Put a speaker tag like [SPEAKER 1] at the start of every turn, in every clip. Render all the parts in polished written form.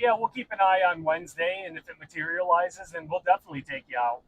[SPEAKER 1] yeah, we'll keep an eye on Wednesday, and if it materializes, then we'll definitely take you out.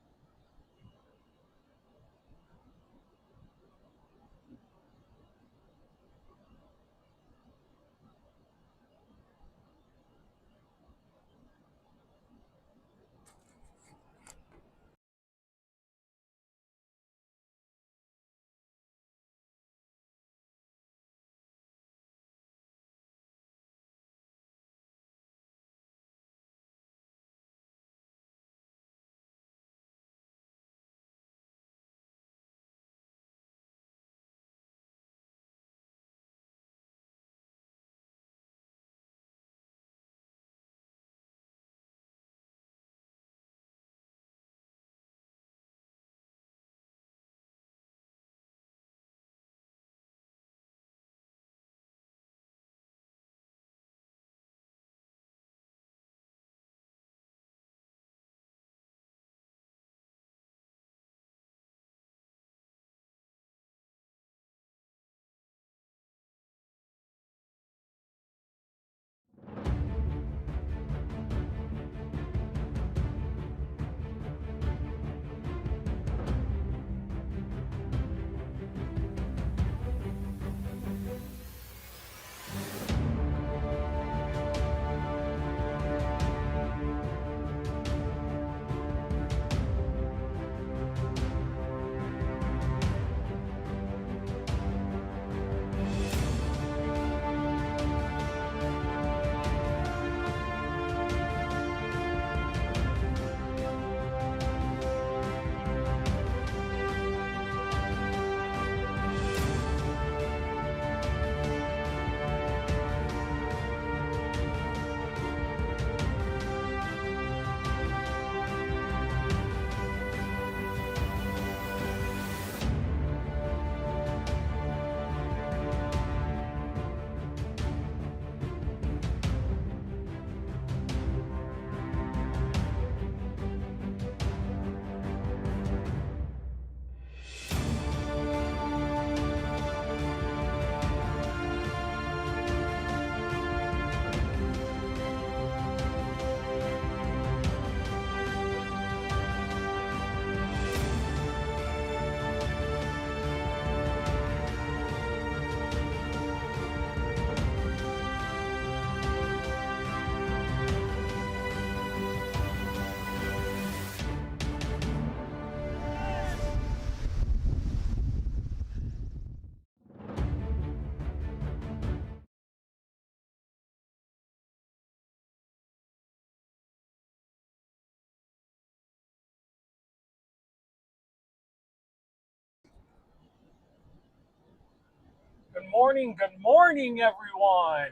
[SPEAKER 1] Good morning, everyone.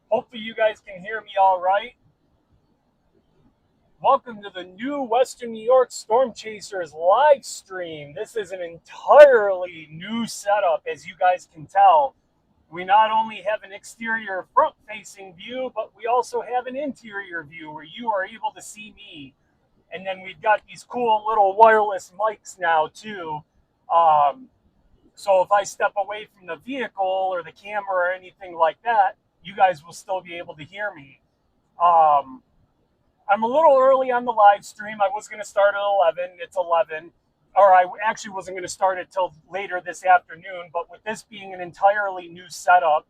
[SPEAKER 1] Hopefully, you guys can hear me all right. Welcome to the new Western New York Storm Chasers live stream. This is an entirely new setup, as you guys can tell. We not only have an exterior front facing view, but we also have an interior view where you are able to see me. And then we've got these cool little wireless mics now, too. Um, so if I step away from the vehicle or the camera or anything like that, you guys will still be able to hear me. Um, I'm a little early on the live stream. I was going to start at 11. It's 11. Or I actually wasn't going to start it till later this afternoon. But with this being an entirely new setup,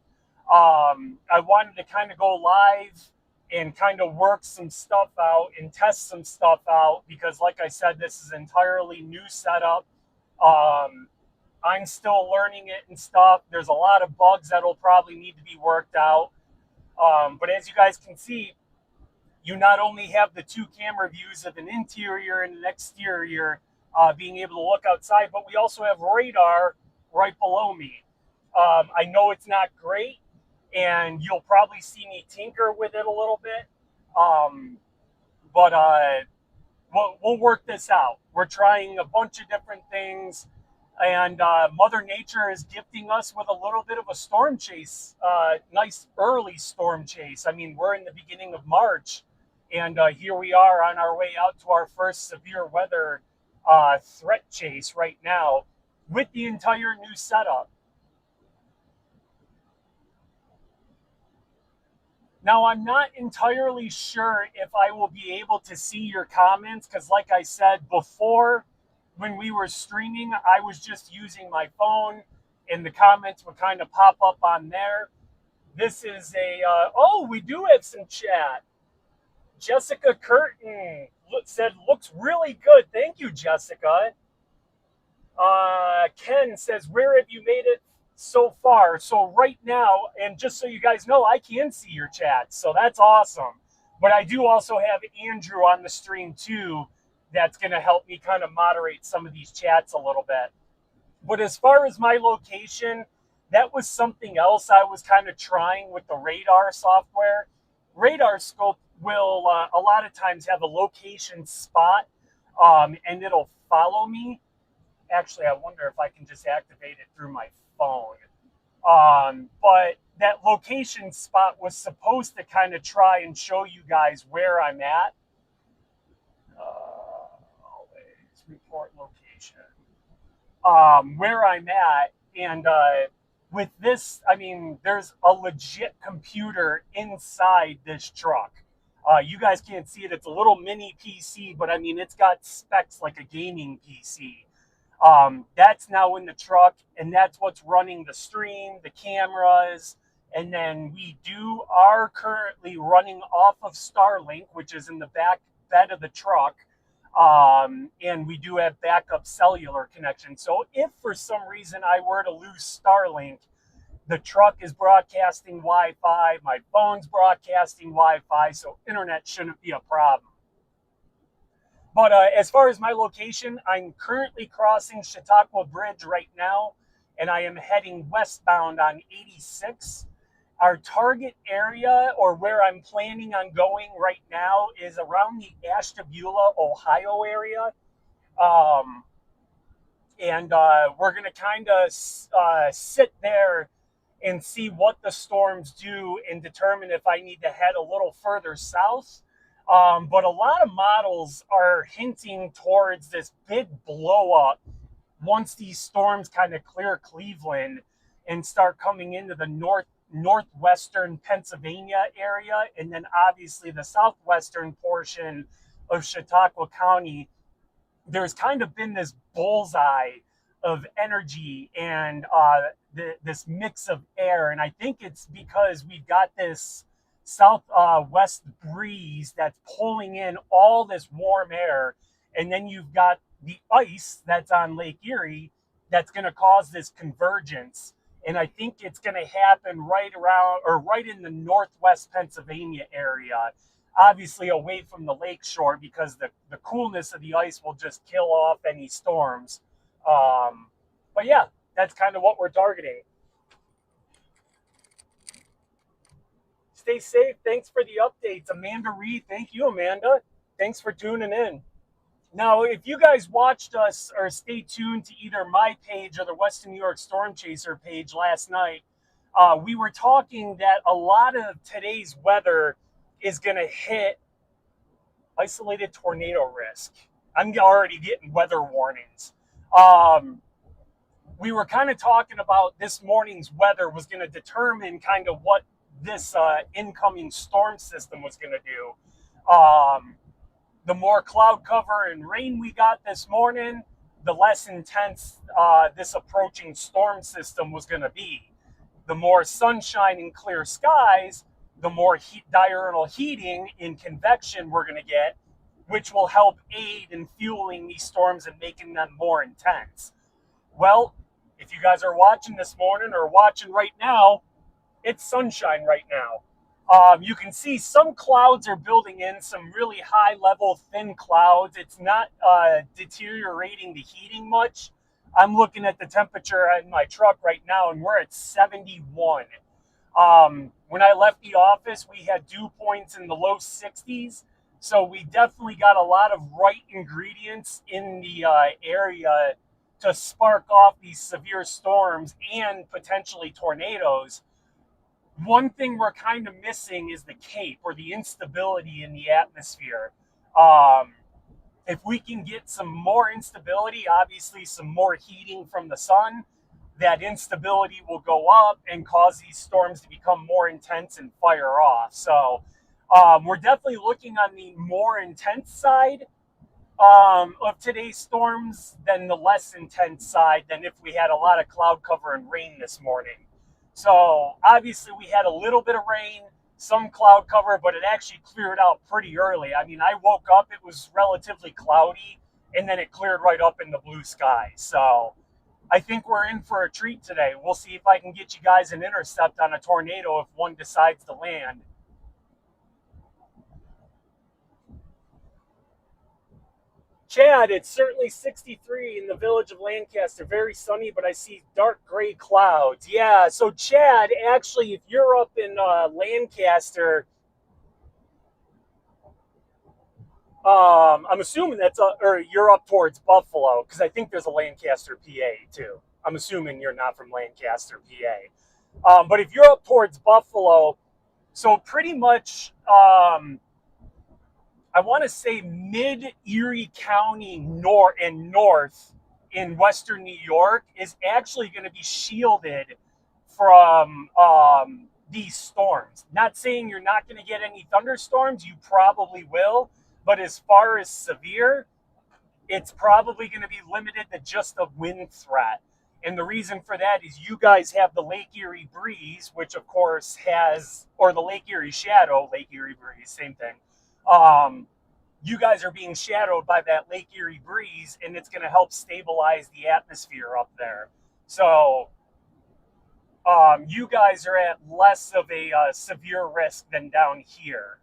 [SPEAKER 1] I wanted to kind of go live and kind of work some stuff out and test some stuff out because, like I said, this is an entirely new setup. Um, I'm still learning it and stuff. There's a lot of bugs that'll probably need to be worked out. But as you guys can see, you not only have the two camera views of an interior and an exterior being able to look outside, but we also have radar right below me. I know it's not great, and you'll probably see me tinker with it a little bit, but we'll work this out. We're trying a bunch of different things, and Mother Nature is gifting us with a little bit of a storm chase, nice early storm chase. I mean, we're in the beginning of March, and here we are on our way out to our first severe weather threat chase right now with the entire new setup. Now, I'm not entirely sure if I will be able to see your comments because, like I said before, when we were streaming, I was just using my phone and the comments would kind of pop up on there. This is oh, we do have some chat. Jessica Curtin said, looks really good. Thank you, Jessica. Ken says, where have you made it so far? So right now, and just so you guys know, I can see your chat. So that's awesome. But I do also have Andrew on the stream too. That's going to help me kind of moderate some of these chats a little bit. But as far as my location, that was something else I was kind of trying with the radar software. Radar Scope will a lot of times have a location spot, and it'll follow me. Actually, I wonder if I can just activate it through my phone. But that location spot was supposed to kind of try and show you guys where I'm at. Always report location. Where I'm at. And with this, I mean, there's a legit computer inside this truck. You guys can't see it. It's a little mini PC, but I mean, it's got specs like a gaming PC. That's now in the truck, and that's what's running the stream, the cameras, and then we are currently running off of Starlink, which is in the back bed of the truck. And we do have backup cellular connection. So if for some reason I were to lose Starlink, the truck is broadcasting Wi-Fi, my phone's broadcasting Wi-Fi, so internet shouldn't be a problem. But as far as my location, I'm currently crossing Chautauqua Bridge right now, and I am heading westbound on 86. Our target area, or where I'm planning on going right now, is around the Ashtabula, Ohio area. And we're going to kind of sit there and see what the storms do and determine if I need to head a little further south. But a lot of models are hinting towards this big blow up once these storms kind of clear Cleveland and start coming into the northwestern Pennsylvania area, and then obviously the southwestern portion of Chautauqua County. There's kind of been this bullseye of energy and this mix of air, and I think it's because we've got this southwest breeze that's pulling in all this warm air, and then you've got the ice that's on Lake Erie that's going to cause this convergence. And I think it's going to happen right around or right in the northwest Pennsylvania area, obviously away from the lake shore, because the coolness of the ice will just kill off any storms. But yeah, that's kind of what we're targeting. Stay safe. Thanks for the updates. Amanda Reed. Thank you, Amanda. Thanks for tuning in. Now, if you guys watched us or stay tuned to either my page or the Western New York Storm Chaser page last night, we were talking that a lot of today's weather is going to hit isolated tornado risk. I'm already getting weather warnings. We were kind of talking about this morning's weather was going to determine kind of what this incoming storm system was going to do. The more cloud cover and rain we got this morning, the less intense this approaching storm system was going to be. The more sunshine and clear skies, the more diurnal heating and convection we're going to get, which will help aid in fueling these storms and making them more intense. Well, if you guys are watching this morning or watching right now, it's sunshine right now. You can see some clouds are building in, some really high level thin clouds. It's not deteriorating the heating much. I'm looking at the temperature in my truck right now, and we're at 71. When I left the office, we had dew points in the low 60s. So we definitely got a lot of right ingredients in the area to spark off these severe storms and potentially tornadoes. One thing we're kind of missing is the CAPE, or the instability in the atmosphere. If we can get some more instability, obviously some more heating from the sun, that instability will go up and cause these storms to become more intense and fire off. So we're definitely looking on the more intense side of today's storms than the less intense side than if we had a lot of cloud cover and rain this morning. So obviously we had a little bit of rain, some cloud cover, but it actually cleared out pretty early. I mean, I woke up, it was relatively cloudy, and then it cleared right up in the blue sky. So I think we're in for a treat today. We'll see if I can get you guys an intercept on a tornado if one decides to land. Chad, it's certainly 63 in the village of Lancaster. Very sunny, but I see dark gray clouds. Yeah, so Chad, actually, if you're up in Lancaster, I'm assuming or you're up towards Buffalo, because I think there's a Lancaster, PA, too. I'm assuming you're not from Lancaster, PA. But if you're up towards Buffalo, so pretty much, I want to say mid-Erie County north in western New York is actually going to be shielded from these storms. Not saying you're not going to get any thunderstorms, you probably will, but as far as severe, it's probably going to be limited to just a wind threat. And the reason for that is you guys have the Lake Erie breeze, which of course has, or the Lake Erie shadow, Lake Erie breeze, same thing. You guys are being shadowed by that Lake Erie breeze, and it's going to help stabilize the atmosphere up there. So you guys are at less of a severe risk than down here.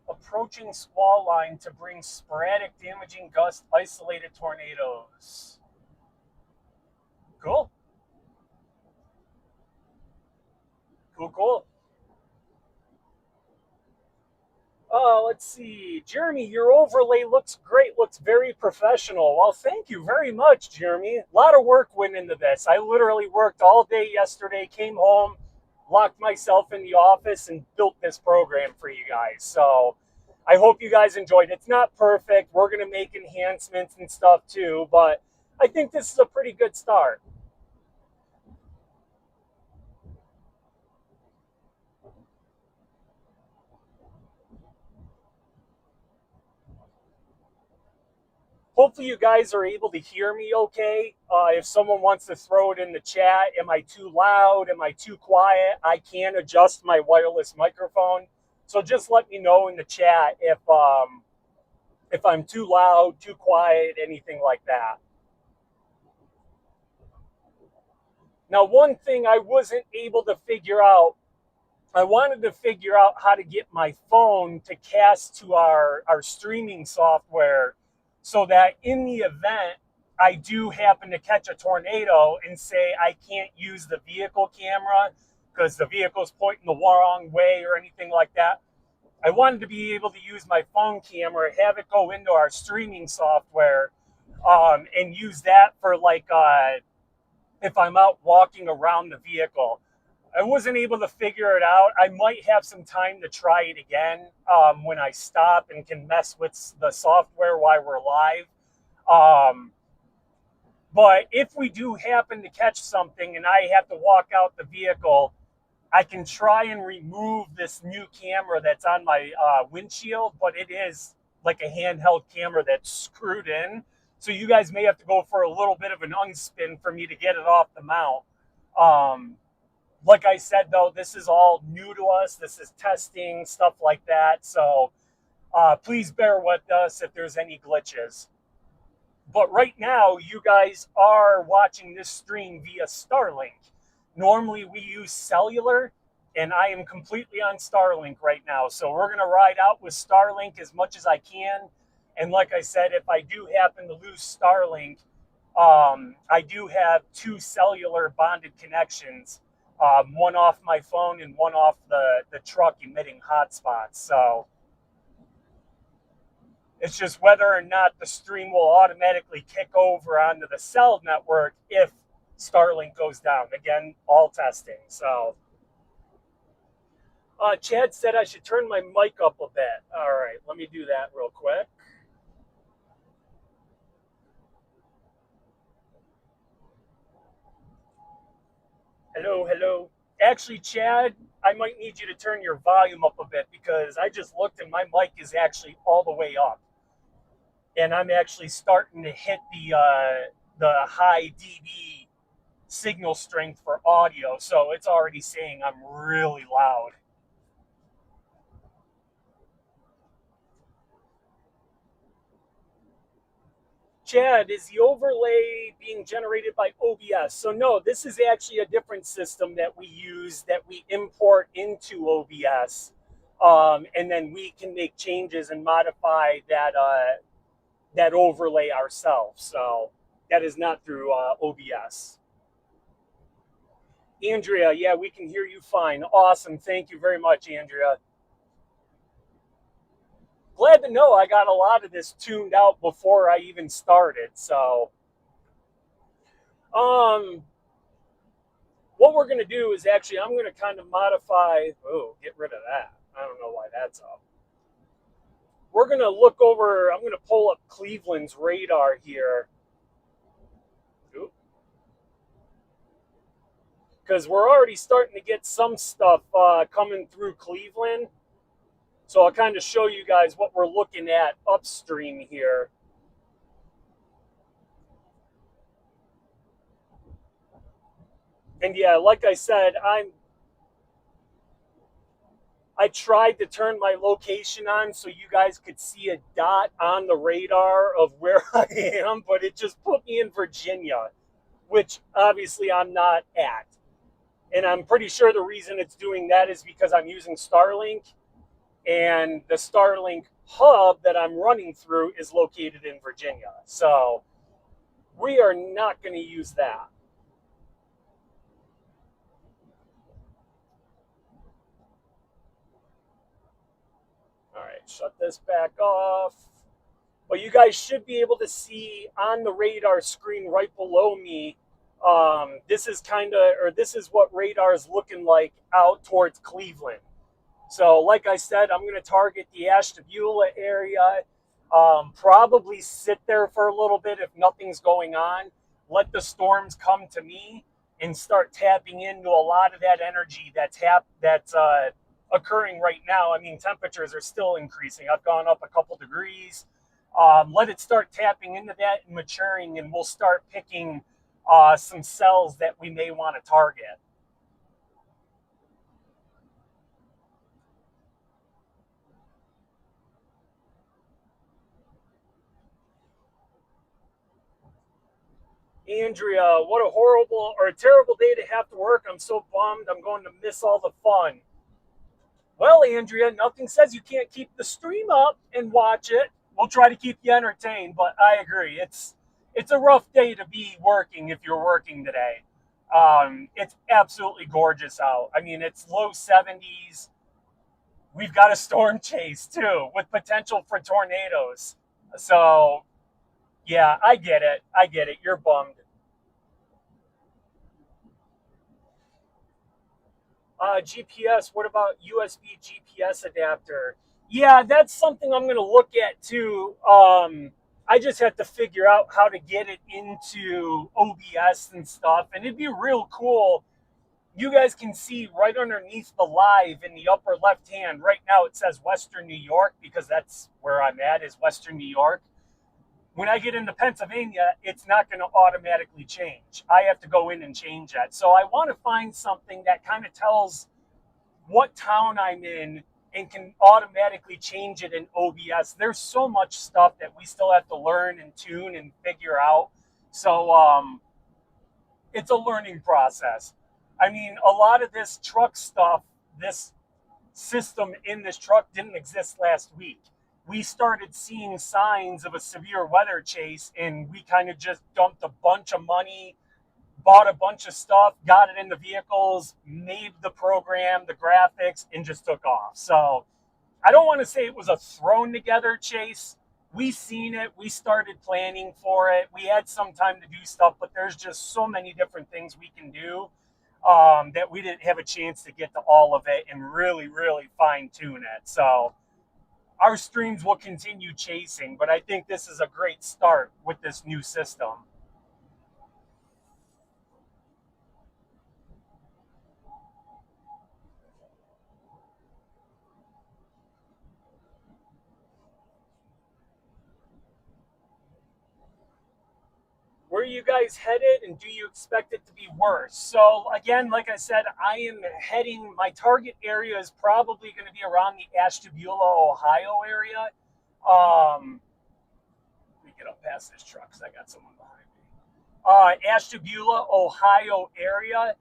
[SPEAKER 1] Approaching squall line to bring sporadic damaging gust isolated tornadoes. Cool. Cool. Let's see. Jeremy, your overlay looks great, looks very professional. Well, thank you very much, Jeremy. A lot of work went into this. I literally worked all day yesterday, came home, locked myself in the office, and built this program for you guys. So I hope you guys enjoyed it. It's not perfect. We're going to make enhancements and stuff too, but I think this is a pretty good start. Hopefully you guys are able to hear me okay. If someone wants to throw it in the chat, am I too loud? Am I too quiet? I can adjust my wireless microphone. So just let me know in the chat if I'm too loud, too quiet, anything like that. Now, one thing I wasn't able to figure out, I wanted to figure out how to get my phone to cast to our streaming software so that in the event I do happen to catch a tornado and say I can't use the vehicle camera because the vehicle's pointing the wrong way or anything like that, I wanted to be able to use my phone camera, have it go into our streaming software, and use that for like if I'm out walking around the vehicle. I wasn't able to figure it out. I might have some time to try it again when I stop and can mess with the software while we're live. But if we do happen to catch something and I have to walk out the vehicle, I can try and remove this new camera that's on my windshield, but it is like a handheld camera that's screwed in. So you guys may have to go for a little bit of an unspin for me to get it off the mount. Like I said, though, this is all new to us. This is testing, stuff like that. So please bear with us if there's any glitches. But right now, you guys are watching this stream via Starlink. Normally, we use cellular, and I am completely on Starlink right now. So we're going to ride out with Starlink as much as I can. And like I said, if I do happen to lose Starlink, I do have two cellular bonded connections, one off my phone and one off the truck emitting hotspots. So it's just whether or not the stream will automatically kick over onto the cell network if Starlink goes down. Again, all testing. So Chad said I should turn my mic up a bit. All right, let me do that real quick. Hello, hello. Actually, Chad, I might need you to turn your volume up a bit because I just looked and my mic is actually all the way up, and I'm actually starting to hit the high dB signal strength for audio, so it's already saying I'm really loud. Chad, is the overlay being generated by OBS? So no, this is actually a different system that we use that we import into OBS, and then we can make changes and modify that overlay ourselves. So that is not through OBS. Andrea, yeah, we can hear you fine. Awesome. Thank you very much, Andrea. Glad to know I got a lot of this tuned out before I even started. So, um, what we're going to do is actually, I'm going to kind of modify. Oh, get rid of that. I don't know why that's up. We're going to look over, I'm going to pull up Cleveland's radar here. Because we're already starting to get some stuff coming through Cleveland. So I'll kind of show you guys what we're looking at upstream here. And yeah, like I said, I tried to turn my location on so you guys could see a dot on the radar of where I am, but it just put me in Virginia, which obviously I'm not at. And I'm pretty sure the reason it's doing that is because I'm using Starlink, and the Starlink hub that I'm running through is located in Virginia. So we are not going to use that. All right, shut this back off. But you guys should be able to see on the radar screen right below me. This is this is what radar is looking like out towards Cleveland. So, like I said, I'm going to target the Ashtabula area. Probably sit there for a little bit if nothing's going on. Let the storms come to me and start tapping into a lot of that energy that's occurring right now. I mean, temperatures are still increasing. I've gone up a couple degrees. Let it start tapping into that and maturing, and we'll start picking some cells that we may want to target. Andrea, what a horrible or a terrible day to have to work. I'm so bummed. I'm going to miss all the fun. Well, Andrea, nothing says you can't keep the stream up and watch it. We'll try to keep you entertained, but I agree. It's a rough day to be working if you're working today. It's absolutely gorgeous out. I mean, it's low 70s. We've got a storm chase too with potential for tornadoes. So, yeah, I get it. I get it. You're bummed. GPS, what about USB GPS adapter? Yeah, that's something I'm going to look at too. I just have to figure out how to get it into OBS and stuff. And it'd be real cool. You guys can see right underneath the live in the upper left hand. Right now it says Western New York because that's where I'm at, is Western New York. When I get into Pennsylvania, it's not going to automatically change. I have to go in and change that. So I want to find something that kind of tells what town I'm in and can automatically change it in OBS. There's so much stuff that we still have to learn and tune and figure out. So it's a learning process. I mean, a lot of this truck stuff, this system in this truck didn't exist last week. We started seeing signs of a severe weather chase, and we kind of just dumped a bunch of money, bought a bunch of stuff, got it in the vehicles, made the program, the graphics, and just took off. So I don't want to say it was a thrown together chase. We seen it. We started planning for it. We had some time to do stuff, but there's just so many different things we can do that we didn't have a chance to get to all of it and really, really fine tune it. So our streams will continue chasing, but I think this is a great start with this new system. where are you guys headed, and do you expect it to be worse? So again, like I said, I am heading. My target area is probably going to be around the Ashtabula, Ohio area. Let me get up past this truck because I got someone behind me. Ashtabula, Ohio area.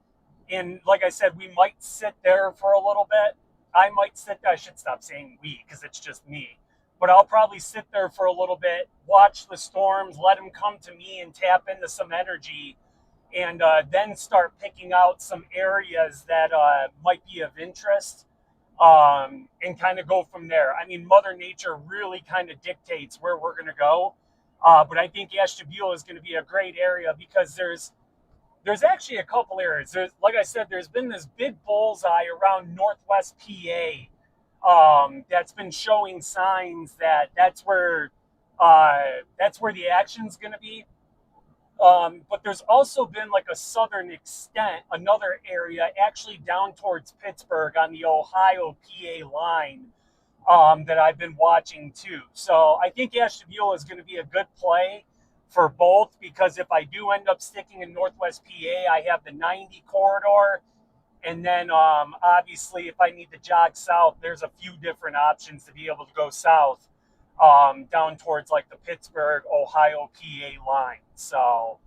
[SPEAKER 1] And like I said, we might sit there for a little bit. I might sit there. I should stop saying we because it's just me. But I'll probably sit there for a little bit, watch the storms, let them come to me and tap into some energy, and then start picking out some areas that might be of interest, and kind of go from there. I mean, Mother Nature really kind of dictates where we're going to go. But I think Ashtabula is going to be a great area because there's actually a couple areas. There's, like I said, there's been this big bullseye around Northwest PA, that's been showing signs that that's where the action's going to be. But there's also been like a southern extent, another area actually down towards Pittsburgh on the Ohio PA line, that I've been watching too. So I think Ashtabula is going to be a good play for both because if I do end up sticking in Northwest PA, I have the 90 corridor. And then obviously, if I need to jog south, there's a few different options to be able to go south, down towards like the Pittsburgh, Ohio PA line. So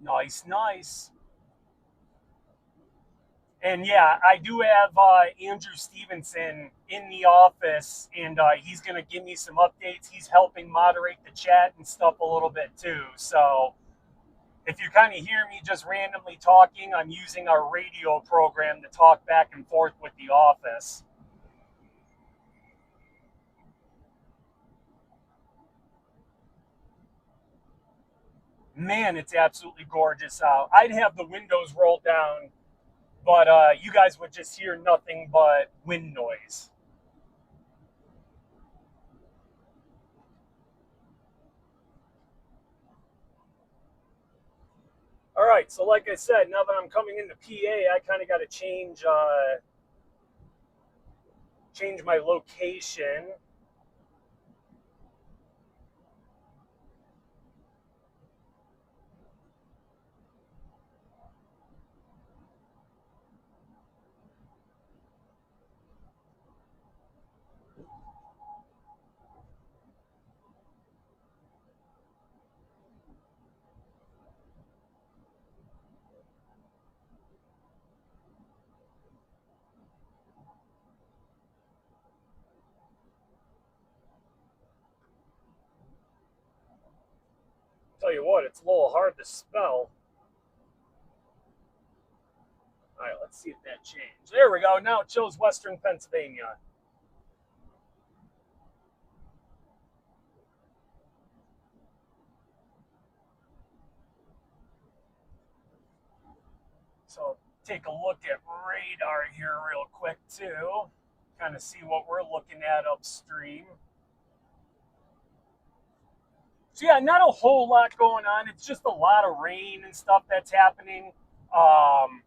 [SPEAKER 1] nice, nice. And yeah, I do have Andrew Stevenson in the office, and he's going to give me some updates. He's helping moderate the chat and stuff a little bit too. So if you kind of hear me just randomly talking, I'm using our radio program to talk back and forth with the office. Man, it's absolutely gorgeous out. I'd have the windows rolled down, but you guys would just hear nothing but wind noise. All right, so like I said, now that I'm coming into PA, I kind of got to change my location. Tell you what, it's a little hard to spell. All right, let's see if that changed. There we go. Now it shows Western Pennsylvania. So take a look at radar here real quick too. Kind of see what we're looking at upstream. So yeah, not a whole lot going on. It's just a lot of rain and stuff that's happening. Um,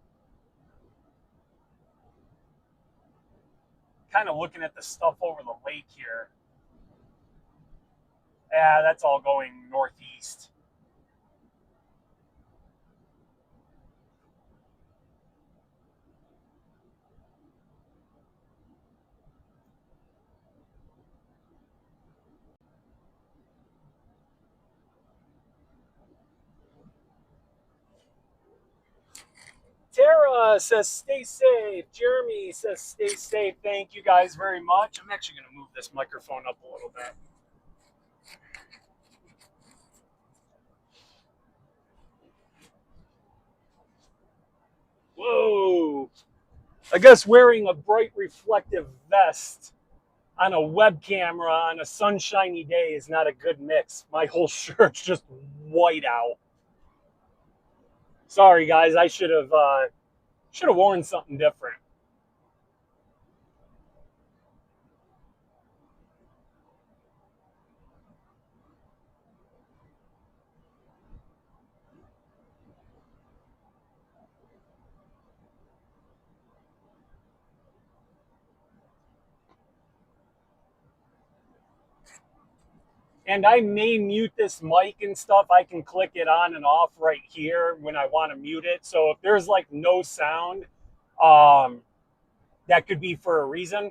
[SPEAKER 1] Kind of looking at the stuff over the lake here. Yeah, that's all going northeast. Tara says stay safe. Jeremy says stay safe. Thank you guys very much. I'm actually going to move this microphone up a little bit. Whoa. I guess wearing a bright reflective vest on a web camera on a sunshiny day is not a good mix. My whole shirt's just white out. Sorry guys, I should have worn something different. And I may mute this mic and stuff. I can click it on and off right here when I want to mute it. So if there's like no sound, um, that could be for a reason.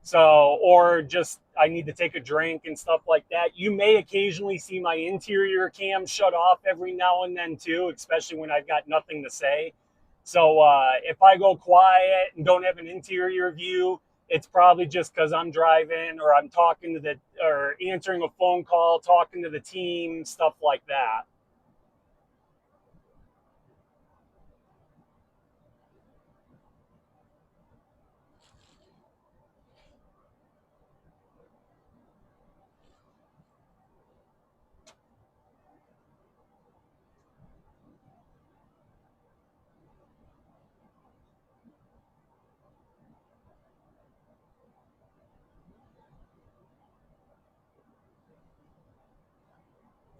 [SPEAKER 1] So, or just I need to take a drink and stuff like that. You may occasionally see my interior cam shut off every now and then too, especially when I've got nothing to say. So, if I go quiet and don't have an interior view, it's probably just because I'm driving or I'm talking to or answering a phone call, talking to the team, stuff like that.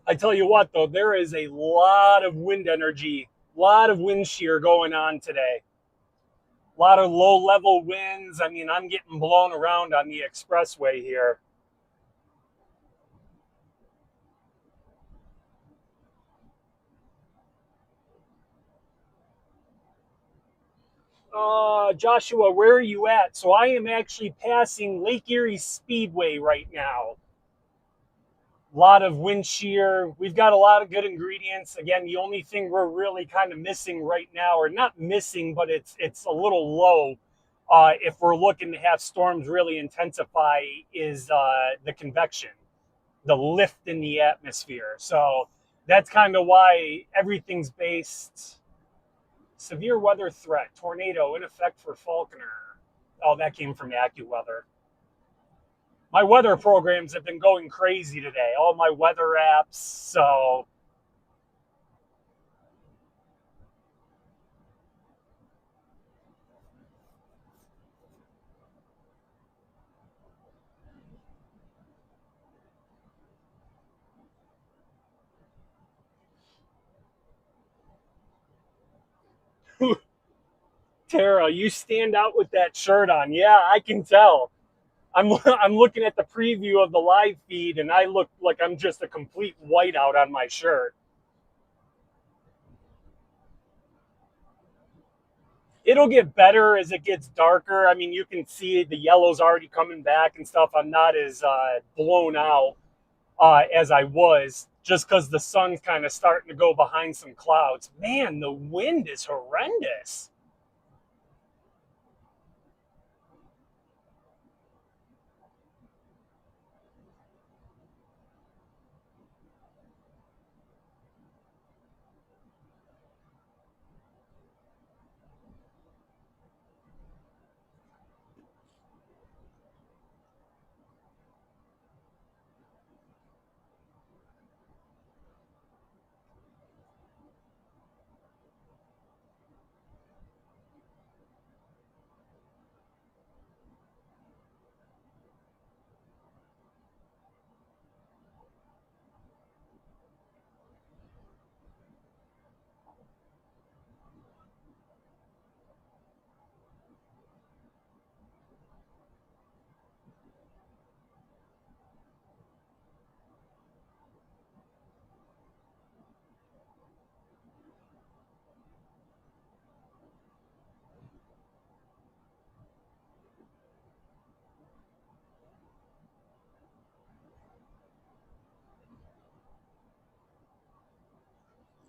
[SPEAKER 1] I tell you what, though, there is a lot of wind energy, a lot of wind shear going on today. A lot of low level winds. I mean, I'm getting blown around on the expressway here. Joshua, where are you at? So I am actually passing Lake Erie Speedway right now. A lot of wind shear. We've got a lot of good ingredients. Again, the only thing we're really kind of missing right now, or not missing, but it's a little low. If we're looking to have storms really intensify, is the convection, the lift in the atmosphere. So that's kind of why everything's based. Severe weather threat, tornado in effect for Falconer. Oh, that came from AccuWeather. My weather programs have been going crazy today. All my weather apps. So Tara, you stand out with that shirt on. Yeah, I can tell. I'm looking at the preview of the live feed, and I look like I'm just a complete whiteout on my shirt. It'll get better as it gets darker. I mean, you can see the yellow's already coming back and stuff. I'm not as blown out as I was just because the sun's kind of starting to go behind some clouds. Man, the wind is horrendous.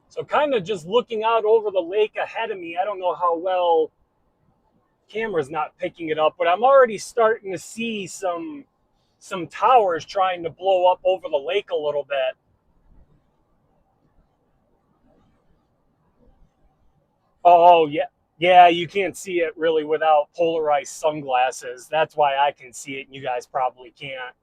[SPEAKER 1] So kind of just looking out over the lake ahead of me. I don't know how well camera's not picking it up, but I'm already starting to see some towers trying to blow up over the lake a little bit. Oh yeah. Yeah, you can't see it really without polarized sunglasses. That's why I can see it and you guys probably can't.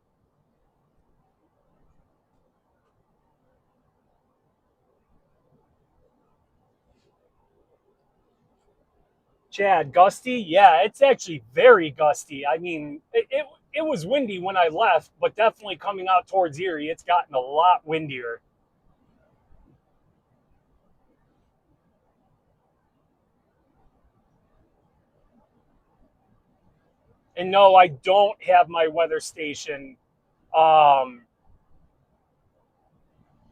[SPEAKER 1] Chad, gusty? Yeah, it's actually very gusty. I mean, it was windy when I left, but definitely coming out towards Erie, it's gotten a lot windier. And no, I don't have my weather station. Um,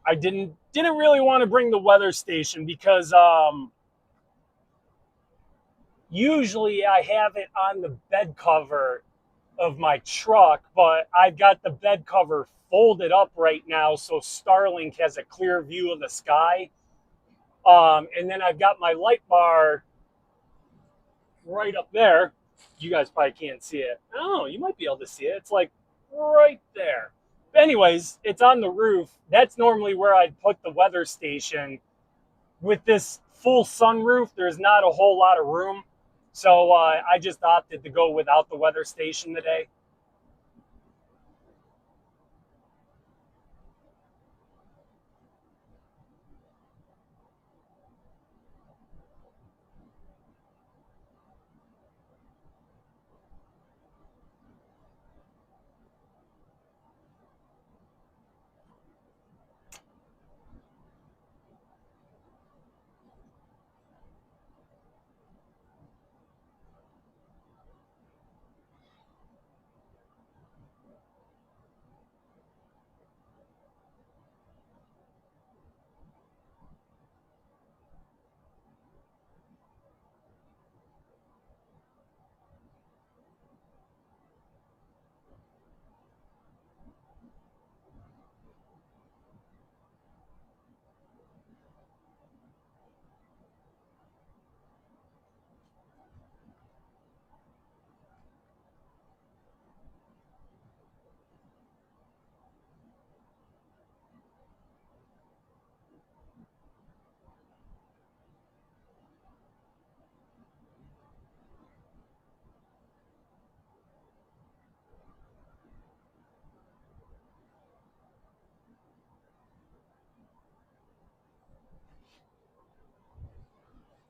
[SPEAKER 1] I didn't really want to bring the weather station because usually I have it on the bed cover of my truck, but I've got the bed cover folded up right now so Starlink has a clear view of the sky. And then I've got my light bar right up there. You guys probably can't see it. Oh, you might be able to see it. It's like right there. But anyways, it's on the roof. That's normally where I'd put the weather station. With this full sunroof, there's not a whole lot of room. So I just opted to go without the weather station today.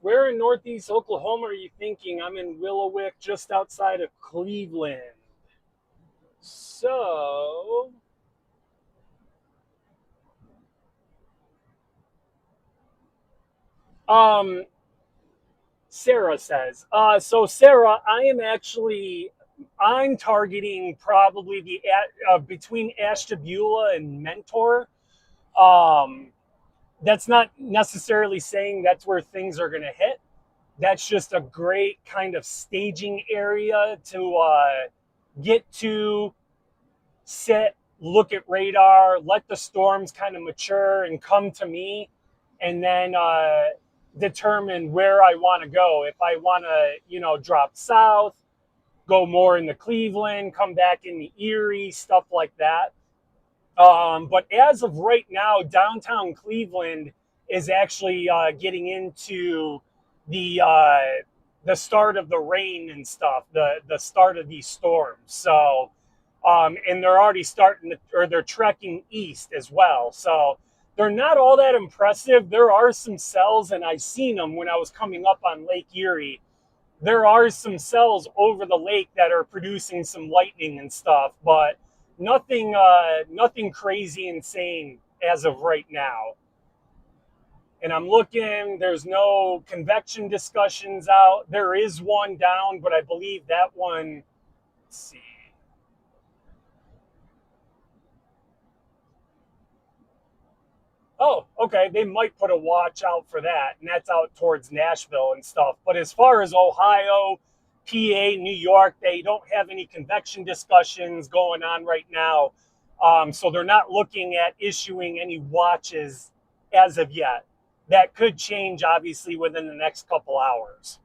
[SPEAKER 1] Where in Northeast Oklahoma are you thinking? I'm in Willowick, just outside of Cleveland. So, um, Sarah says. So Sarah, I'm targeting probably between Ashtabula and Mentor. Um, that's not necessarily saying that's where things are going to hit. That's just a great kind of staging area to get to, sit, look at radar, let the storms kind of mature and come to me, and then determine where I want to go. If I want to, drop south, go more into Cleveland, come back in the Erie, stuff like that. But as of right now, downtown Cleveland is actually getting into the uh, the start of the rain and stuff, the start of these storms. So, and they're already starting to, or they're trekking east as well. So they're not all that impressive. There are some cells, and I seen them when I was coming up on Lake Erie. There are some cells over the lake that are producing some lightning and stuff, but nothing crazy insane as of right now. And I'm looking, there's no convection discussions out. There is one down, but I believe that one, let's see. Oh, okay. They might put a watch out for that, and that's out towards Nashville and stuff. But as far as Ohio, PA, New York, they don't have any convection discussions going on right now. So they're not looking at issuing any watches as of yet. That could change, obviously, within the next couple hours.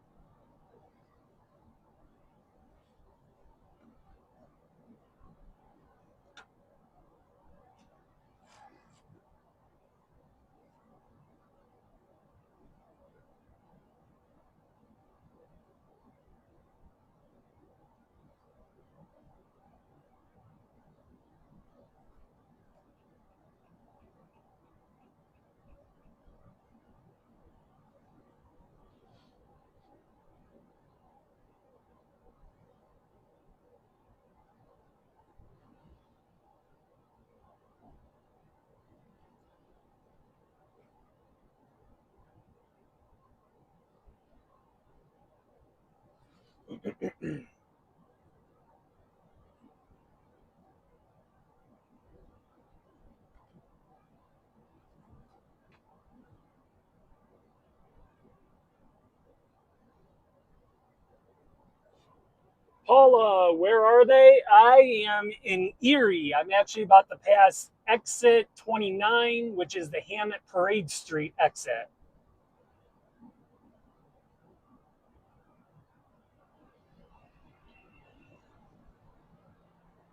[SPEAKER 1] Paula, where are they? I am in Erie. I'm actually about to pass exit 29, which is the Hammett Parade Street exit.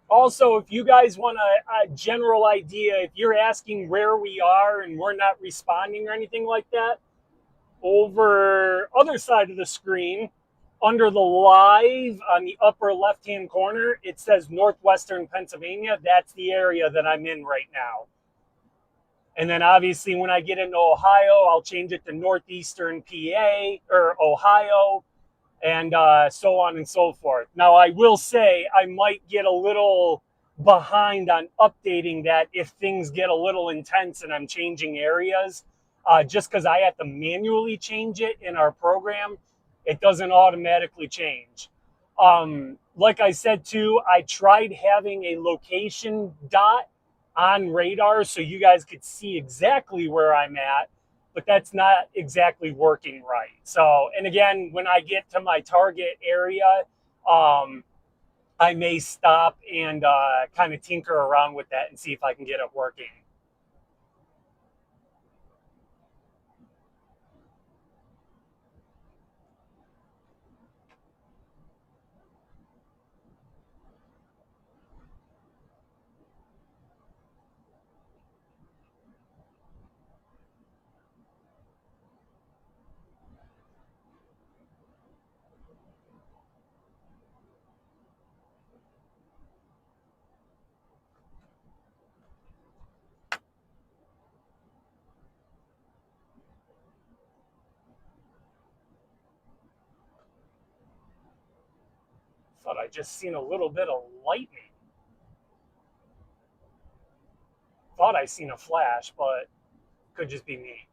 [SPEAKER 1] Also, if you guys want a general idea, if you're asking where we are and we're not responding or anything like that, over other side of the screen, under the live on the upper left-hand corner, it says Northwestern Pennsylvania. That's the area that I'm in right now. And then obviously when I get into Ohio, I'll change it to Northeastern PA or Ohio, and so on and so forth. Now, I will say I might get a little behind on updating that if things get a little intense and I'm changing areas, just because I have to manually change it in our program. It doesn't automatically change. Like I said too, I tried having a location dot on radar so you guys could see exactly where I'm at, but that's not exactly working right. So, and again, when I get to my target area, I may stop and kind of tinker around with that and see if I can get it working. Thought I just seen a little bit of lightning. Thought I seen a flash, but could just be me.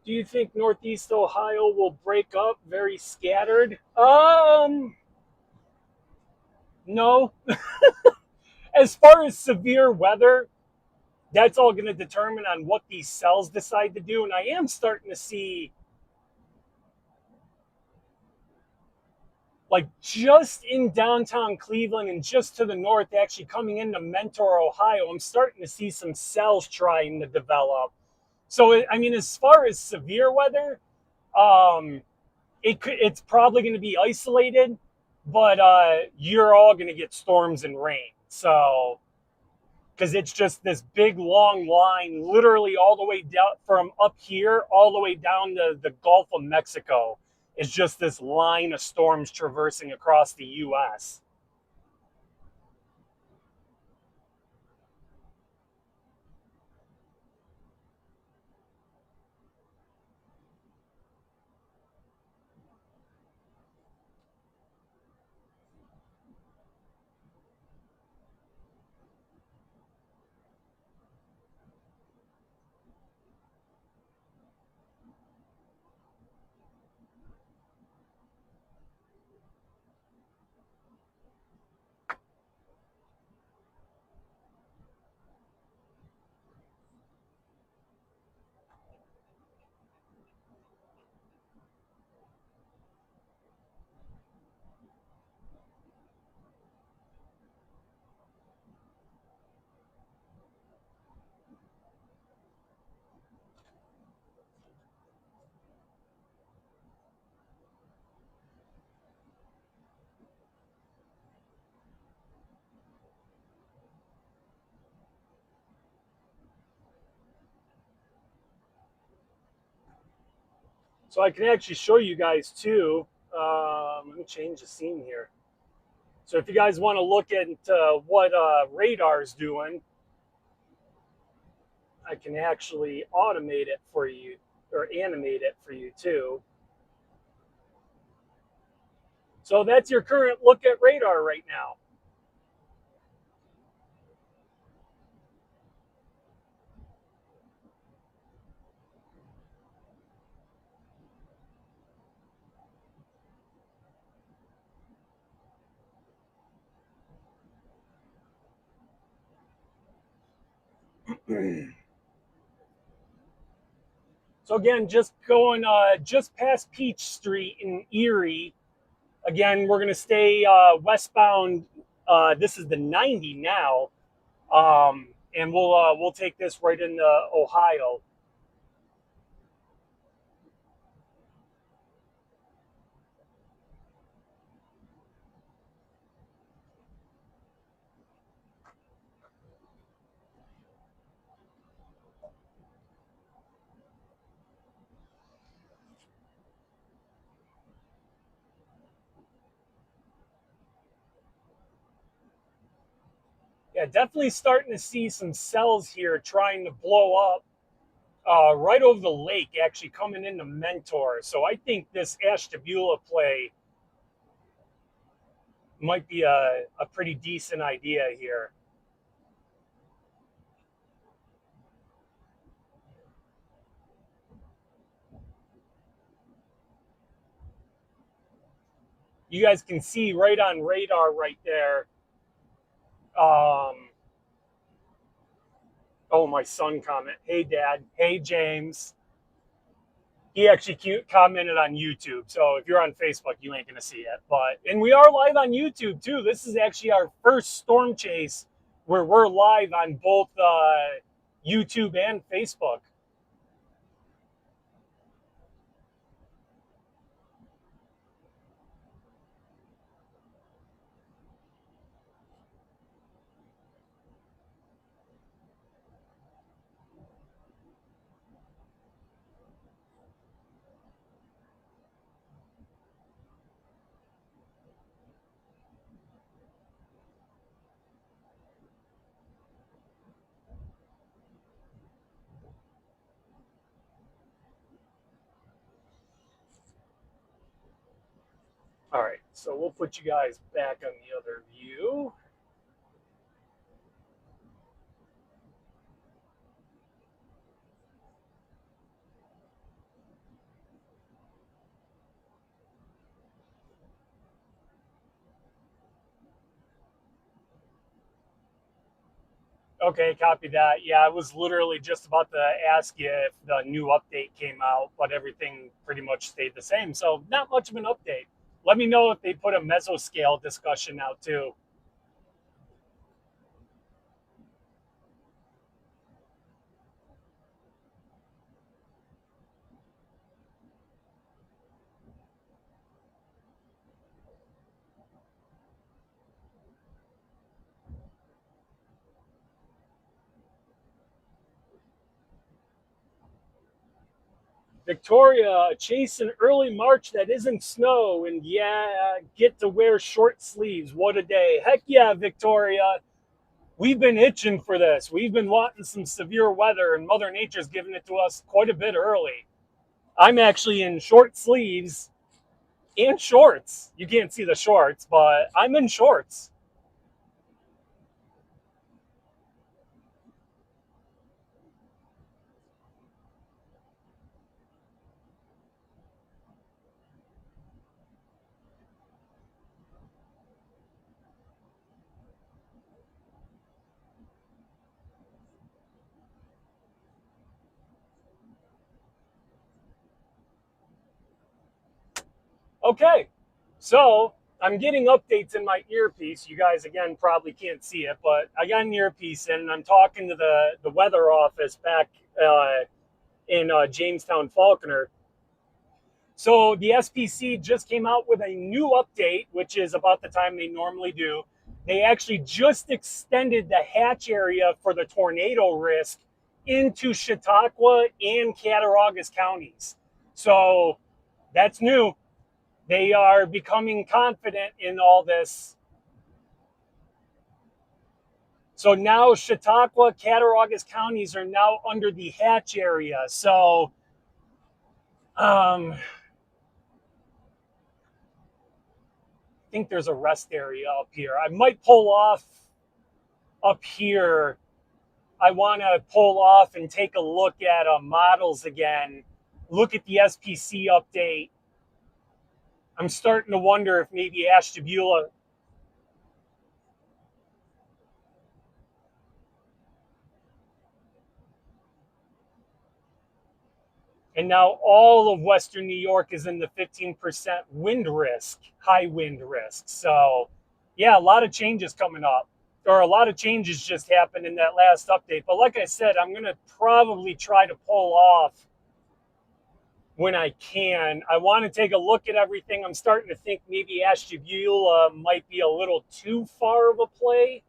[SPEAKER 1] Do you think Northeast Ohio will break up? Very scattered. No. As far as severe weather, that's all going to determine on what these cells decide to do. And I am starting to see, like, just in downtown Cleveland and just to the north, actually coming into Mentor, Ohio, I'm starting to see some cells trying to develop. So, I mean, as far as severe weather, um, it's probably going to be isolated, but you're all going to get storms and rain. So, because it's just this big long line, literally all the way down from up here, all the way down to the Gulf of Mexico. It's just this line of storms traversing across the U.S. So I can actually show you guys too. Let me change the scene here. So if you guys want to look at what radar's doing, I can actually automate it for you or animate it for you too. So that's your current look at radar right now. So again, just going just past Peach Street in Erie. Again, we're gonna stay westbound. This is the 90 now, and we'll take this right into Ohio. Yeah, definitely starting to see some cells here trying to blow up right over the lake, actually coming into Mentor. So I think this Ashtabula play might be a pretty decent idea here. You guys can see right on radar right there. Oh, my son comment. Hey, Dad. Hey, James. He actually commented on YouTube. So if you're on Facebook, you ain't gonna see it. But and we are live on YouTube too. This is actually our first storm chase where we're live on both YouTube and Facebook. All right, so we'll put you guys back on the other view. Okay, copy that. Yeah, I was literally just about to ask you if the new update came out, but everything pretty much stayed the same. So not much of an update. Let me know if they put a mesoscale discussion out too. Victoria, chase in early March that isn't snow, and yeah, get to wear short sleeves. What a day. Heck yeah, Victoria. We've been itching for this. We've been wanting some severe weather, and Mother Nature's giving it to us quite a bit early. I'm actually in short sleeves and shorts. You can't see the shorts, but I'm in shorts. Okay, so I'm getting updates in my earpiece. You guys, again, probably can't see it, but I got an earpiece in and I'm talking to the weather office back in Jamestown, Falconer. So the SPC just came out with a new update, which is about the time they normally do. They actually just extended the hatch area for the tornado risk into Chautauqua and Cattaraugus counties. So that's new. They are becoming confident in all this. So now Chautauqua, Cattaraugus counties are now under the Hatch area. So I think there's a rest area up here. I might pull off up here. I want to pull off and take a look at models again, look at the SPC update. I'm starting to wonder if maybe Ashtabula. And now all of Western New York is in the 15% wind risk, high wind risk. So, yeah, a lot of changes coming up, or a lot of changes just happened in that last update. But like I said, I'm going to probably try to pull off when I can. I want to take a look at everything. I'm starting to think maybe Ashtabula might be a little too far of a play.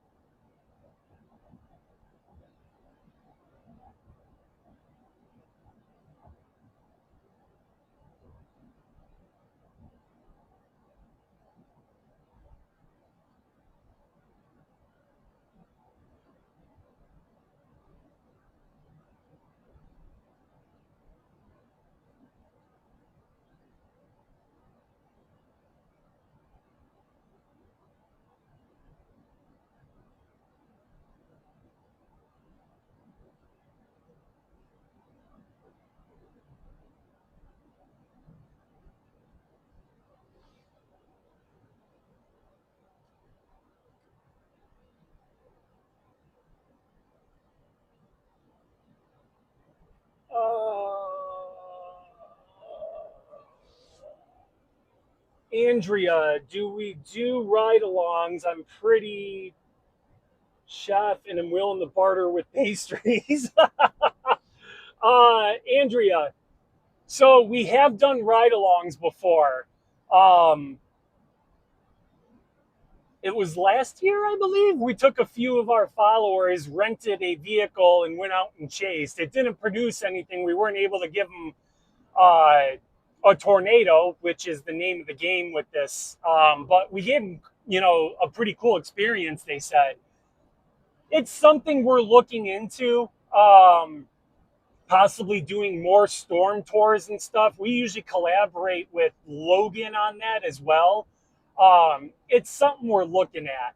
[SPEAKER 1] Andrea, do we do ride-alongs? I'm pretty chef and I'm willing to barter with pastries. Andrea, so we have done ride-alongs before. Um, it was last year, I believe. We took a few of our followers, rented a vehicle, and went out and chased. It didn't produce anything. We weren't able to give them uh, a tornado, which is the name of the game with this. But we gave them, a pretty cool experience. They said it's something we're looking into. Possibly doing more storm tours and stuff. We usually collaborate with Logan on that as well. It's something we're looking at.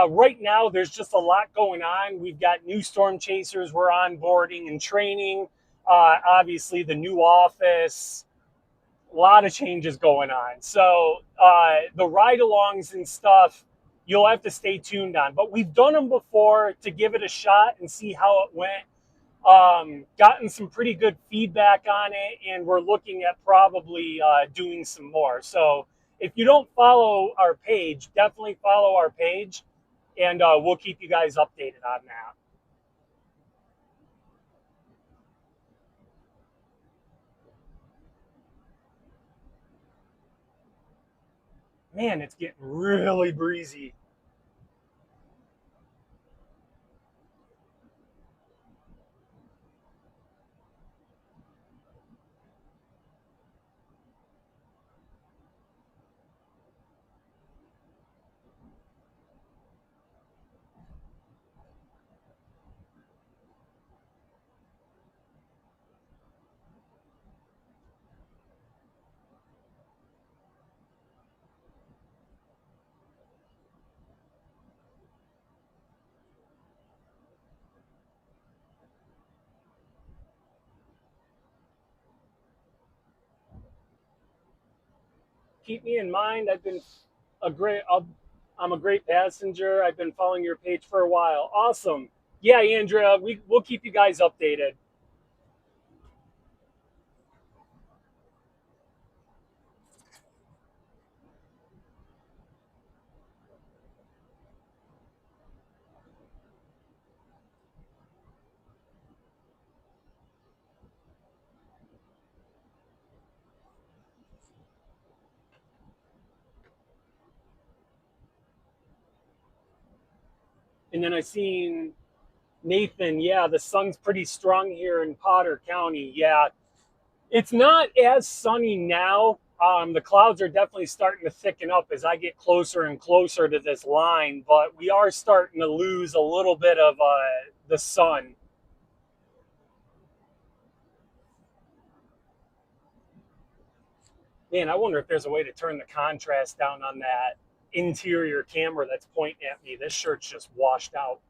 [SPEAKER 1] Right now, there's just a lot going on. We've got new storm chasers we're onboarding and training. Obviously, the new office, a lot of changes going on. So the ride-alongs and stuff, you'll have to stay tuned on. But we've done them before to give it a shot and see how it went. Gotten some pretty good feedback on it, and we're looking at probably doing some more. So if you don't follow our page, definitely follow our page, and we'll keep you guys updated on that. Man, it's getting really breezy. Keep me in mind. I've been a great. I'm a great passenger. I've been following your page for a while. Awesome. Yeah, Andrea, we'll keep you guys updated. And then I seen Nathan. Yeah, the sun's pretty strong here in Potter County. Yeah, it's not as sunny now. The clouds are definitely starting to thicken up as I get closer and closer to this line, but we are starting to lose a little bit of the sun. Man, I wonder if there's a way to turn the contrast down on that interior camera that's pointing at me. This shirt's just washed out.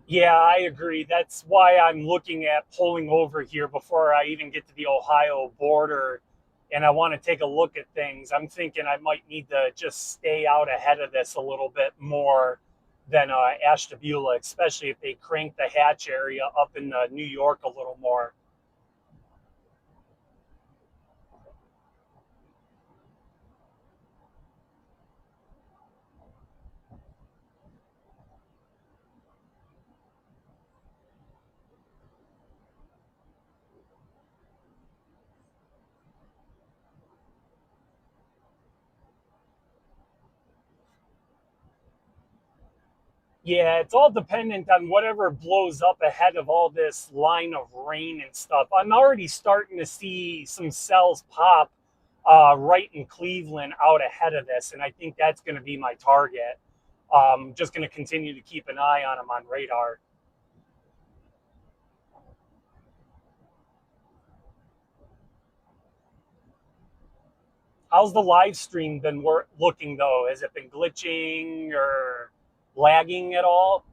[SPEAKER 1] Yeah, I agree. That's why I'm looking at pulling over here before I even get to the Ohio border. And I want to take a look at things. I'm thinking I might need to just stay out ahead of this a little bit more than Ashtabula, especially if they crank the hatch area up in New York a little more. Yeah, it's all dependent on whatever blows up ahead of all this line of rain and stuff. I'm already starting to see some cells pop right in Cleveland out ahead of this, and I think that's going to be my target. Just going to continue to keep an eye on them on radar. How's the live stream been looking though? Has it been glitching or lagging at all?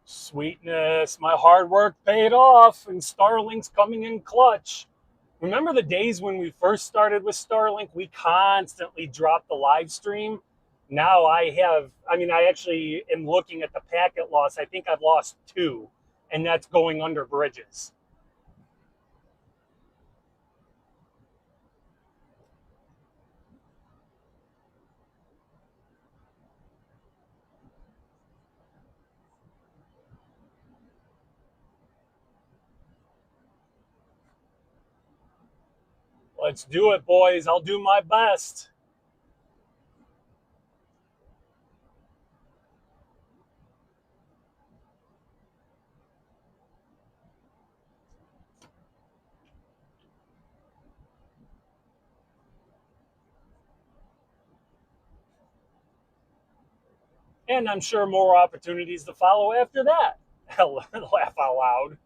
[SPEAKER 1] Sweetness, my hard work paid off, and Starlink's coming in clutch. Remember the days when we first started with Starlink? We constantly dropped the live stream. Now I actually am looking at the packet loss. I think I've lost two, and that's going under bridges. Let's do it, boys. I'll do my best. And I'm sure more opportunities to follow after that. Laugh out loud.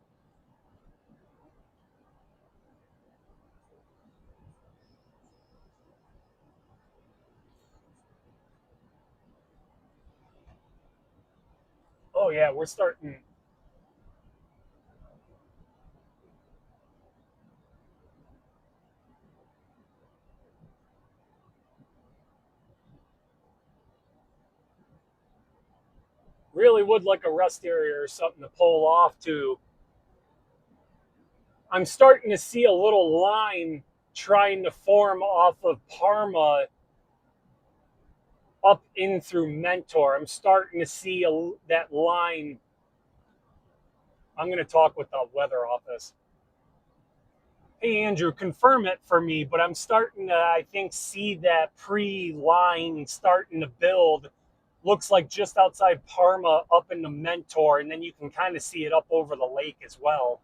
[SPEAKER 1] Oh, yeah, we're starting. Really would like a rest area or something to pull off to. I'm starting to see a little line trying to form off of Parma up in through Mentor. I'm starting to see that line. I'm going to talk with the weather office. Hey, Andrew, confirm it for me, but I'm starting to, I think, see that pre-line starting to build. Looks like just outside Parma up in the Mentor, and then you can kind of see it up over the lake as well.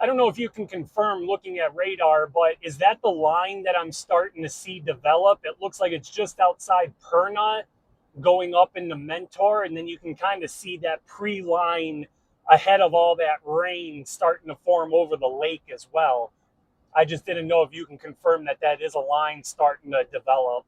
[SPEAKER 1] I don't know if you can confirm looking at radar, but is that the line that I'm starting to see develop? It looks like it's just outside Perna going up into Mentor, and then you can kind of see that pre-line ahead of all that rain starting to form over the lake as well. I just didn't know if you can confirm that that is a line starting to develop.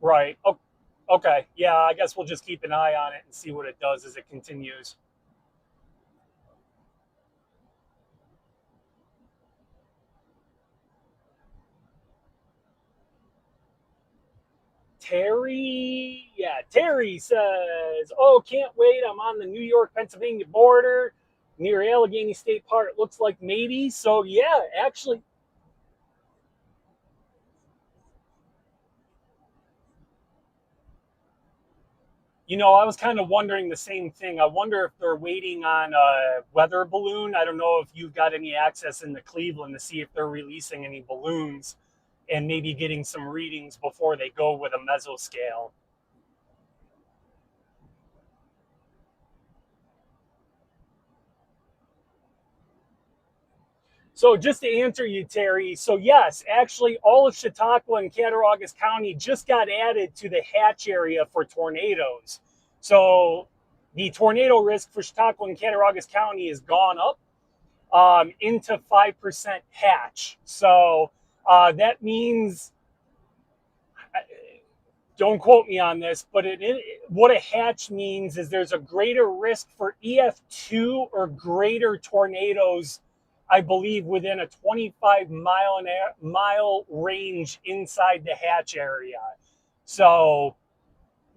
[SPEAKER 1] Right. Oh, okay. Yeah, I guess we'll just keep an eye on it and see what it does as it continues. Terry, yeah, Terry says, "Oh, can't wait! I'm on the New York Pennsylvania border near Allegheny State Park. It looks like maybe." So yeah, actually, I was kind of wondering the same thing. I wonder if they're waiting on a weather balloon. I don't know if you've got any access into Cleveland to see if they're releasing any balloons and maybe getting some readings before they go with a mesoscale. So just to answer you, Terry, so yes, actually all of Chautauqua and Cattaraugus County just got added to the hatch area for tornadoes. So the tornado risk for Chautauqua and Cattaraugus County has gone up into 5% hatch. So that means, don't quote me on this, but what a hatch means is there's a greater risk for EF2 or greater tornadoes, I believe, within a 25-mile range inside the hatch area. So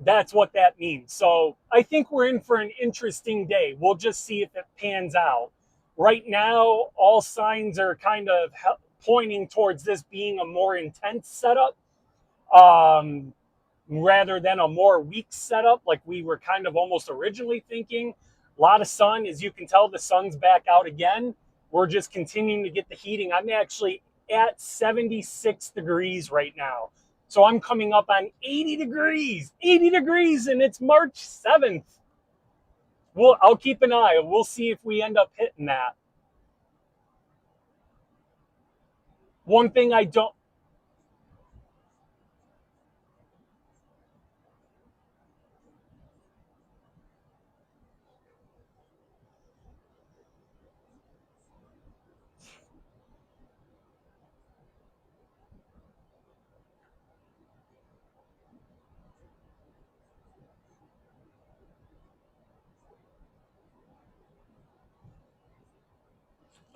[SPEAKER 1] that's what that means. So I think we're in for an interesting day. We'll just see if it pans out. Right now, all signs are kind of pointing towards this being a more intense setup. Um, Rather than a more weak setup like we were kind of almost originally thinking. A lot of sun, as you can tell, the sun's back out again. We're just continuing to get the heating. I'm actually at 76 degrees right now. So I'm coming up on 80 degrees, and it's March 7th. I'll keep an eye. We'll see if we end up hitting that. One thing I don't,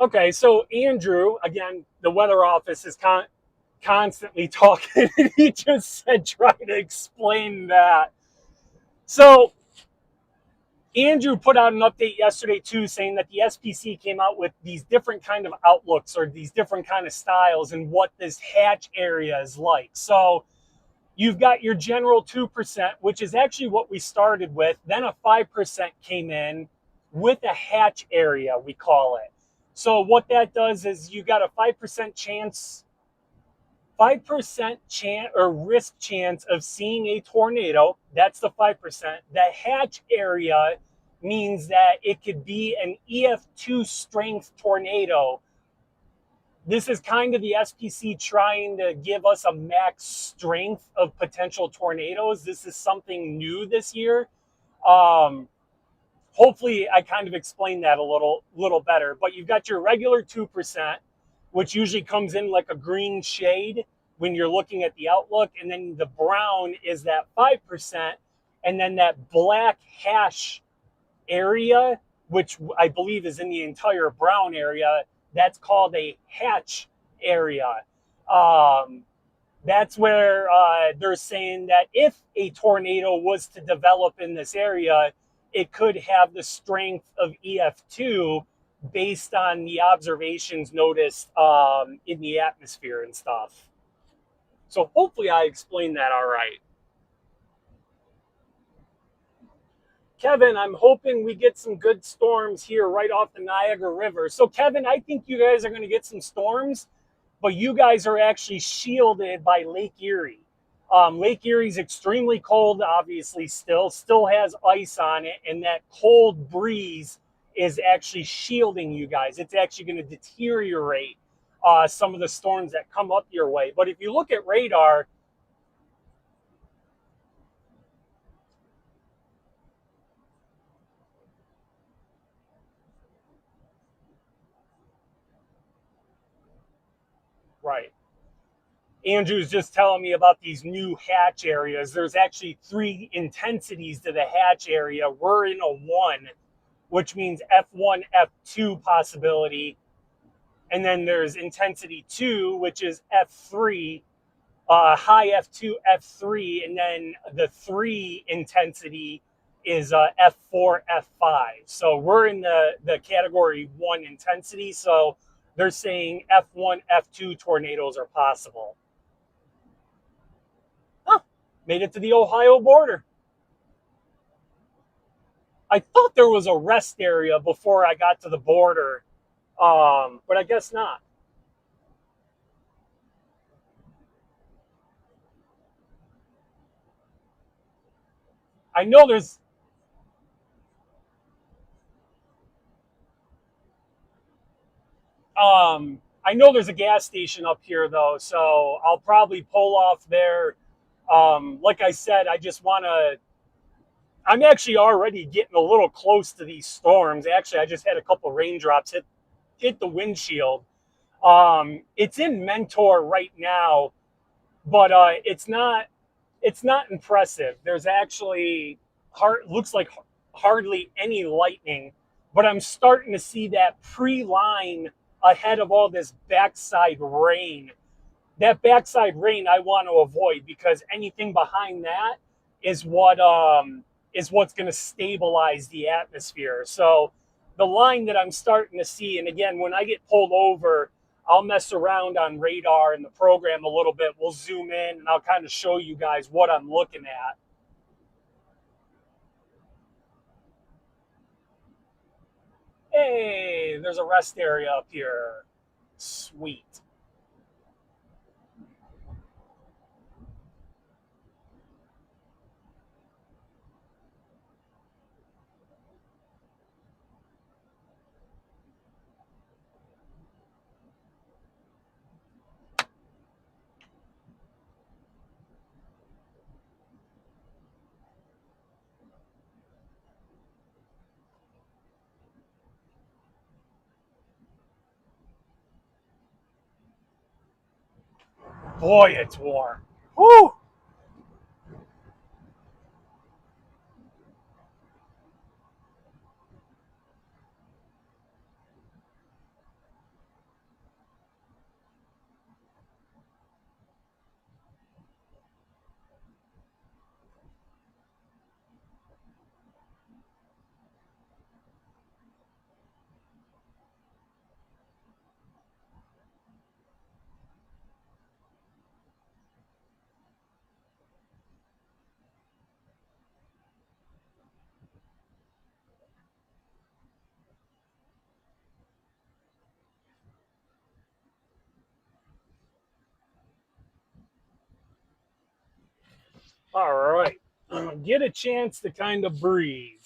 [SPEAKER 1] okay, so Andrew, again, the weather office is constantly talking, and he just said, try to explain that. So Andrew put out an update yesterday too, saying that the SPC came out with these different kind of outlooks or these different kind of styles and what this hatch area is like. So you've got your general 2%, which is actually what we started with. Then a 5% came in with a hatch area, we call it. So what that does is you got a 5% chance or risk chance of seeing a tornado. That's the 5%. The hatch area means that it could be an EF2 strength tornado. This is kind of the SPC trying to give us a max strength of potential tornadoes. This is something new this year. Um, Hopefully I kind of explained that a little better. But you've got your regular 2%, which usually comes in like a green shade when you're looking at the outlook, and then the brown is that 5%, and then that black hash area, which I believe is in the entire brown area, that's called a hatch area. Um, that's where they're saying that if a tornado was to develop in this area, it could have the strength of EF2 based on the observations noticed in the atmosphere and stuff. So hopefully I explained that all right. Kevin, I'm hoping we get some good storms here right off the Niagara River. So, Kevin, I think you guys are going to get some storms, but you guys are actually shielded by Lake Erie. Lake Erie is extremely cold, obviously, still has ice on it, and that cold breeze is actually shielding you guys. It's actually going to deteriorate some of the storms that come up your way. But if you look at radar, right, Andrew's just telling me about these new hatch areas. There's actually 3 intensities to the hatch area. We're in a 1, which means F1, F2 possibility. And then there's intensity 2, which is F3, high F2, F3. And then the 3 intensity is F4, F5. So we're in the category 1 intensity. So they're saying F1, F2 tornadoes are possible. Huh, made it to the Ohio border. I thought there was a rest area before I got to the border, but I guess not. I know there's I know there's a gas station up here though, so I'll probably pull off there. Like I said, I just want to. I'm actually already getting a little close to these storms. Actually, I just had a couple raindrops hit the windshield. It's in Mentor right now, but it's not impressive. There's actually looks like hardly any lightning, but I'm starting to see that pre-line ahead of all this backside rain. That backside rain I want to avoid because anything behind that is what's going to stabilize the atmosphere. So the line that I'm starting to see, and again, when I get pulled over, I'll mess around on radar in the program a little bit. We'll zoom in and I'll kind of show you guys what I'm looking at. Hey, there's a rest area up here. Sweet. Boy, it's warm. Woo! All right. Get a chance to kind of breathe.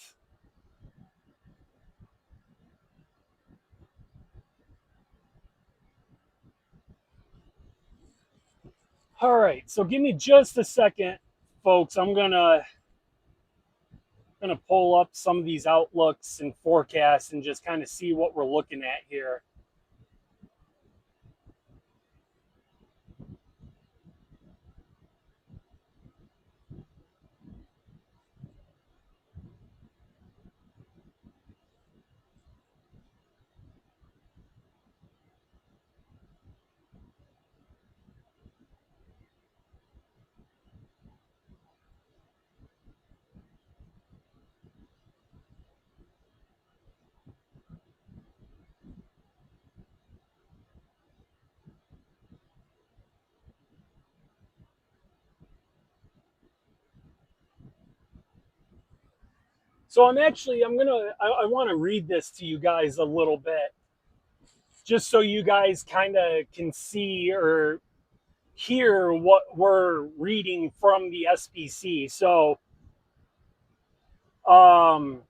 [SPEAKER 1] All right. So give me just a second, folks. I'm gonna pull up some of these outlooks and forecasts and just kind of see what we're looking at here. So I want to read this to you guys a little bit, just so you guys kind of can see or hear what we're reading from the SPC. So, um,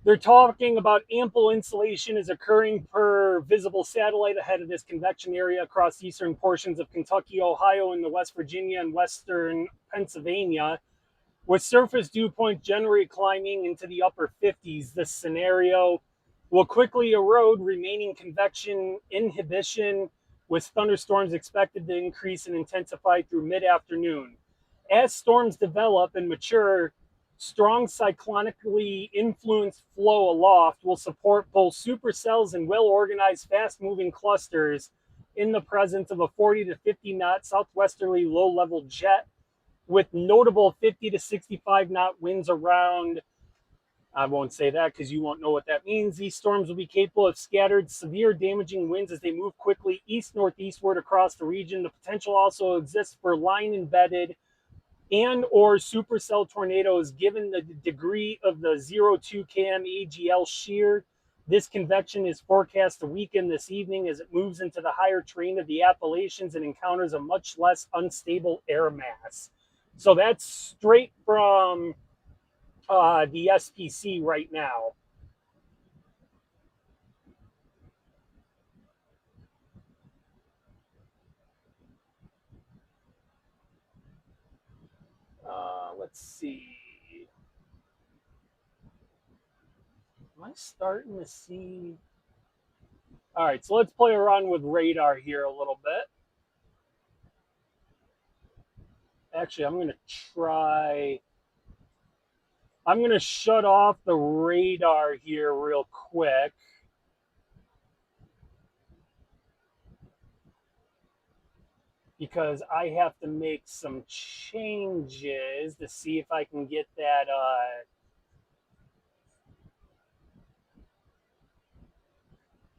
[SPEAKER 1] they're talking about ample insulation is occurring per visible satellite ahead of this convection area across eastern portions of Kentucky, Ohio, and the West Virginia and western Pennsylvania, with surface dew point generally climbing into the upper 50s. This scenario will quickly erode remaining convection inhibition with thunderstorms expected to increase and intensify through mid-afternoon. As storms develop and mature, strong cyclonically influenced flow aloft will support both supercells and well-organized, fast-moving clusters in the presence of a 40 to 50 knot southwesterly low-level jet with notable 50 to 65 knot winds around. I won't say that because you won't know what that means. These storms will be capable of scattered, severe, damaging winds as they move quickly east-northeastward across the region. The potential also exists for line-embedded and or supercell tornadoes given the degree of the 0.2 km AGL shear. This convection is forecast to weaken this evening as it moves into the higher terrain of the Appalachians and encounters a much less unstable air mass. So that's straight from the SPC right now. Let's see. Am I starting to see? All right, so let's play around with radar here a little bit. Actually, I'm going to try. I'm going to shut off the radar here real quick. Because I have to make some changes to see if I can get that.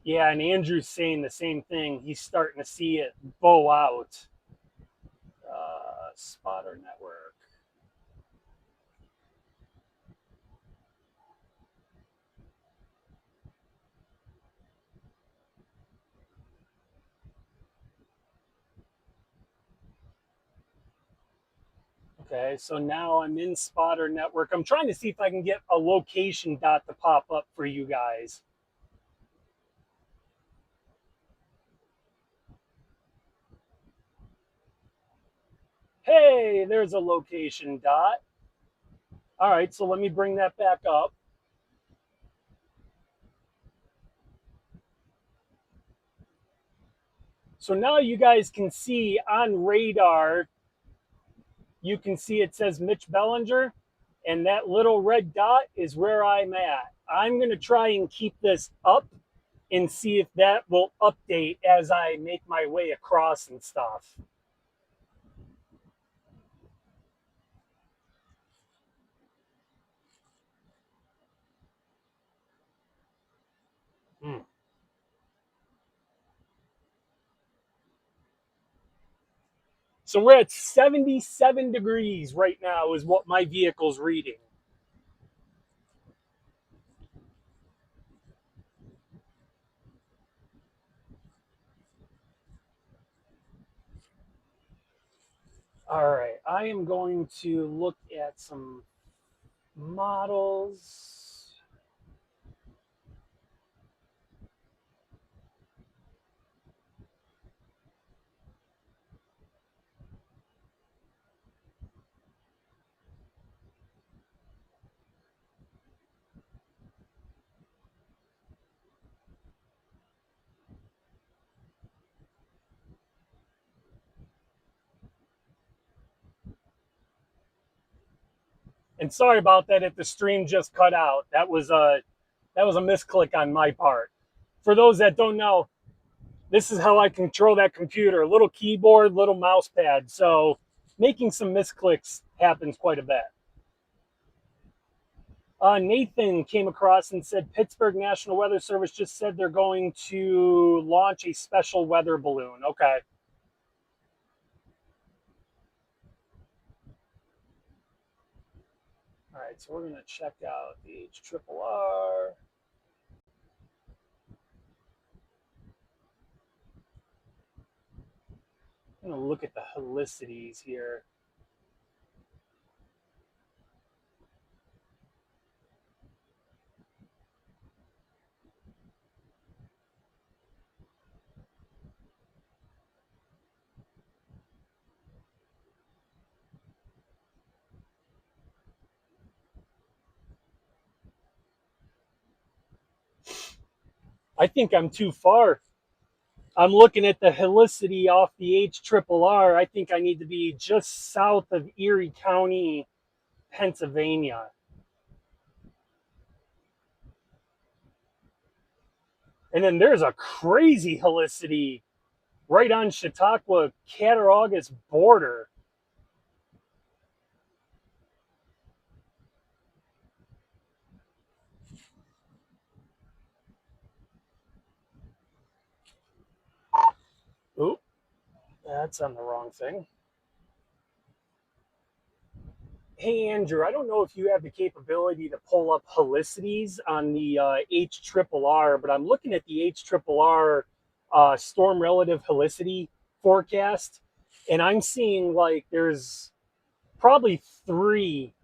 [SPEAKER 1] Yeah, and Andrew's saying the same thing. He's starting to see it bow out. Spotter network. Okay, so now I'm in Spotter Network. I'm trying to see if I can get a location dot to pop up for you guys. Hey, there's a location dot. All right, so let me bring that back up. So now you guys can see on radar, you can see it says Mitch Bellinger, and that little red dot is where I'm at. I'm going to try and keep this up and see if that will update as I make my way across and stuff. Hmm. So we're at 77 degrees right now is what my vehicle's reading. All right, I am going to look at some models. And sorry about that if the stream just cut out. That was a misclick on my part. For those that don't know, this is how I control that computer. Little keyboard, little mouse pad. So making some misclicks happens quite a bit. Nathan came across and said Pittsburgh National Weather Service just said they're going to launch a special weather balloon. Okay. All right, so we're going to check out the HRRR. I'm going to look at the helicities here. I think I'm too far. I'm looking at the helicity off the HRRR. I think I need to be just south of Erie County, Pennsylvania. And then there's a crazy helicity right on Chautauqua Cattaraugus border. Oop, that's on the wrong thing. Hey Andrew, I don't know if you have the capability to pull up helicities on the HRRR, but I'm looking at the HRRR storm relative helicity forecast, and I'm seeing like there's probably three,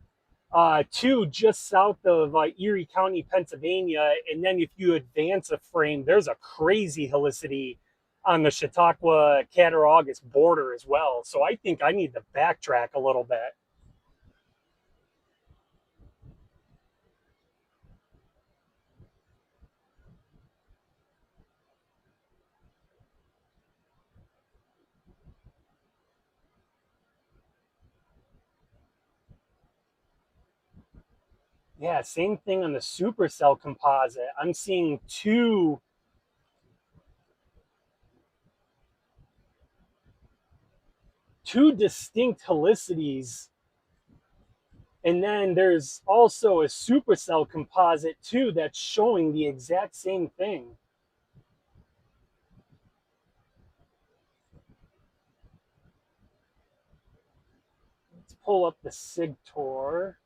[SPEAKER 1] two just south of Erie County, Pennsylvania, and then if you advance a frame, there's a crazy helicity on the Chautauqua Cattaraugus border as well. So I think I need to backtrack a little bit. Yeah, same thing on the supercell composite. I'm seeing two distinct helicities, and then there's also a supercell composite too that's showing the exact same thing. Let's pull up the SIGTOR.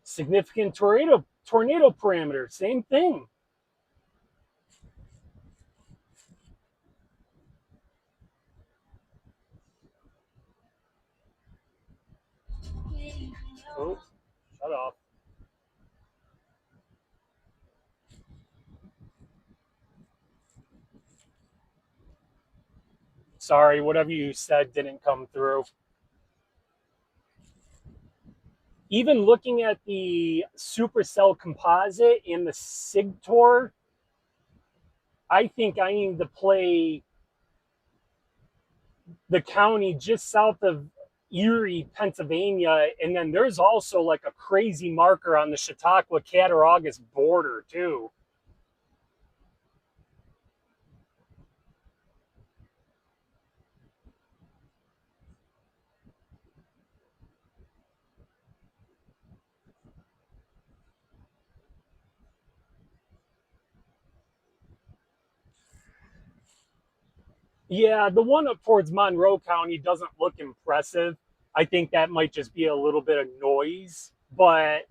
[SPEAKER 1] Significant tornado parameter, same thing. Oh, shut off. Sorry, whatever you said didn't come through. Even looking at the supercell composite and the SIGTOR, I think I need to play the county just south of Erie, Pennsylvania, and then there's also like a crazy marker on the Chautauqua Cattaraugus border too. Yeah, the one up towards Monroe County doesn't look impressive. I think that might just be a little bit of noise, but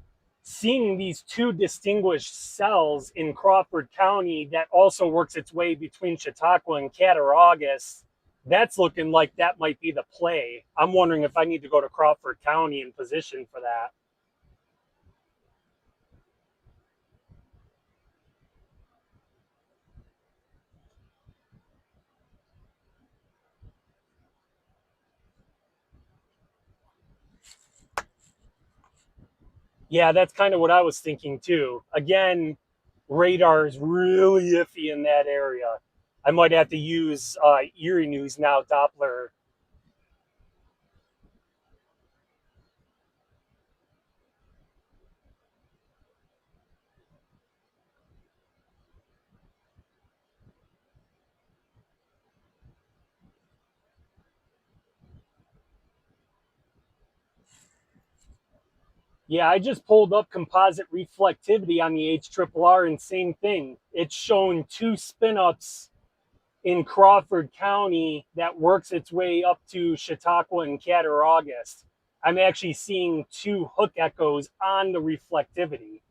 [SPEAKER 1] seeing these two distinguished cells in Crawford County that also works its way between Chautauqua and Cattaraugus, that's looking like that might be the play. I'm wondering if I need to go to Crawford County in position for that. Yeah, that's kind of what I was thinking too. Again, radar is really iffy in that area. I might have to use Erie News now, Doppler. Yeah, I just pulled up composite reflectivity on the HRRR, and same thing. It's showing two spin ups in Crawford County that works its way up to Chautauqua and Cattaraugus. I'm actually seeing two hook echoes on the reflectivity.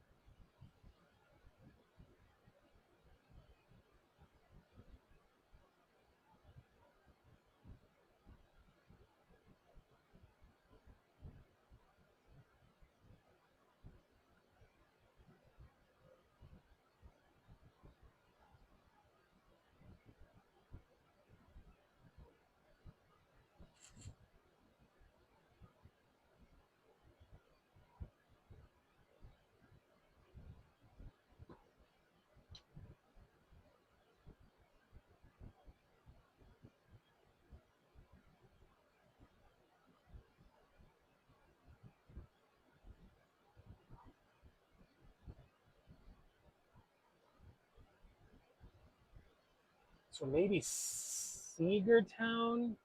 [SPEAKER 1] So maybe Seegertown.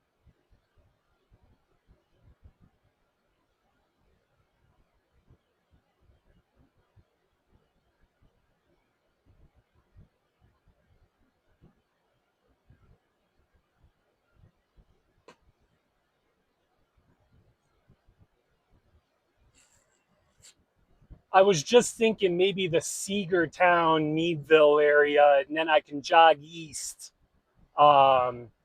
[SPEAKER 1] I was just thinking maybe the Seegertown, Meadville area, and then I can jog east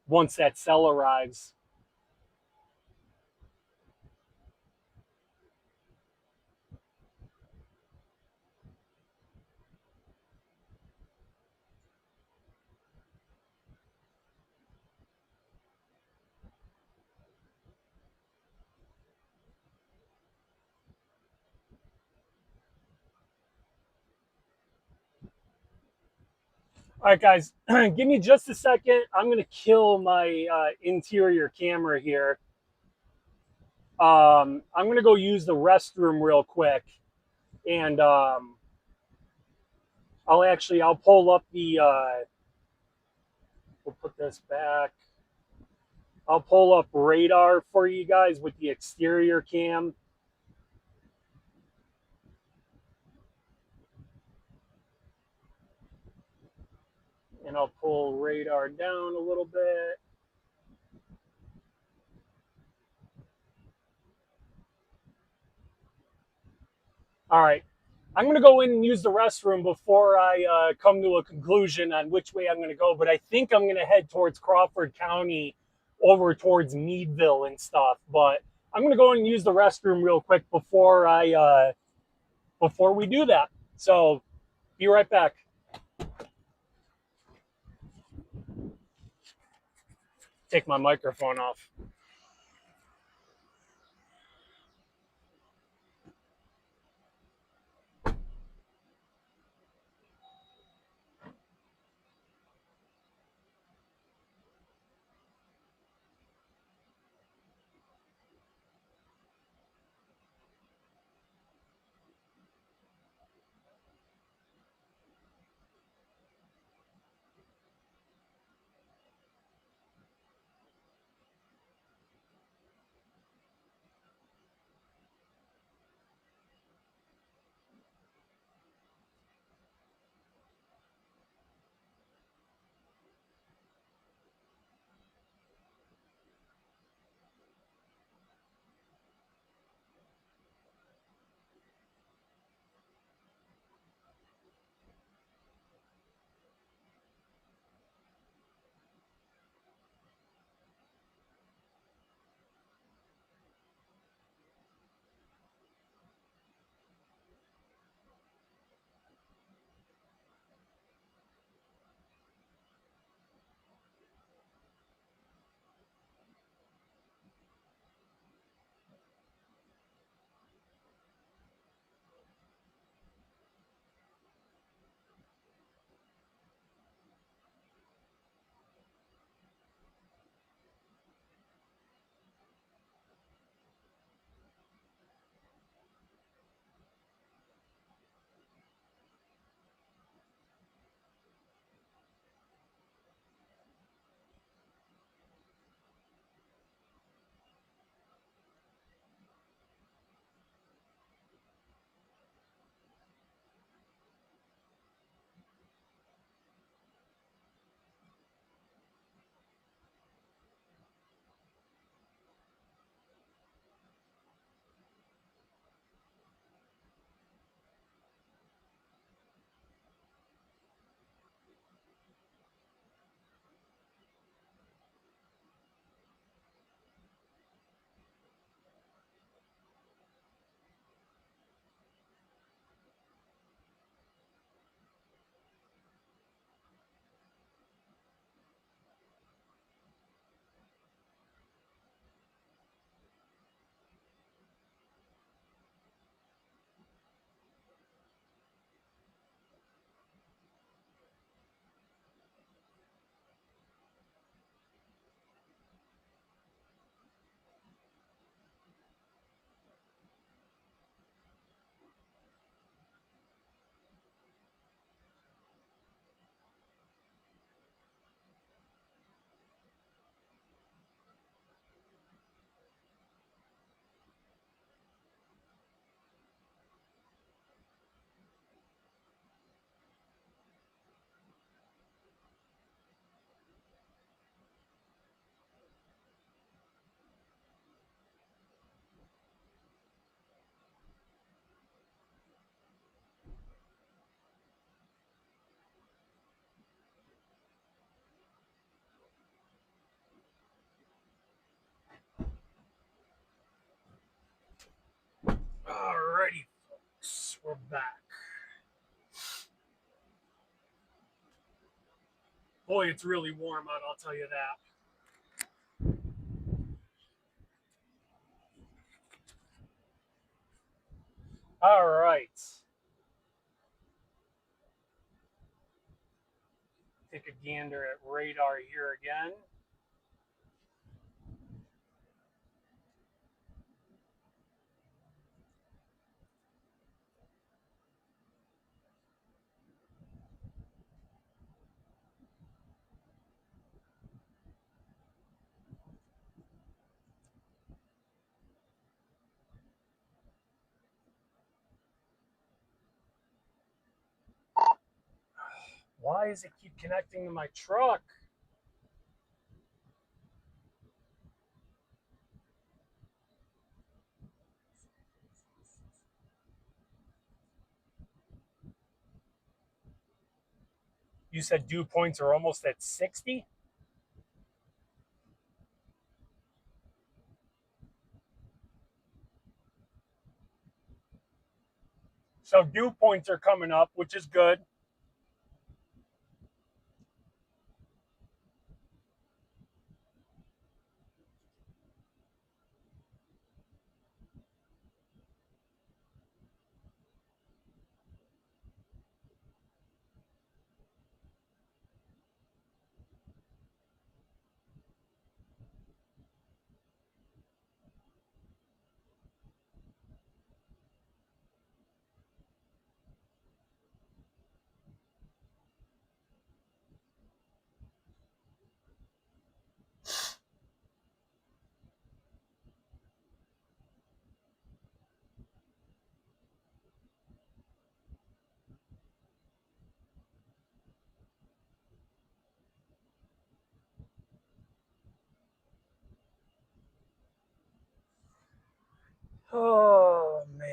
[SPEAKER 1] once that cell arrives. All right, guys, give me just a second. I'm going to kill my interior camera here. I'm going to go use the restroom real quick. And I'll pull up we'll put this back. I'll pull up radar for you guys with the exterior cam. And I'll pull radar down a little bit. All right. I'm going to go in and use the restroom before I come to a conclusion on which way I'm going to go. But I think I'm going to head towards Crawford County over towards Meadville and stuff. But I'm going to go in and use the restroom real quick before we do that. So be right back. Take my microphone off. back. Boy, it's really warm out, I'll tell you that. All right. Take a gander at radar here again. Why does it keep connecting to my truck? You said dew points are almost at 60? So dew points are coming up, which is good. Oh, man.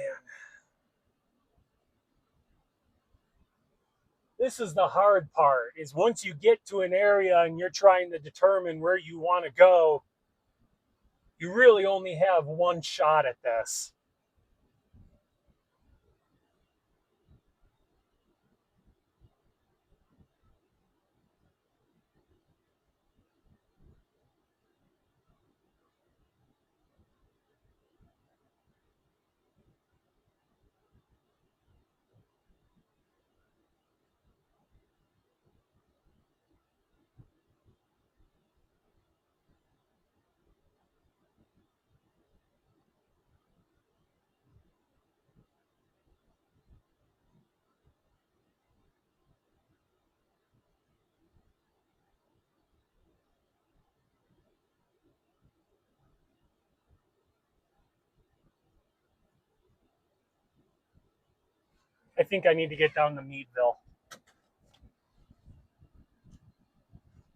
[SPEAKER 1] This is the hard part, is once you get to an area and you're trying to determine where you want to go, you really only have one shot at this. I think I need to get down to Meadville.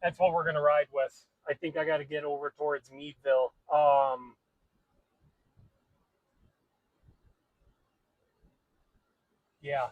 [SPEAKER 1] That's what we're going to ride with. I think I got to get over towards Meadville. Yeah.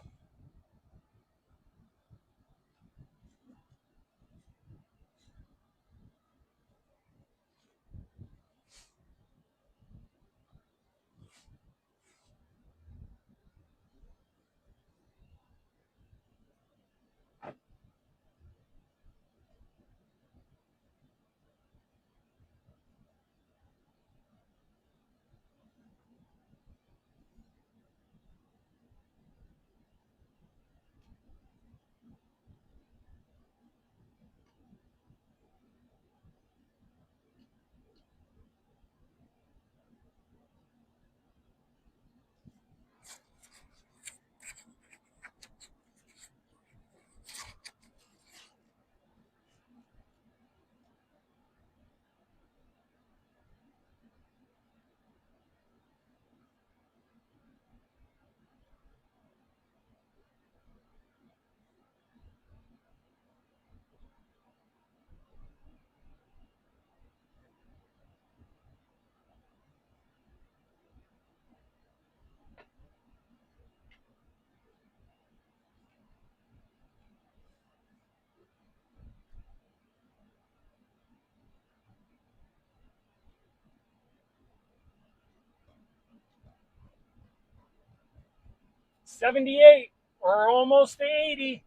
[SPEAKER 1] 78. We're almost to 80.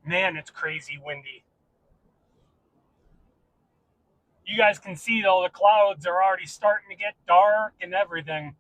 [SPEAKER 1] Man, it's crazy windy. You guys can see though the clouds are already starting to get dark and everything.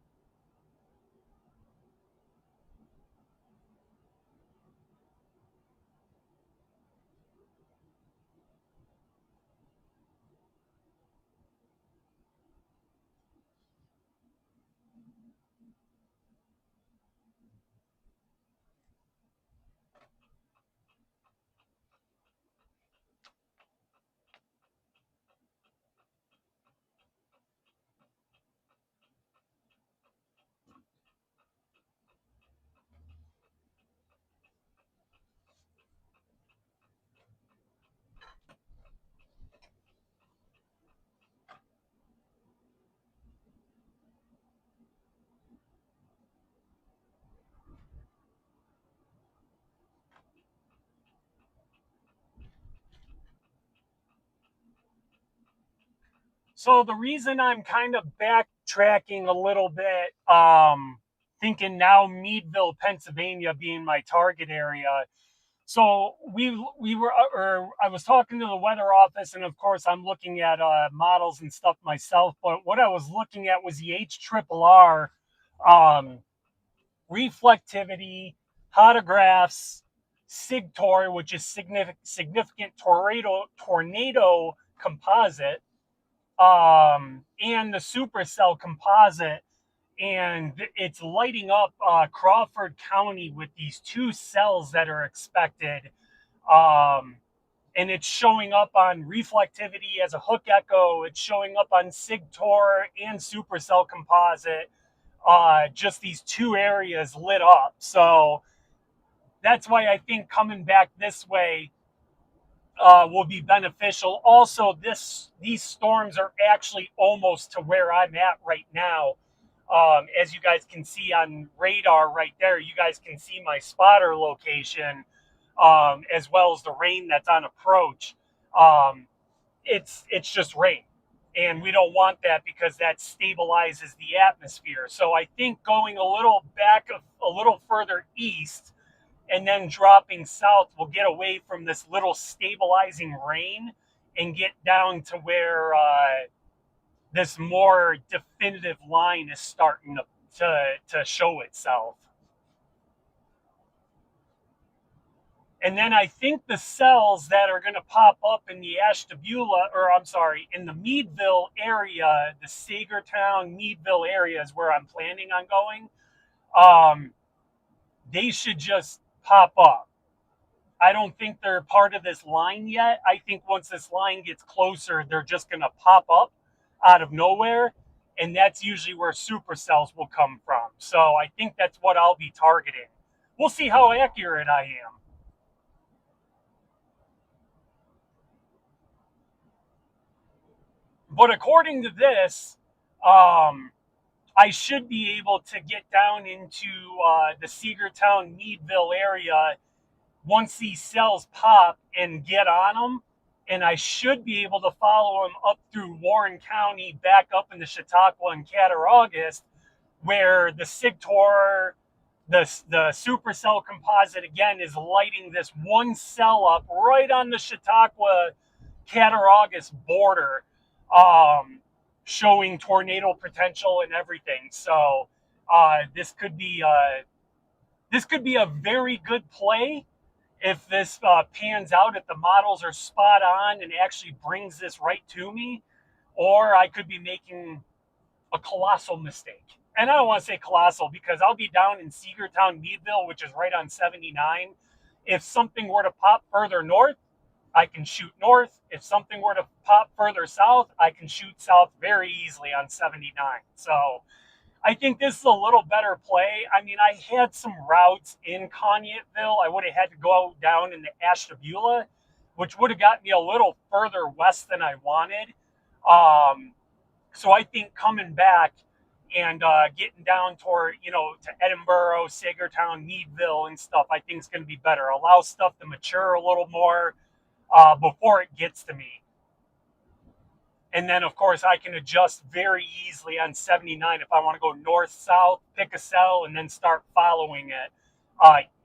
[SPEAKER 1] So the reason I'm kind of backtracking a little bit, thinking now Meadville, Pennsylvania being my target area. So we were, or I was talking to the weather office, and of course I'm looking at models and stuff myself. But what I was looking at was the HRRR, um, reflectivity, hotographs, SIGTOR, which is significant tornado composite, and the supercell composite, and it's lighting up Crawford County with these two cells that are expected. Um, and it's showing up on reflectivity as a hook echo. It's showing up on SIGTOR and supercell composite. Just these two areas lit up. So that's why I think coming back this way will be beneficial. Also, these storms are actually almost to where I'm at right now. As you guys can see on radar right there, you guys can see my spotter location, as well as the rain that's on approach. Um, it's just rain, and we don't want that because that stabilizes the atmosphere. So I think going a little back, a little further east, and then dropping south, we'll get away from this little stabilizing rain and get down to where this more definitive line is starting to show itself. And then I think the cells that are going to pop up in the Ashtabula, or I'm sorry, in the Meadville area, the Sagertown, Meadville area is where I'm planning on going. Um, they should just pop up. I don't think they're part of this line yet. I think once this line gets closer, they're just going to pop up out of nowhere. And that's usually where supercells will come from. So I think that's what I'll be targeting. We'll see how accurate I am. But according to this, I should be able to get down into the Seegertown, Meadville area once these cells pop and get on them. And I should be able to follow them up through Warren County, back up into Chautauqua and Cattaraugus, where the SIGTOR, the supercell composite again is lighting this one cell up right on the Chautauqua Cattaraugus border, um, showing tornado potential and everything. So this could be a very good play if this pans out, if the models are spot on and actually brings this right to me, or I could be making a colossal mistake. And I don't want to say colossal because I'll be down in Seegertown, Meadville, which is right on 79. If something were to pop further north, I can shoot north. If something were to pop further south, I can shoot south very easily on 79. So I think this is a little better play. I mean, I had some routes in Conneautville. I would have had to go down into Ashtabula, which would have got me a little further west than I wanted. Um, so I think coming back and getting down toward, to Edinburgh, Sagertown, Meadville and stuff, I think is going to be better. Allow stuff to mature a little more before it gets to me. And then, of course, I can adjust very easily on 79 if I want to go north-south, pick a cell, and then start following it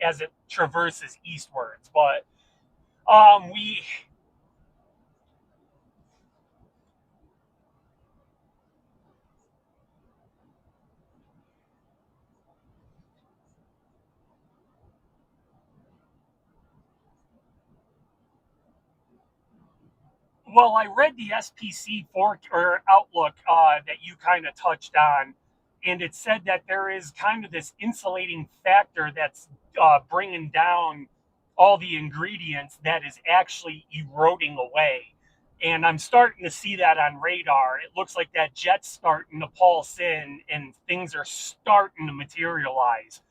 [SPEAKER 1] as it traverses eastwards. But we Well, I read the SPC fork or outlook that you kind of touched on, and it said that there is kind of this insulating factor that's bringing down all the ingredients that is actually eroding away. And I'm starting to see that on radar. It looks like that jet's starting to pulse in, and things are starting to materialize.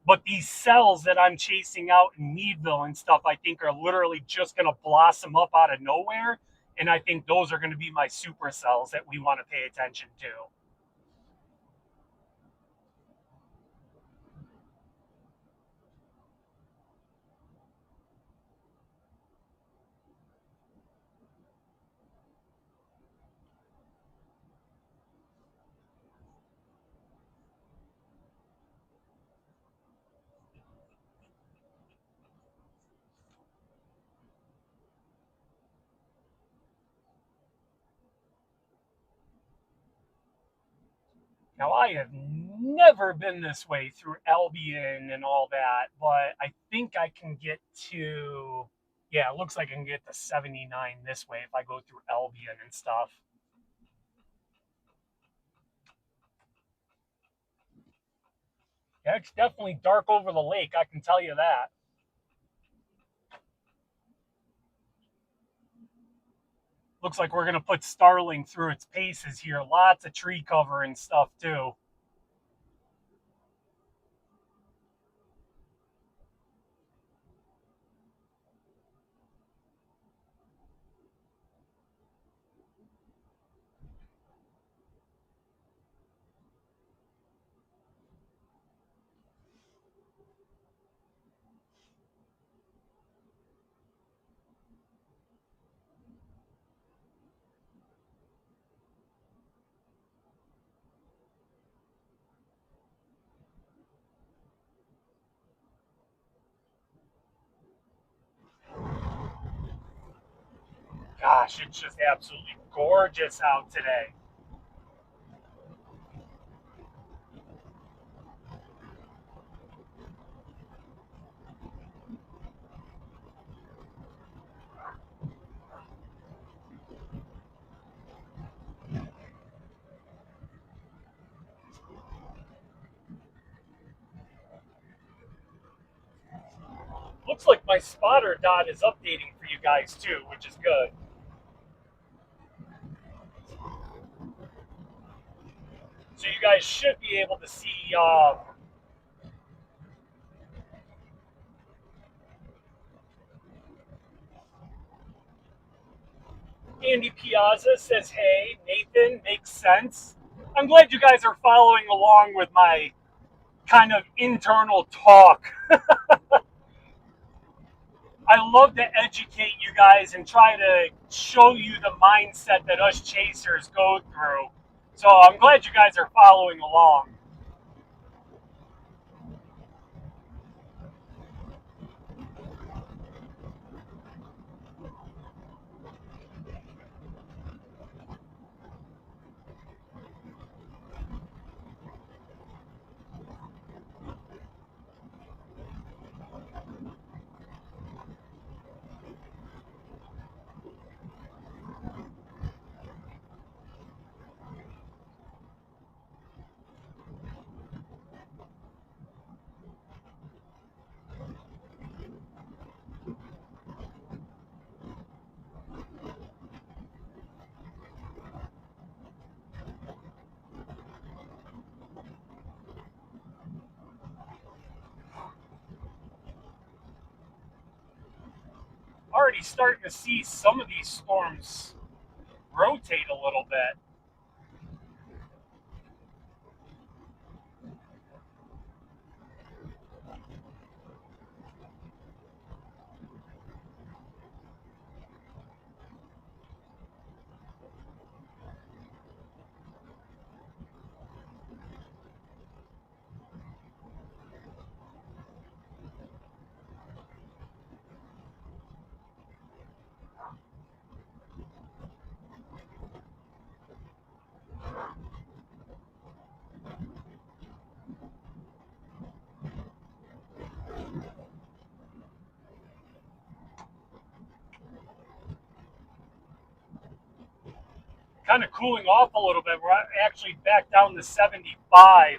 [SPEAKER 1] But these cells that I'm chasing out in Meadville and stuff, I think are literally just going to blossom up out of nowhere. And I think those are going to be my super cells that we want to pay attention to. Now, I have never been this way through Albion and all that, but I think I can get to, yeah, it looks like I can get to 79 this way if I go through Albion and stuff. Yeah, it's definitely dark over the lake, I can tell you that. Looks like we're going to put Starling through its paces here. Lots of tree cover and stuff, too. Gosh, it's just absolutely gorgeous out today. Looks like my spotter dot is updating for you guys too, which is good. So you guys should be able to see. Andy Piazza says, "Hey, Nathan, makes sense." I'm glad you guys are following along with my kind of internal talk. I love to educate you guys and try to show you the mindset that us chasers go through. So I'm glad you guys are following along. already starting to see some of these storms rotate a little bit. Kind of cooling off a little bit. We're actually back down to 75.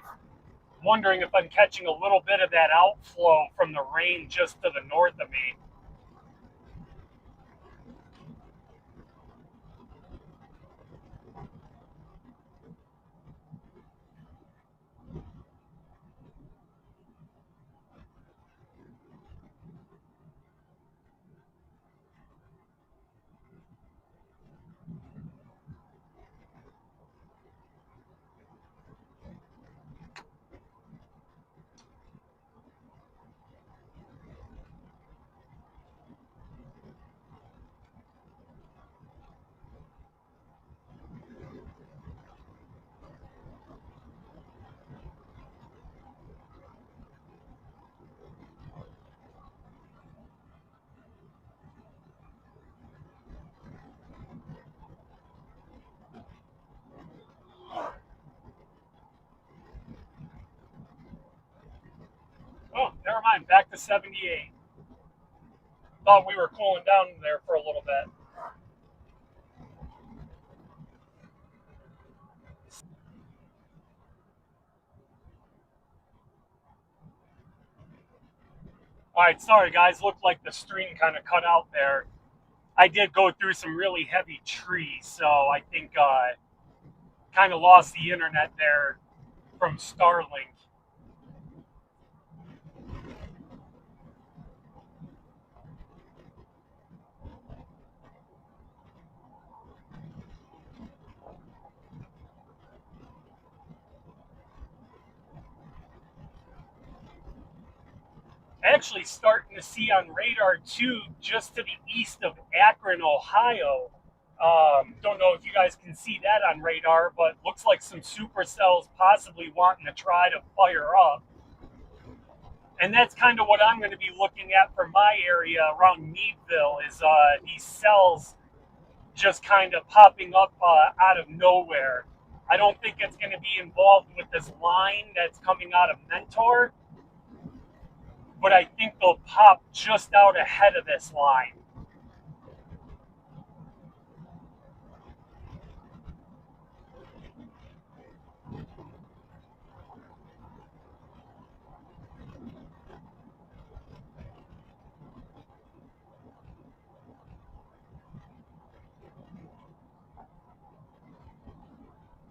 [SPEAKER 1] Wondering if I'm catching a little bit of that outflow from the rain just to the north of me. Oh, never mind. Back to 78. Thought we were cooling down there for a little bit. All right, sorry guys. Looked like the stream kind of cut out there. I did go through some really heavy trees, so I think kind of lost the internet there from Starlink. Actually starting to see on radar too, just to the east of Akron, Ohio. Don't know if you guys can see that on radar, but looks like some supercells possibly wanting to try to fire up. And that's kind of what I'm going to be looking at for my area around Meadville is these cells just kind of popping up out of nowhere. I don't think it's going to be involved with this line that's coming out of Mentor, but I think they'll pop just out ahead of this line.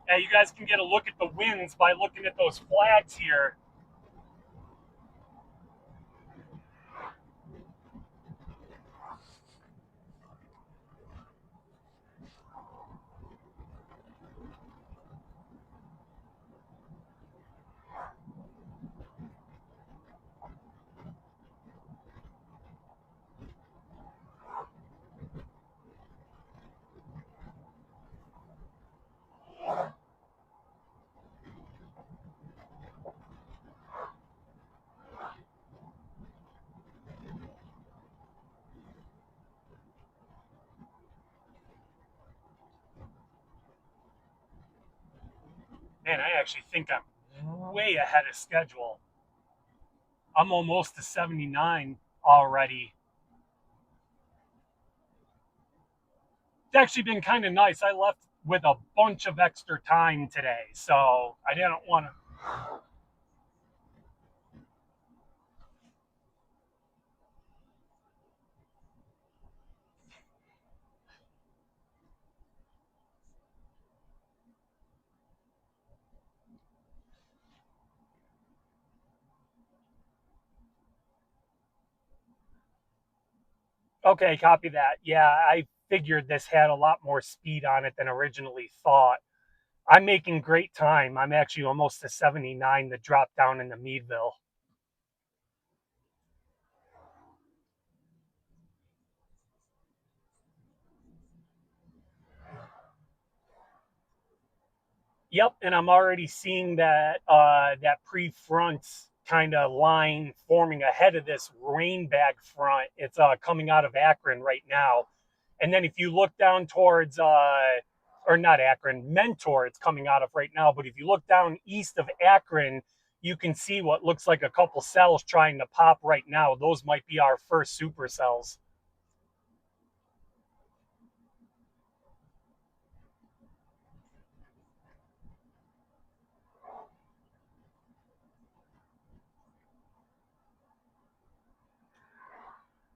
[SPEAKER 1] And you guys can get a look at the winds by looking at those flags here. Man, I actually think I'm way ahead of schedule. I'm almost to 79 already. It's actually been kind of nice. I left with a bunch of extra time today, so I didn't want to. Okay, copy that. Yeah, I figured this had a lot more speed on it than originally thought. I'm making great time. I'm actually almost to 79 to drop down into Meadville. Yep, and I'm already seeing that pre-front kind of line forming ahead of this rain bag front. It's coming out of Akron right now, and then if you look down towards or not Akron, Mentor, it's coming out of right now. But if you look down east of Akron, you can see what looks like a couple cells trying to pop right now. Those might be our first supercells.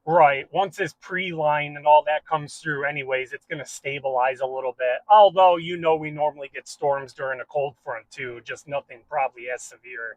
[SPEAKER 1] Right. Once this pre-line and all that comes through, anyways, it's going to stabilize a little bit. Although, we normally get storms during a cold front too, just nothing probably as severe.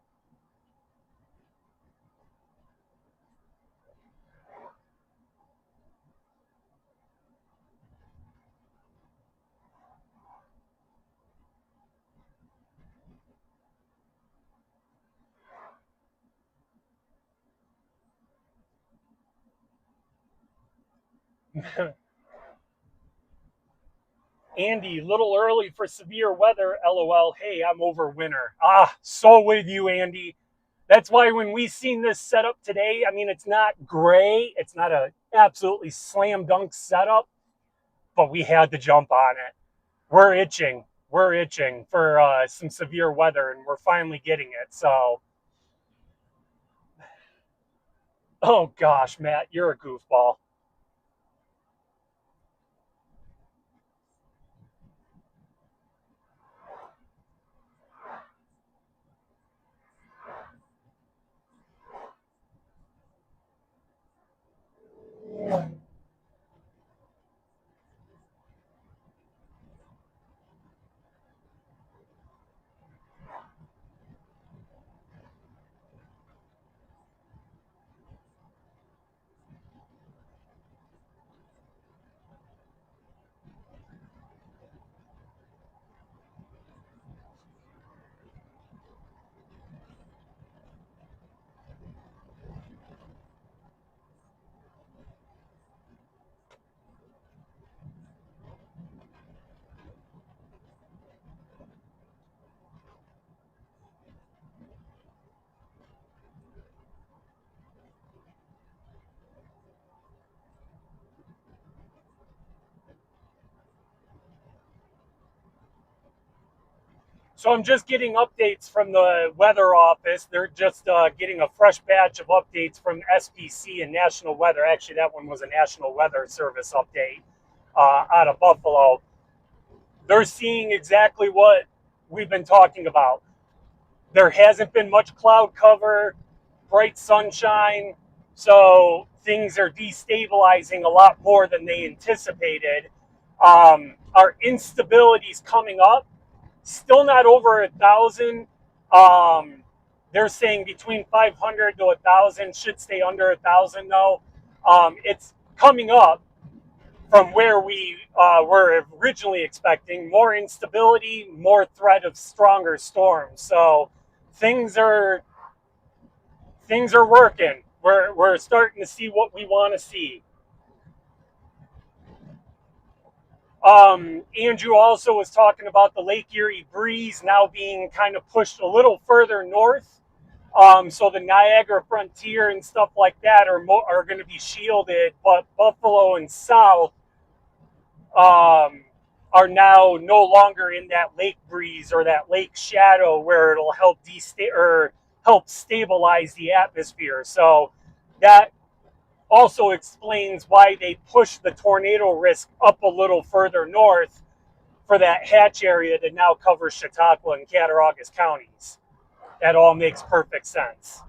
[SPEAKER 1] Andy, little early for severe weather. LOL. Hey, I'm over winter. Ah, so with you, Andy. That's why when we seen this setup today, I mean, it's not great. It's not a absolutely slam dunk setup, but we had to jump on it. We're itching. We're itching for some severe weather, and we're finally getting it. So, oh gosh, Matt, you're a goofball. So I'm just getting updates from the weather office. They're just getting a fresh batch of updates from SPC and National Weather. Actually, that one was a National Weather Service update out of Buffalo. They're seeing exactly what we've been talking about. There hasn't been much cloud cover, bright sunshine, so things are destabilizing a lot more than they anticipated. Our instability is coming up, still not over 1,000. They're saying between 500 to 1,000, should stay under 1,000 though. It's coming up from where we were originally expecting. More instability, more threat of stronger storms. So things are things are working. We're starting to see what we want to see. Andrew also was talking about the Lake Erie breeze now being kind of pushed a little further north. So the Niagara frontier and stuff like that are going to be shielded, but Buffalo and South um, are now no longer in that lake breeze or that lake shadow where it'll help stabilize the atmosphere. So that also explains why they push the tornado risk up a little further north for that hatch area that now covers Chautauqua and Cattaraugus counties. That all makes perfect sense.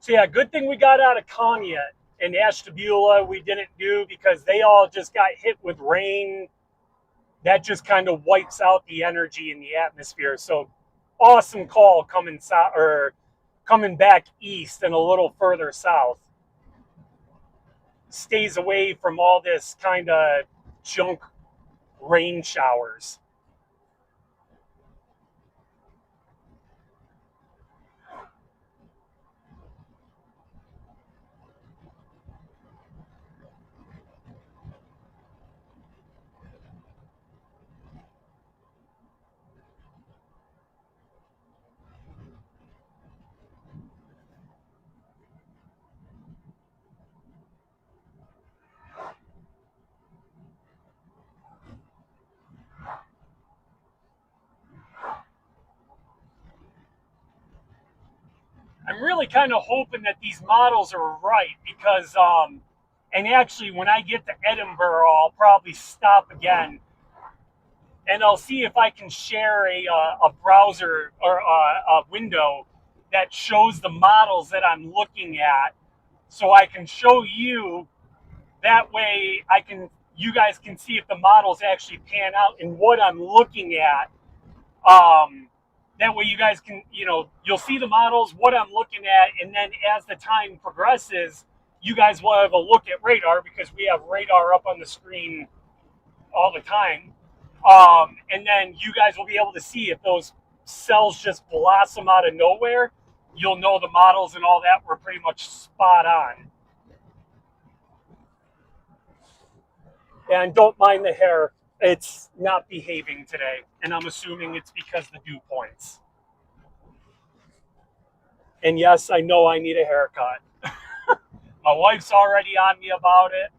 [SPEAKER 1] So yeah, good thing we got out of Kanya and Ashtabula we didn't do, because they all just got hit with rain. That just kind of wipes out the energy in the atmosphere. So awesome call coming south, or coming back east and a little further south. Stays away from all this kind of junk rain showers. I'm really kind of hoping that these models are right, because and actually when I get to Edinburgh, I'll probably stop again and I'll see if I can share a browser or a window that shows the models that I'm looking at, so I can show you. That way you guys can see if the models actually pan out and what I'm looking at. That way you guys can, you'll see the models, what I'm looking at, and then as the time progresses, you guys will have a look at radar, because we have radar up on the screen all the time. And then you guys will be able to see if those cells just blossom out of nowhere. You'll know the models and all that were pretty much spot on. And don't mind the hair. It's not behaving today. And I'm assuming it's because of the dew points. And yes, I know I need a haircut. My wife's already on me about it.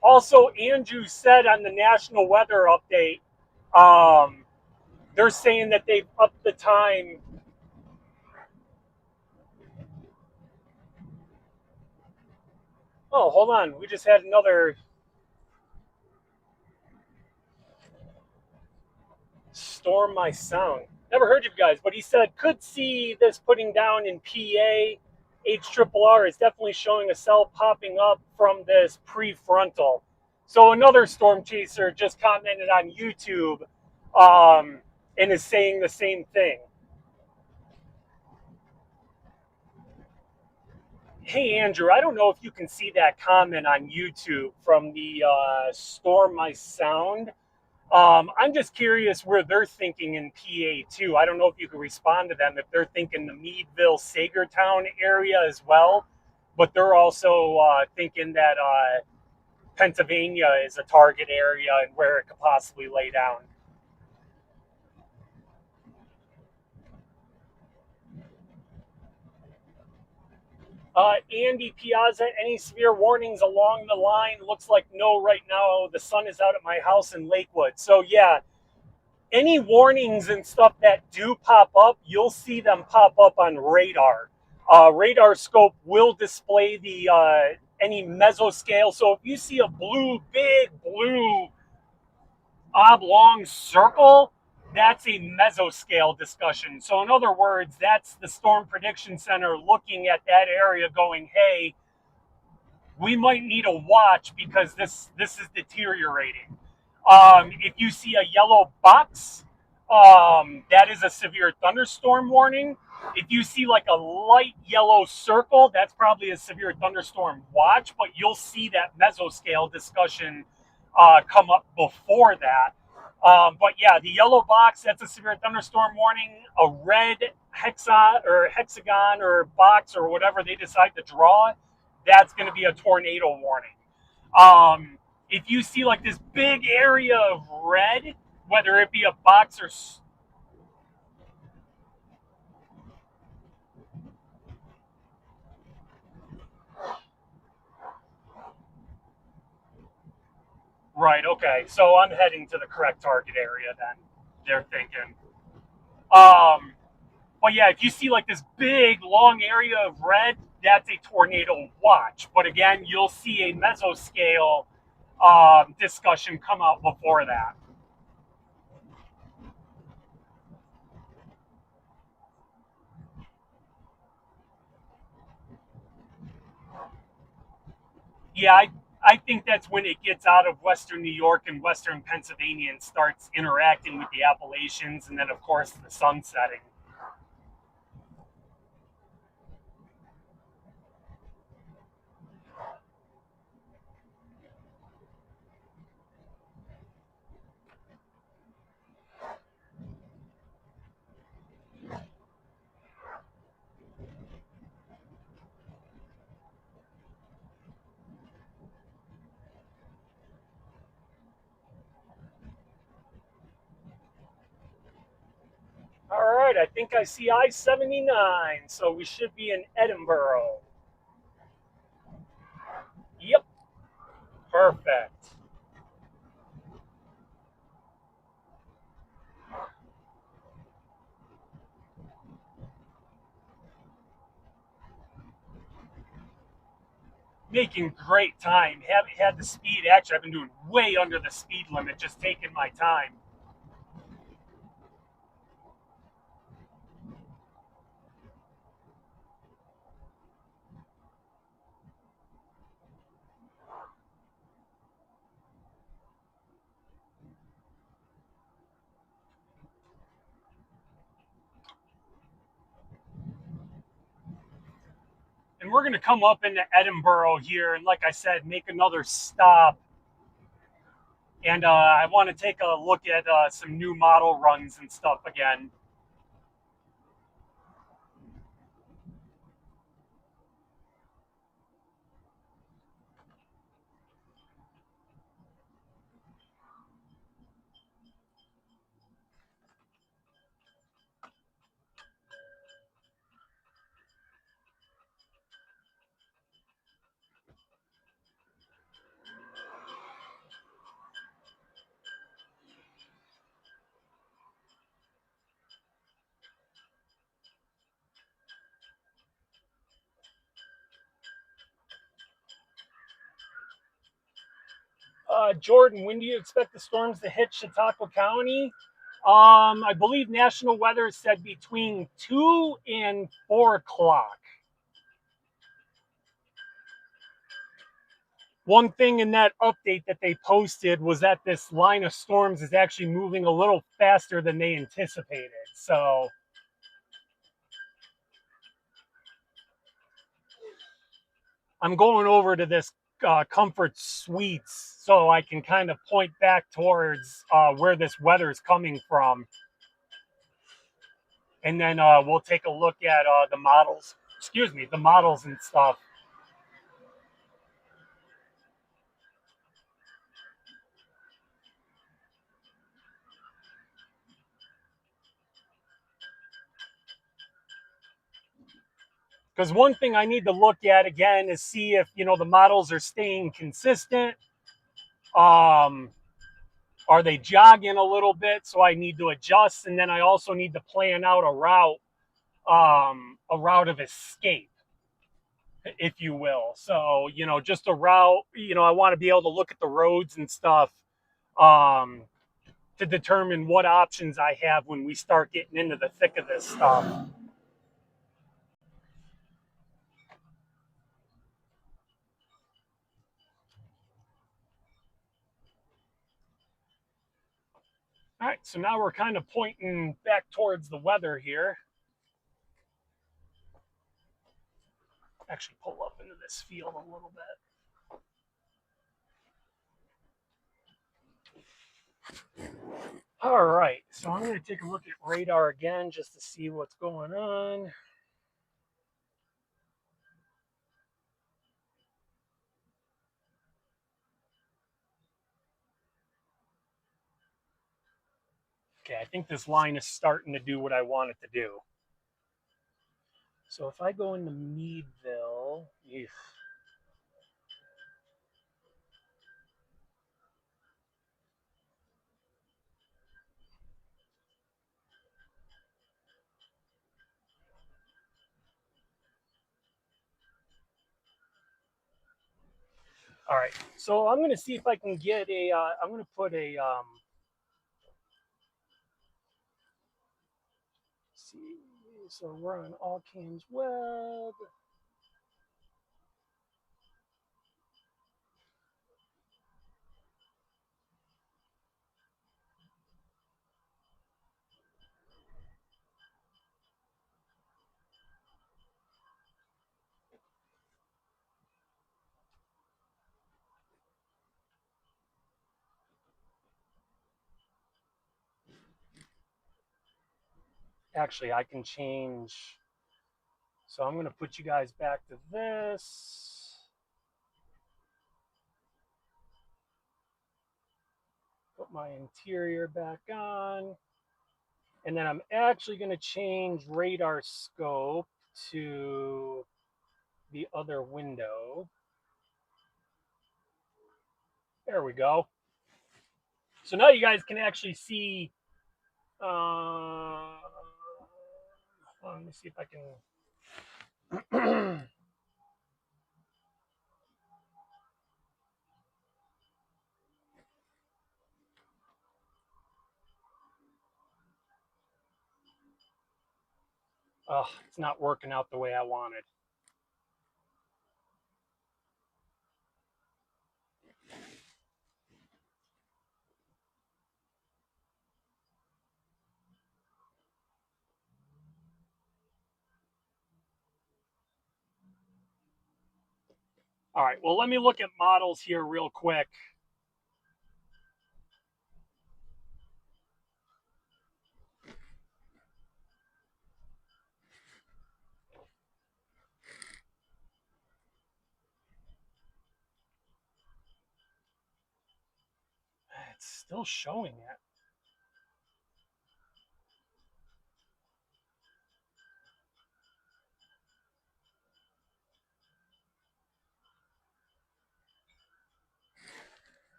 [SPEAKER 1] Also, Andrew said on the national weather update, they're saying that they've upped the time. Oh, hold on. We just had another storm my sound. Never heard you guys, but he said could see this putting down in PA. HRRR is definitely showing a cell popping up from this prefrontal. So another storm chaser just commented on YouTube, and is saying the same thing. Hey, Andrew, I don't know if you can see that comment on YouTube from the Storm My Sound. I'm just curious where they're thinking in PA too. I don't know if you can respond to them if they're thinking the Meadville, Sagertown area as well, but they're also thinking that Pennsylvania is a target area and where it could possibly lay down. Andy Piazza, any severe warnings along the line? Looks like no right now. The sun is out at my house in Lakewood. So yeah, any warnings and stuff that do pop up, you'll see them pop up on radar. Radar scope will display the any mesoscale. So if you see a big blue oblong circle, that's a mesoscale discussion. So in other words, that's the Storm Prediction Center looking at that area going, hey, we might need a watch because this is deteriorating. If you see a yellow box, that is a severe thunderstorm warning. If you see like a light yellow circle, that's probably a severe thunderstorm watch, but you'll see that mesoscale discussion come up before that. But yeah, the yellow box, that's a severe thunderstorm warning. A red hexagon or box or whatever they decide to draw, that's going to be a tornado warning. If you see like this big area of red, whether it be a box or right, okay, so I'm heading to the correct target area then. They're thinking. Um, But yeah, if you see like this big long area of red, that's a tornado watch. But again, you'll see a mesoscale discussion come out before that. Yeah, I think that's when it gets out of Western New York and Western Pennsylvania and starts interacting with the Appalachians, and then of course the sun setting. All right, I think I see I-79, so we should be in Edinburgh. Yep, perfect. Making great time. Haven't had the speed. Actually, I've been doing way under the speed limit, just taking my time. And we're going to come up into Edinburgh here, and like I said, make another stop. And I want to take a look at some new model runs and stuff again. Jordan, when do you expect the storms to hit Chautauqua County? I believe National Weather said between 2 and 4 o'clock. One thing in that update that they posted was that this line of storms is actually moving a little faster than they anticipated. So I'm going over to this Comfort Suites so I can kind of point back towards where this weather is coming from. And then we'll take a look at the models, excuse me, the models and stuff. Because one thing I need to look at again is see if, the models are staying consistent. Um, are they jogging a little bit? So I need to adjust. And then I also need to plan out a route of escape, if you will. So, just a route, I want to be able to look at the roads and stuff um, to determine what options I have when we start getting into the thick of this stuff. All right, so now we're kind of pointing back towards the weather here. Actually, pull up into this field a little bit. All right, so I'm going to take a look at radar again just to see what's going on. Okay, I think this line is starting to do what I want it to do. So if I go into Meadville, All right, so I'm going to see if I can get a, I'm going to put a, see, so we're on All Cams Web. Actually, I can change. So I'm going to put you guys back to this. Put my interior back on. And then I'm actually going to change radar scope to the other window. There we go. So now you guys can actually see. Let me see if I can. Oh, it's not working out the way I wanted. All right, well, let me look at models here real quick. It's still showing it.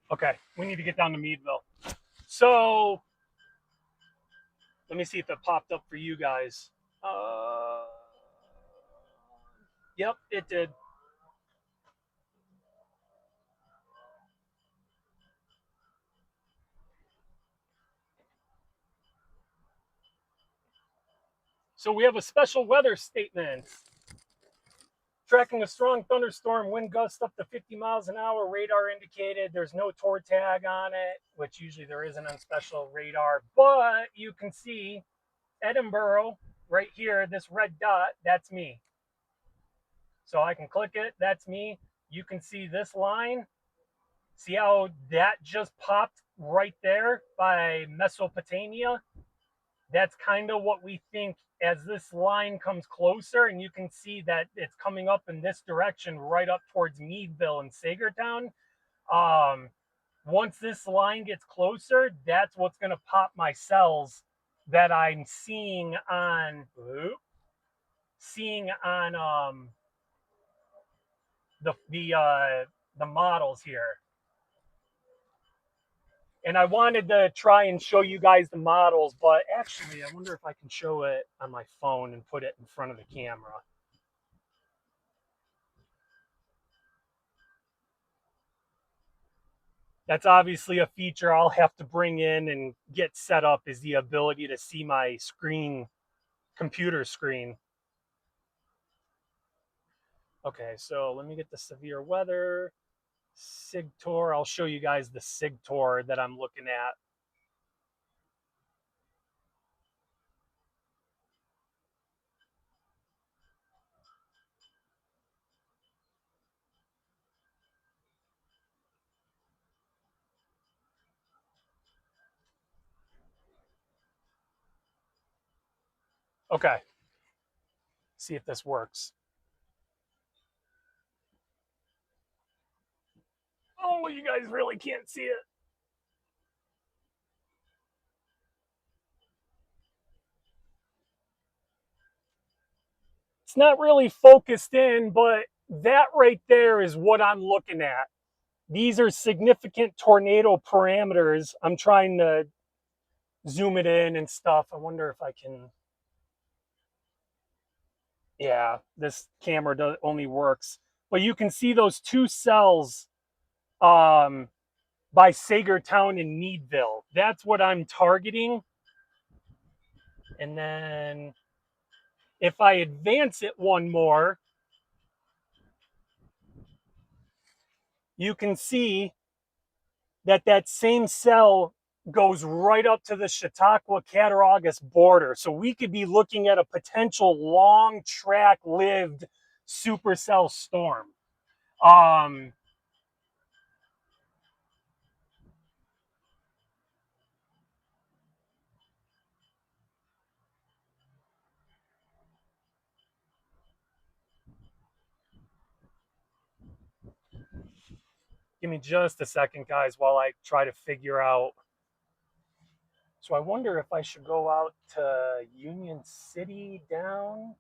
[SPEAKER 1] Okay, we need to get down to Meadville. So let me see if it popped up for you guys. Yep, it did. So we have a special weather statement. Tracking a strong thunderstorm, wind gusts up to 50 miles an hour, radar indicated. There's no tour tag on it, which usually there isn't on special radar. But you can see Edinburgh right here, this red dot, that's me. So I can click it, that's me. You can see this line. See how that just popped right there by Mesopotamia? That's kind of what we think as this line comes closer, and you can see that it's coming up in this direction right up towards Meadville and Sagertown. Once this line gets closer, that's what's going to pop my cells that I'm seeing on the models here. And I wanted to try and show you guys the models, but actually, I wonder if I can show it on my phone and put it in front of the camera. That's obviously a feature I'll have to bring in and get set up, is the ability to see my screen, computer screen. Okay, so let me get the severe weather. SIGTOR, I'll show you guys the SIGTOR that I'm looking at. Okay, see if this works. Oh, you guys really can't see it. It's not really focused in, but that right there is what I'm looking at. These are significant tornado parameters. I'm trying to zoom it in and stuff. I wonder if I can. Yeah, this camera only works, but you can see those two cells um, by Sagertown and Meadville. That's what I'm targeting. And then if I advance it one more, you can see that that same cell goes right up to the Chautauqua Cattaraugus border. So we could be looking at a potential long track lived supercell storm. Um, Give me just a second, guys, while I try to figure out. So I wonder if I should go out to Union City down.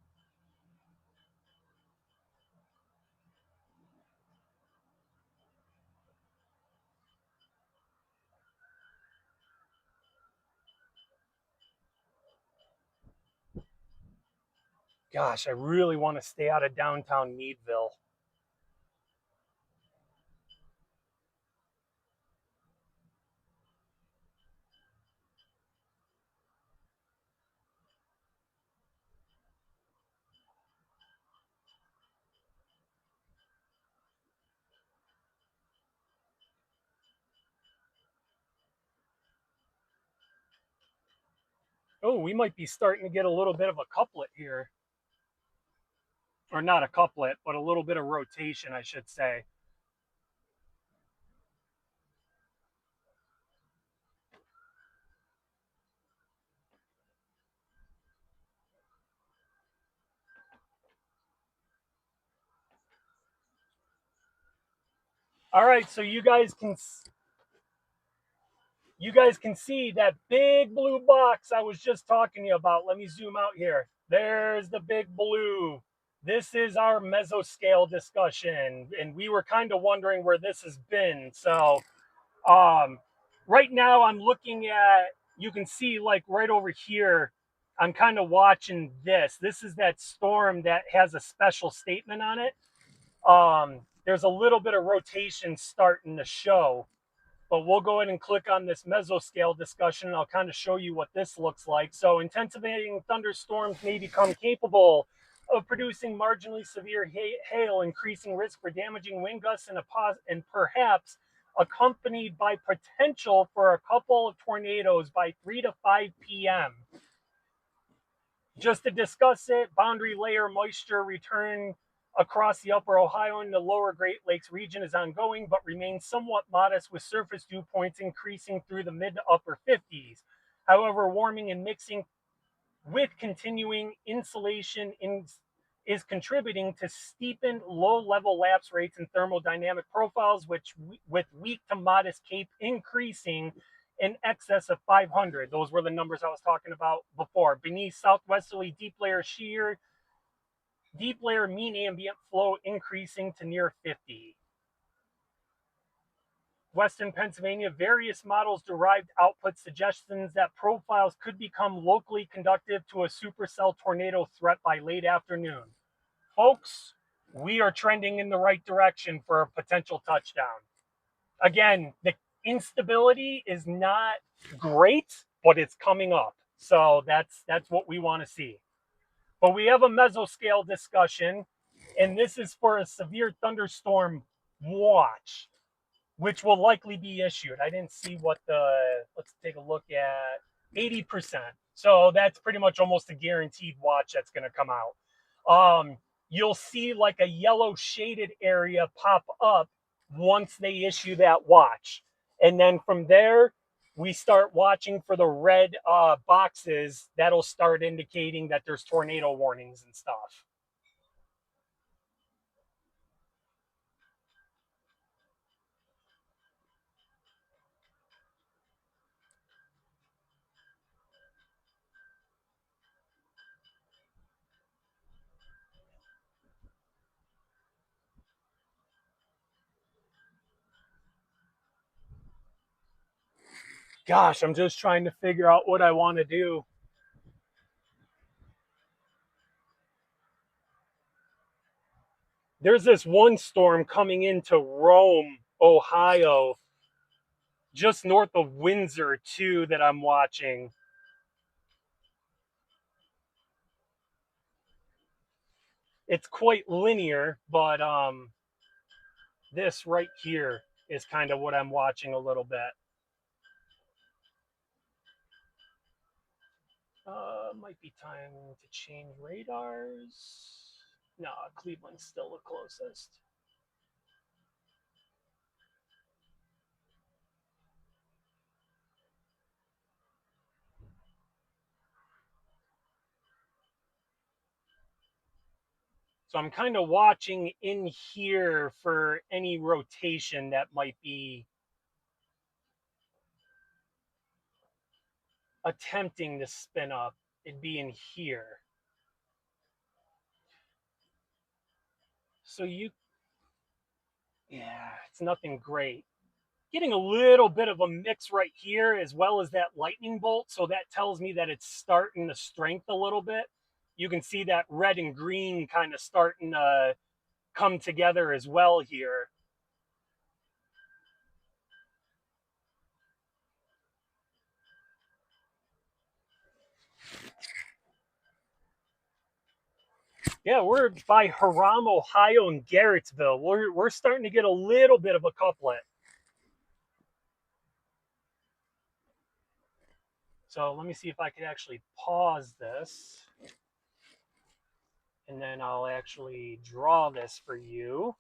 [SPEAKER 1] Gosh, I really want to stay out of downtown Meadville. Oh, we might be starting to get a little bit of a couplet here. Or not a couplet, but a little bit of rotation, I should say. All right, so you guys can see that big blue box I was just talking to you about. Let me zoom out here. There's the big blue. This is our mesoscale discussion, and we were kind of wondering where this has been. So, um, right now I'm looking at. You can see like right over here. I'm kind of watching this. This is that storm that has a special statement on it. There's a little bit of rotation starting to show, but we'll go ahead and click on this mesoscale discussion and I'll kind of show you what this looks like. So intensifying thunderstorms may become capable of producing marginally severe hail, increasing risk for damaging wind gusts and perhaps accompanied by potential for a couple of tornadoes by 3 to 5 p.m. Just to discuss it, boundary layer moisture return across the upper Ohio and the lower Great Lakes region is ongoing, but remains somewhat modest, with surface dew points increasing through the mid to upper 50s. However, warming and mixing with continuing insulation is contributing to steepened low-level lapse rates and thermodynamic profiles, which with weak to modest CAPE increasing in excess of 500. Those were the numbers I was talking about before. Beneath southwesterly deep layer mean ambient flow increasing to near 50. Western Pennsylvania, various models derived output suggestions that profiles could become locally conductive to a supercell tornado threat by late afternoon. Folks, we are trending in the right direction for a potential touchdown. Again, the instability is not great, but it's coming up. So that's what we want to see. But we have a mesoscale discussion, and this is for a severe thunderstorm watch, which will likely be issued. I didn't see what let's take a look at 80%. So that's pretty much almost a guaranteed watch that's going to come out. You'll see like a yellow shaded area pop up once they issue that watch. And then from there, we start watching for the red boxes that'll start indicating that there's tornado warnings and stuff. Gosh, I'm just trying to figure out what I want to do. There's this one storm coming into Rome, Ohio, just north of Windsor, too, that I'm watching. It's quite linear, but this right here is kind of what I'm watching a little bit. Might be time to change radars. No, Cleveland's still the closest. So I'm kind of watching in here for any rotation that might be attempting to spin up. It'd be in here. So yeah, it's nothing great. Getting a little bit of a mix right here as well as that lightning bolt. So that tells me that it's starting to strength a little bit. You can see that red and green kind of starting to come together as well here. Yeah, we're by Haram, Ohio, and Garrettsville. We're starting to get a little bit of a couplet. So let me see if I can actually pause this. And then I'll actually draw this for you.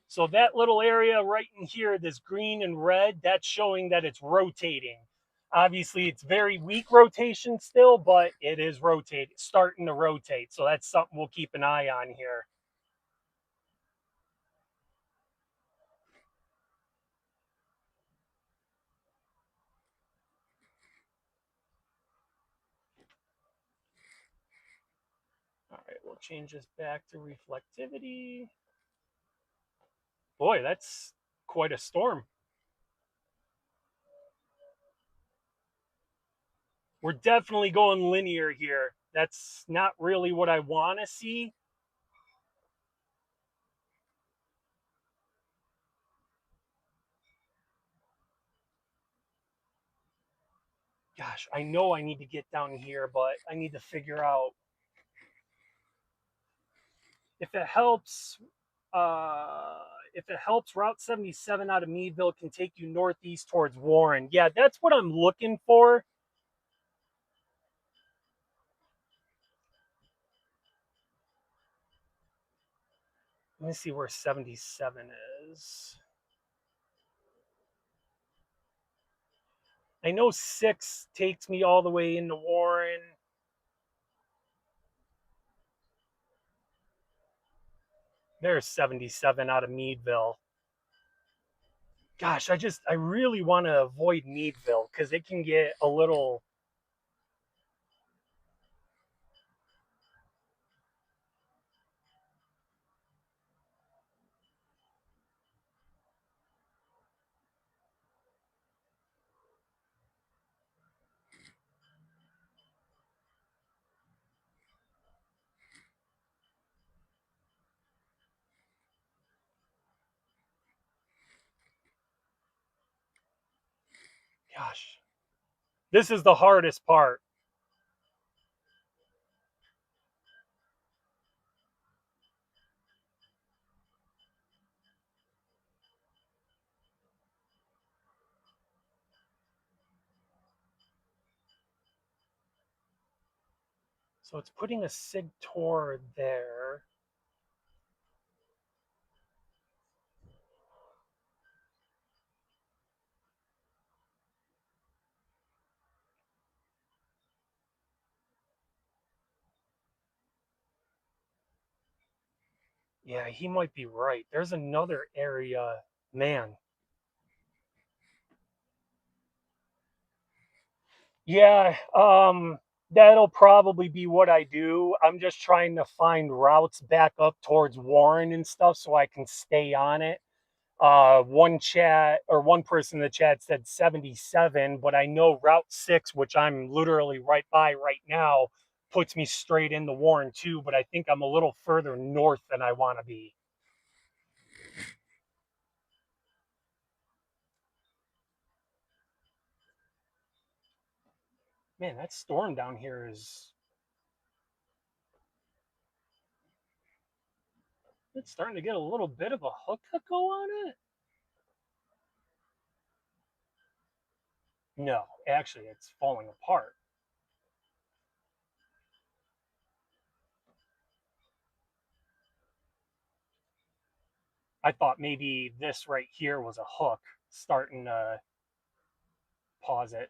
[SPEAKER 1] So that little area right in here, this green and red, that's showing that it's rotating. Obviously, it's very weak rotation still, but it is rotating, starting to rotate. So that's something we'll keep an eye on here. All right, we'll change this back to reflectivity. Boy, that's quite a storm. We're definitely going linear here. That's not really what I want to see. Gosh, I know I need to get down here, but I need to figure out if it helps. If it helps, Route 77 out of Meadville can take you northeast towards Warren. Yeah, that's what I'm looking for. Let me see where 77 is. I know 6 takes me all the way into Warren. There's 77 out of Meadville. Gosh, I really want to avoid Meadville because it can get a little. Gosh, this is the hardest part. So it's putting a sig tor there. Yeah, he might be right. There's another area, man. Yeah, that'll probably be what I do. I'm just trying to find routes back up towards Warren and stuff so I can stay on it. One person in the chat said 77, but I know Route 6, which I'm literally right by right now, puts me straight into Warren too, but I think I'm a little further north than I want to be. Man, that storm down here is it's starting to get a little bit of a hook to go on it. No, actually, it's falling apart. I thought maybe this right here was a hook starting to pause it.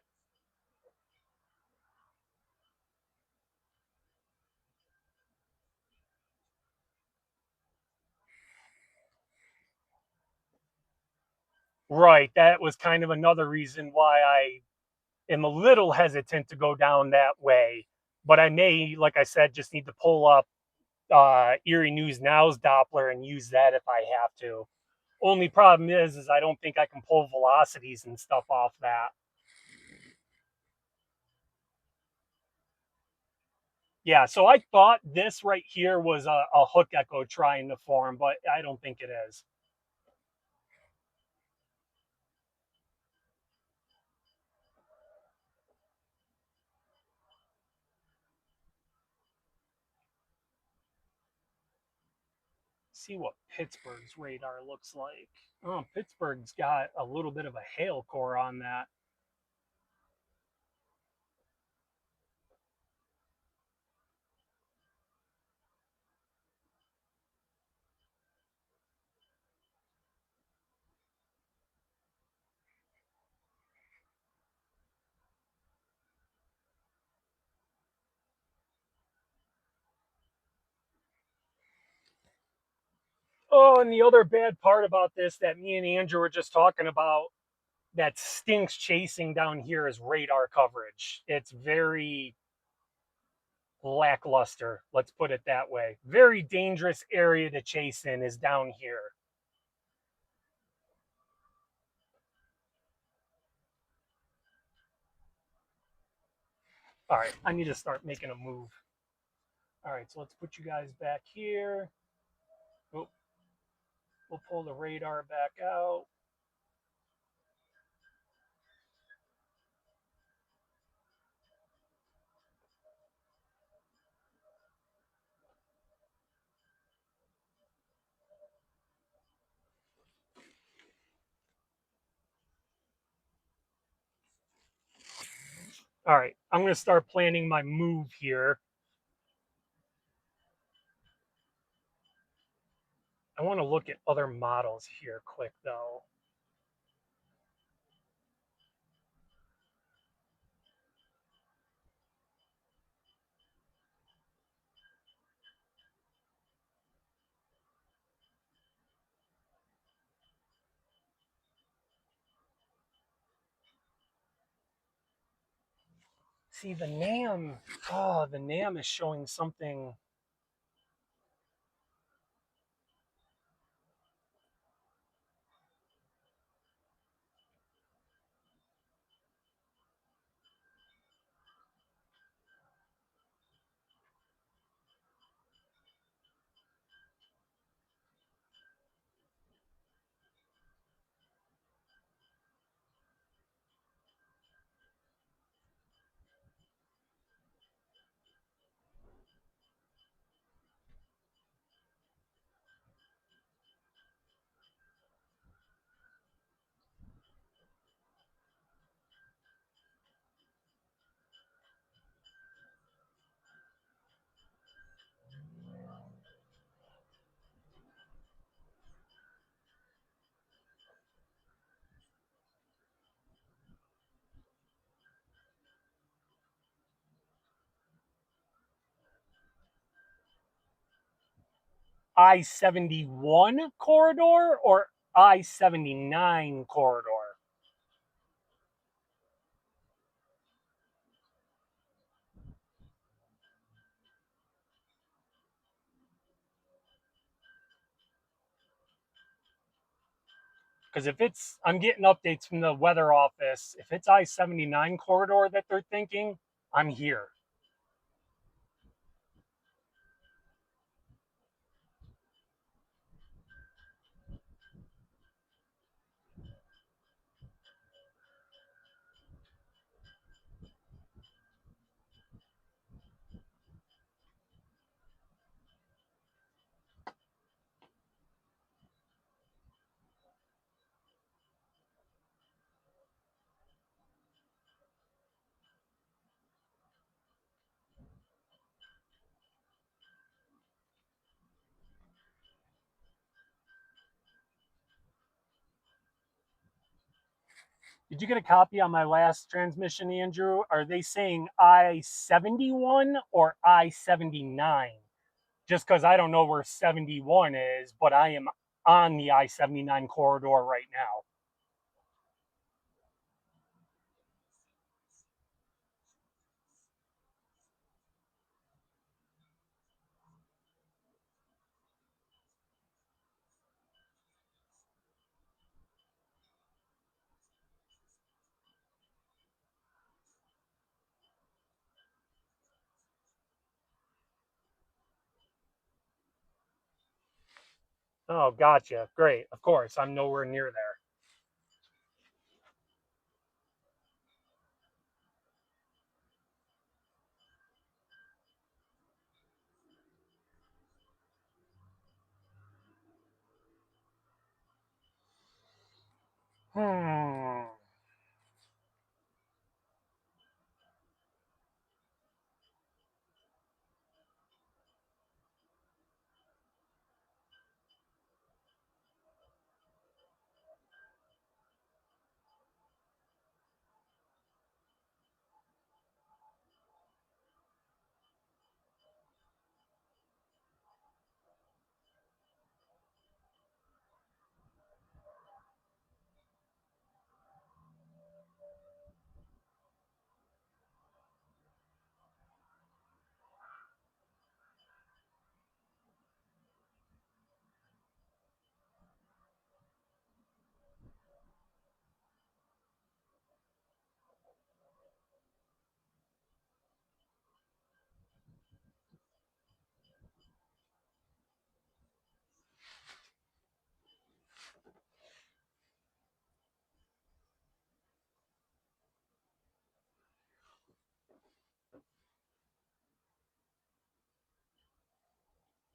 [SPEAKER 1] Right, that was kind of another reason why I am a little hesitant to go down that way. But I may, like I said, just need to pull up Erie News Now's Doppler and use that if I have to. Only problem is I don't think I can pull velocities and stuff off that. Yeah, so I thought this right here was a hook echo trying to form, but I don't think it is. See what Pittsburgh's radar looks like. Oh, Pittsburgh's got a little bit of a hail core on that. Oh, and the other bad part about this that me and Andrew were just talking about that stinks chasing down here is radar coverage. It's very lackluster, let's put it that way. Very dangerous area to chase in is down here. All right, I need to start making a move. All right, so let's put you guys back here. Oh, we'll pull the radar back out. All right, I'm going to start planning my move here. I want to look at other models here quick, though. See, the NAM, oh, the NAM is showing something. I-71 corridor or I-79 corridor? because if it's, I'm getting updates from the weather office. If it's I-79 corridor that they're thinking, I'm here. Did you get a copy on my last transmission, Andrew? Are they saying I-71 or I-79? Just because I don't know where 71 is, but I am on the I-79 corridor right now. Oh, gotcha. Great. Of course, I'm nowhere near there.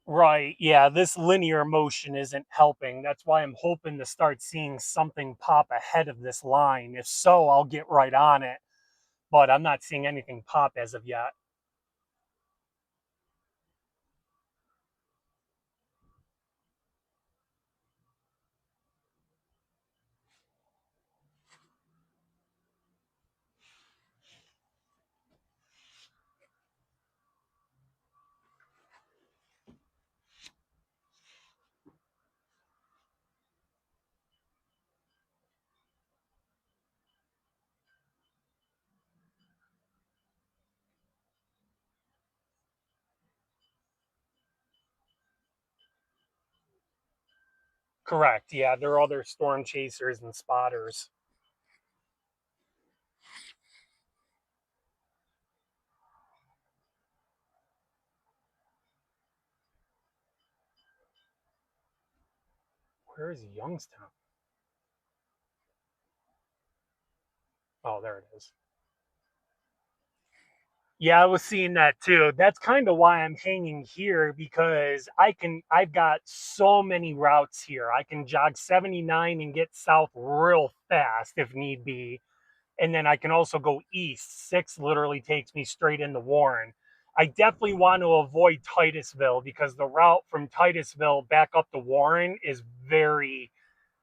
[SPEAKER 1] Right. Yeah, this linear motion isn't helping. That's why I'm hoping to start seeing something pop ahead of this line. If so, I'll get right on it. But I'm not seeing anything pop as of yet. Correct. Yeah, there are other storm chasers and spotters. Where is Youngstown? Oh, there it is. Yeah, I was seeing that too. That's kind of why I'm hanging here because I've got so many routes here. I can jog 79 and get south real fast if need be. And then I can also go east. 6 literally takes me straight into Warren. I definitely want to avoid Titusville because the route from Titusville back up to Warren is very,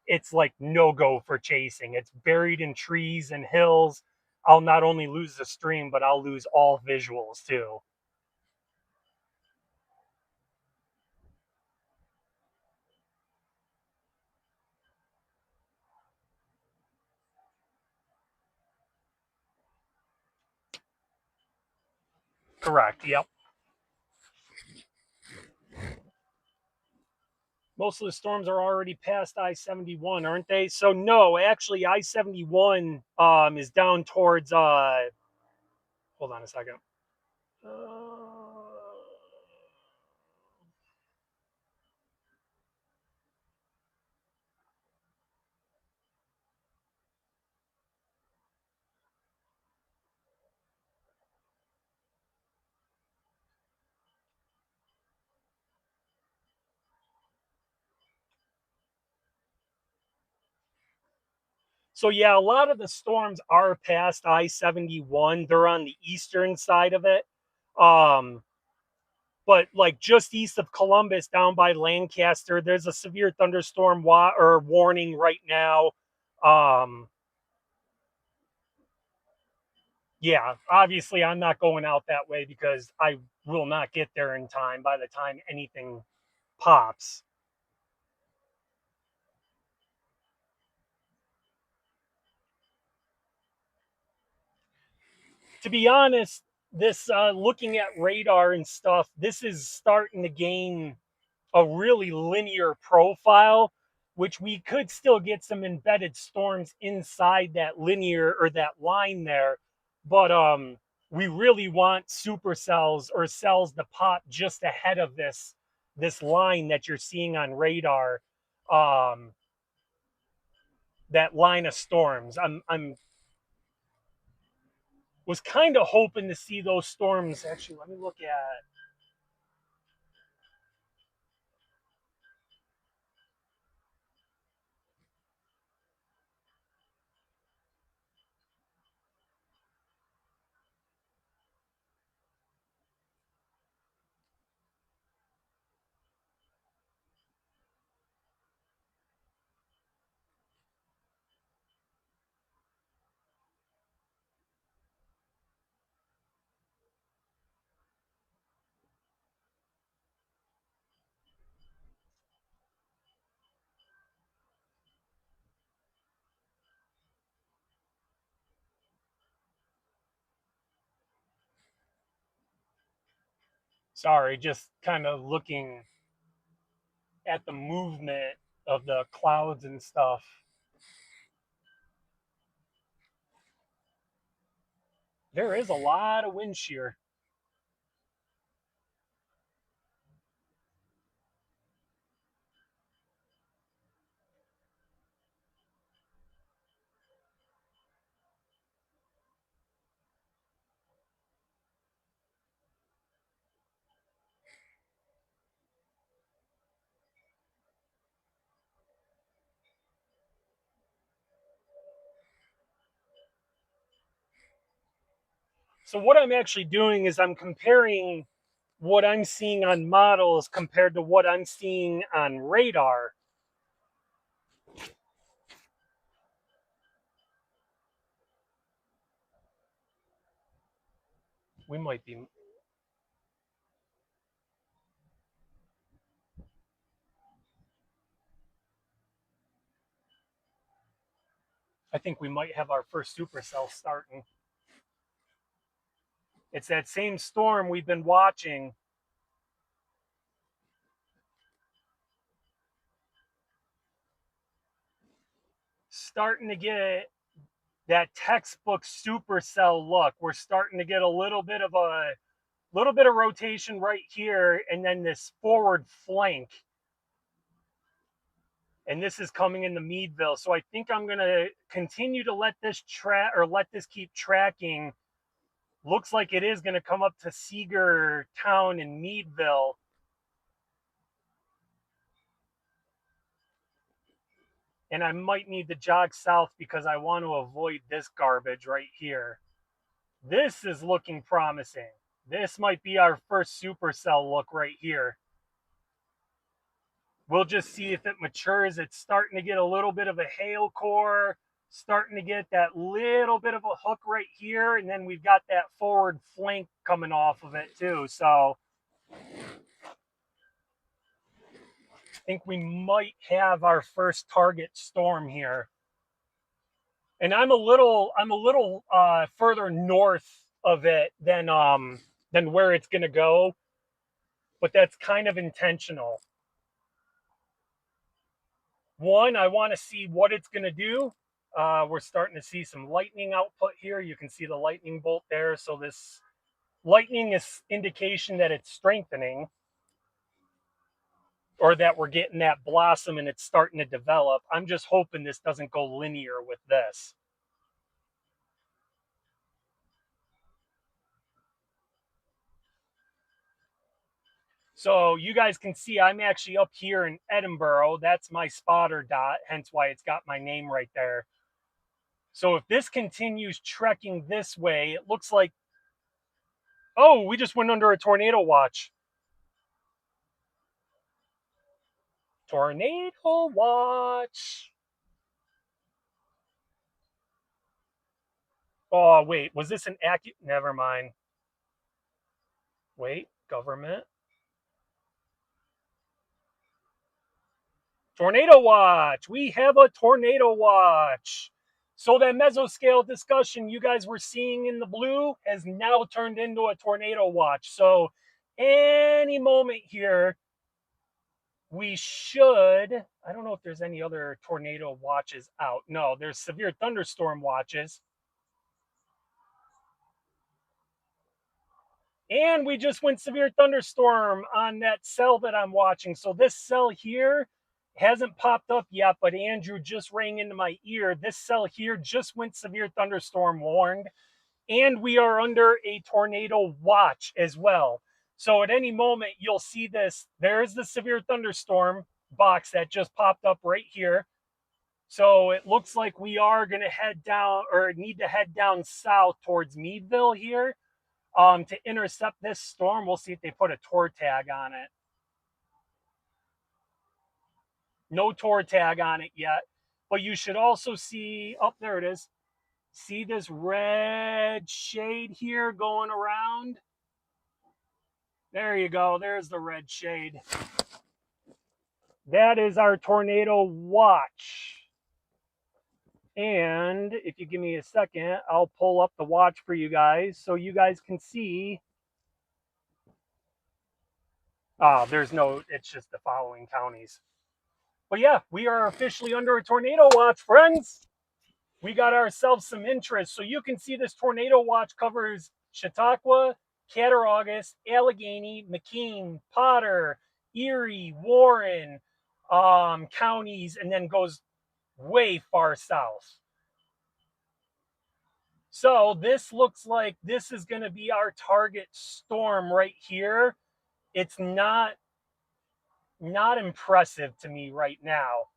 [SPEAKER 1] it's like no go for chasing. It's buried in trees and hills. I'll not only lose the stream, but I'll lose all visuals too. Correct. Yep. Most of the storms are already past I-71, aren't they? So no, actually I-71 is down towards hold on a second. So yeah, a lot of the storms are past I-71. They're on the eastern side of it. Um, but like just east of Columbus, down by Lancaster, there's a severe thunderstorm or warning right now. Um, yeah, obviously I'm not going out that way because I will not get there in time by the time anything pops. To be honest, this looking at radar and stuff, this is starting to gain a really linear profile, which we could still get some embedded storms inside that linear or that line there. But we really want supercells or cells to pop just ahead of this line that you're seeing on radar. Um, that line of storms. I'm was kind of hoping to see those storms. Actually, let me look at. Sorry, just kind of looking at the movement of the clouds and stuff. There is a lot of wind shear. So what I'm actually doing is I'm comparing what I'm seeing on models compared to what I'm seeing on radar. We might be, I think we might have our first supercell starting. It's that same storm we've been watching. Starting to get that textbook supercell look. We're starting to get a little bit of rotation right here, and then this forward flank. And this is coming into Meadville. So I think I'm going to continue to let this let this keep tracking. Looks like it is going to come up to Seeger Town in Meadville. And I might need to jog south because I want to avoid this garbage right here. This is looking promising. This might be our first supercell look right here. We'll just see if it matures. It's starting to get a little bit of a hail core, starting to get that little bit of a hook right here, and then we've got that forward flank coming off of it too. So I think we might have our first target storm here. And I'm a little further north of it than where it's gonna go, but that's kind of intentional. One, I want to see what it's going to do. We're starting to see some lightning output here. You can see the lightning bolt there. So this lightning is indication that it's strengthening, or that we're getting that blossom and it's starting to develop. I'm just hoping this doesn't go linear with this. So you guys can see I'm actually up here in Edinburgh. That's my spotter dot, hence why it's got my name right there. So if this continues trekking this way, it looks like, oh, we just went under a tornado watch. Tornado watch. Oh, wait, was this an accurate? Never mind. Wait, government. Tornado watch. We have a tornado watch. So that mesoscale discussion you guys were seeing in the blue has now turned into a tornado watch. So any moment here, we should, I don't know if there's any other tornado watches out. No, there's severe thunderstorm watches. And we just went severe thunderstorm on that cell that I'm watching. So this cell here hasn't popped up yet, but Andrew just rang into my ear. This cell here just went severe thunderstorm warned. And we are under a tornado watch as well. So at any moment, you'll see this. There's the severe thunderstorm box that just popped up right here. So it looks like we are going to head down, or need to head down south towards Meadville here to intercept this storm. We'll see if they put a tour tag on it. No tour tag on it yet, but you should also see, oh, there it is. See this red shade here going around? There you go. There's the red shade. That is our tornado watch. And if you give me a second, I'll pull up the watch for you guys so you guys can see. There's no, it's just the following counties. But yeah, we are officially under a tornado watch, friends. We got ourselves some interest. So you can see this tornado watch covers Chautauqua, Cattaraugus, Allegheny, McKean, Potter, Erie, Warren counties, and then goes way far south. So this looks like this is going to be our target storm right here. It's not impressive to me right now.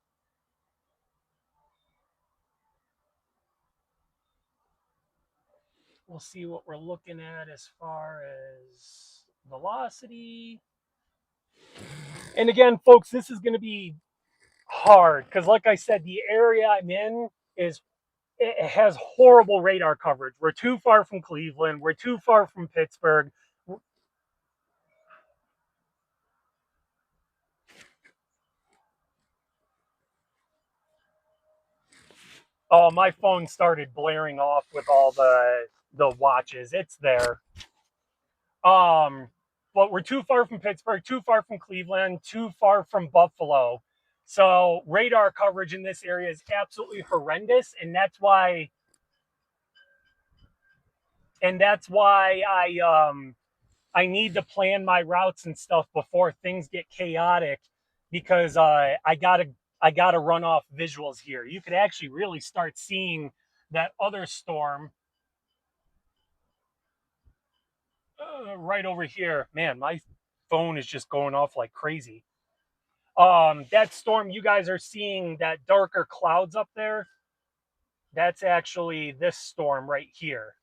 [SPEAKER 1] We'll see what we're looking at as far as velocity. And again, folks, this is going to be hard because, like I said, the area I'm in it has horrible radar coverage. We're too far from Cleveland. We're too far from Pittsburgh. Oh, my phone started blaring off with all the watches. It's there. But we're too far from Pittsburgh, too far from Cleveland, too far from Buffalo. So radar coverage in this area is absolutely horrendous, and that's why I need to plan my routes and stuff before things get chaotic, because I gotta run off visuals here. You could actually really start seeing that other storm right over here. Man, my phone is just going off like crazy. That storm you guys are seeing, that darker clouds up there, that's actually this storm right here.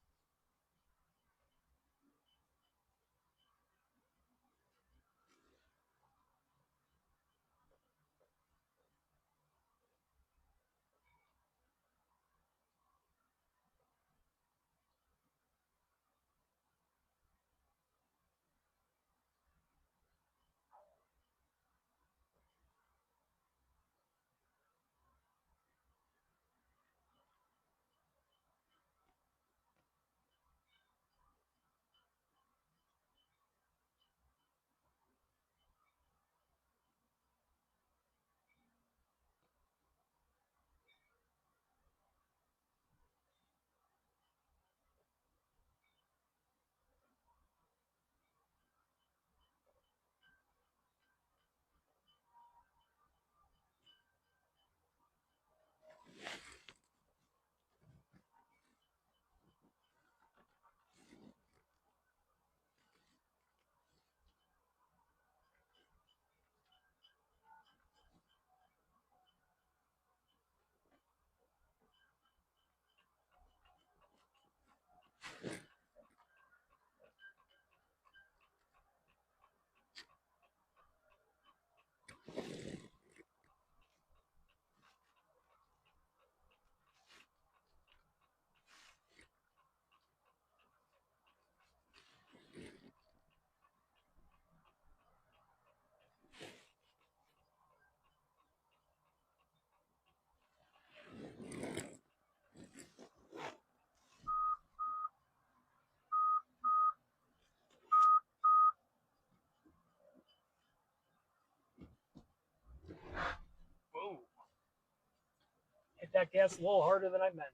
[SPEAKER 1] that gas a little harder than I meant.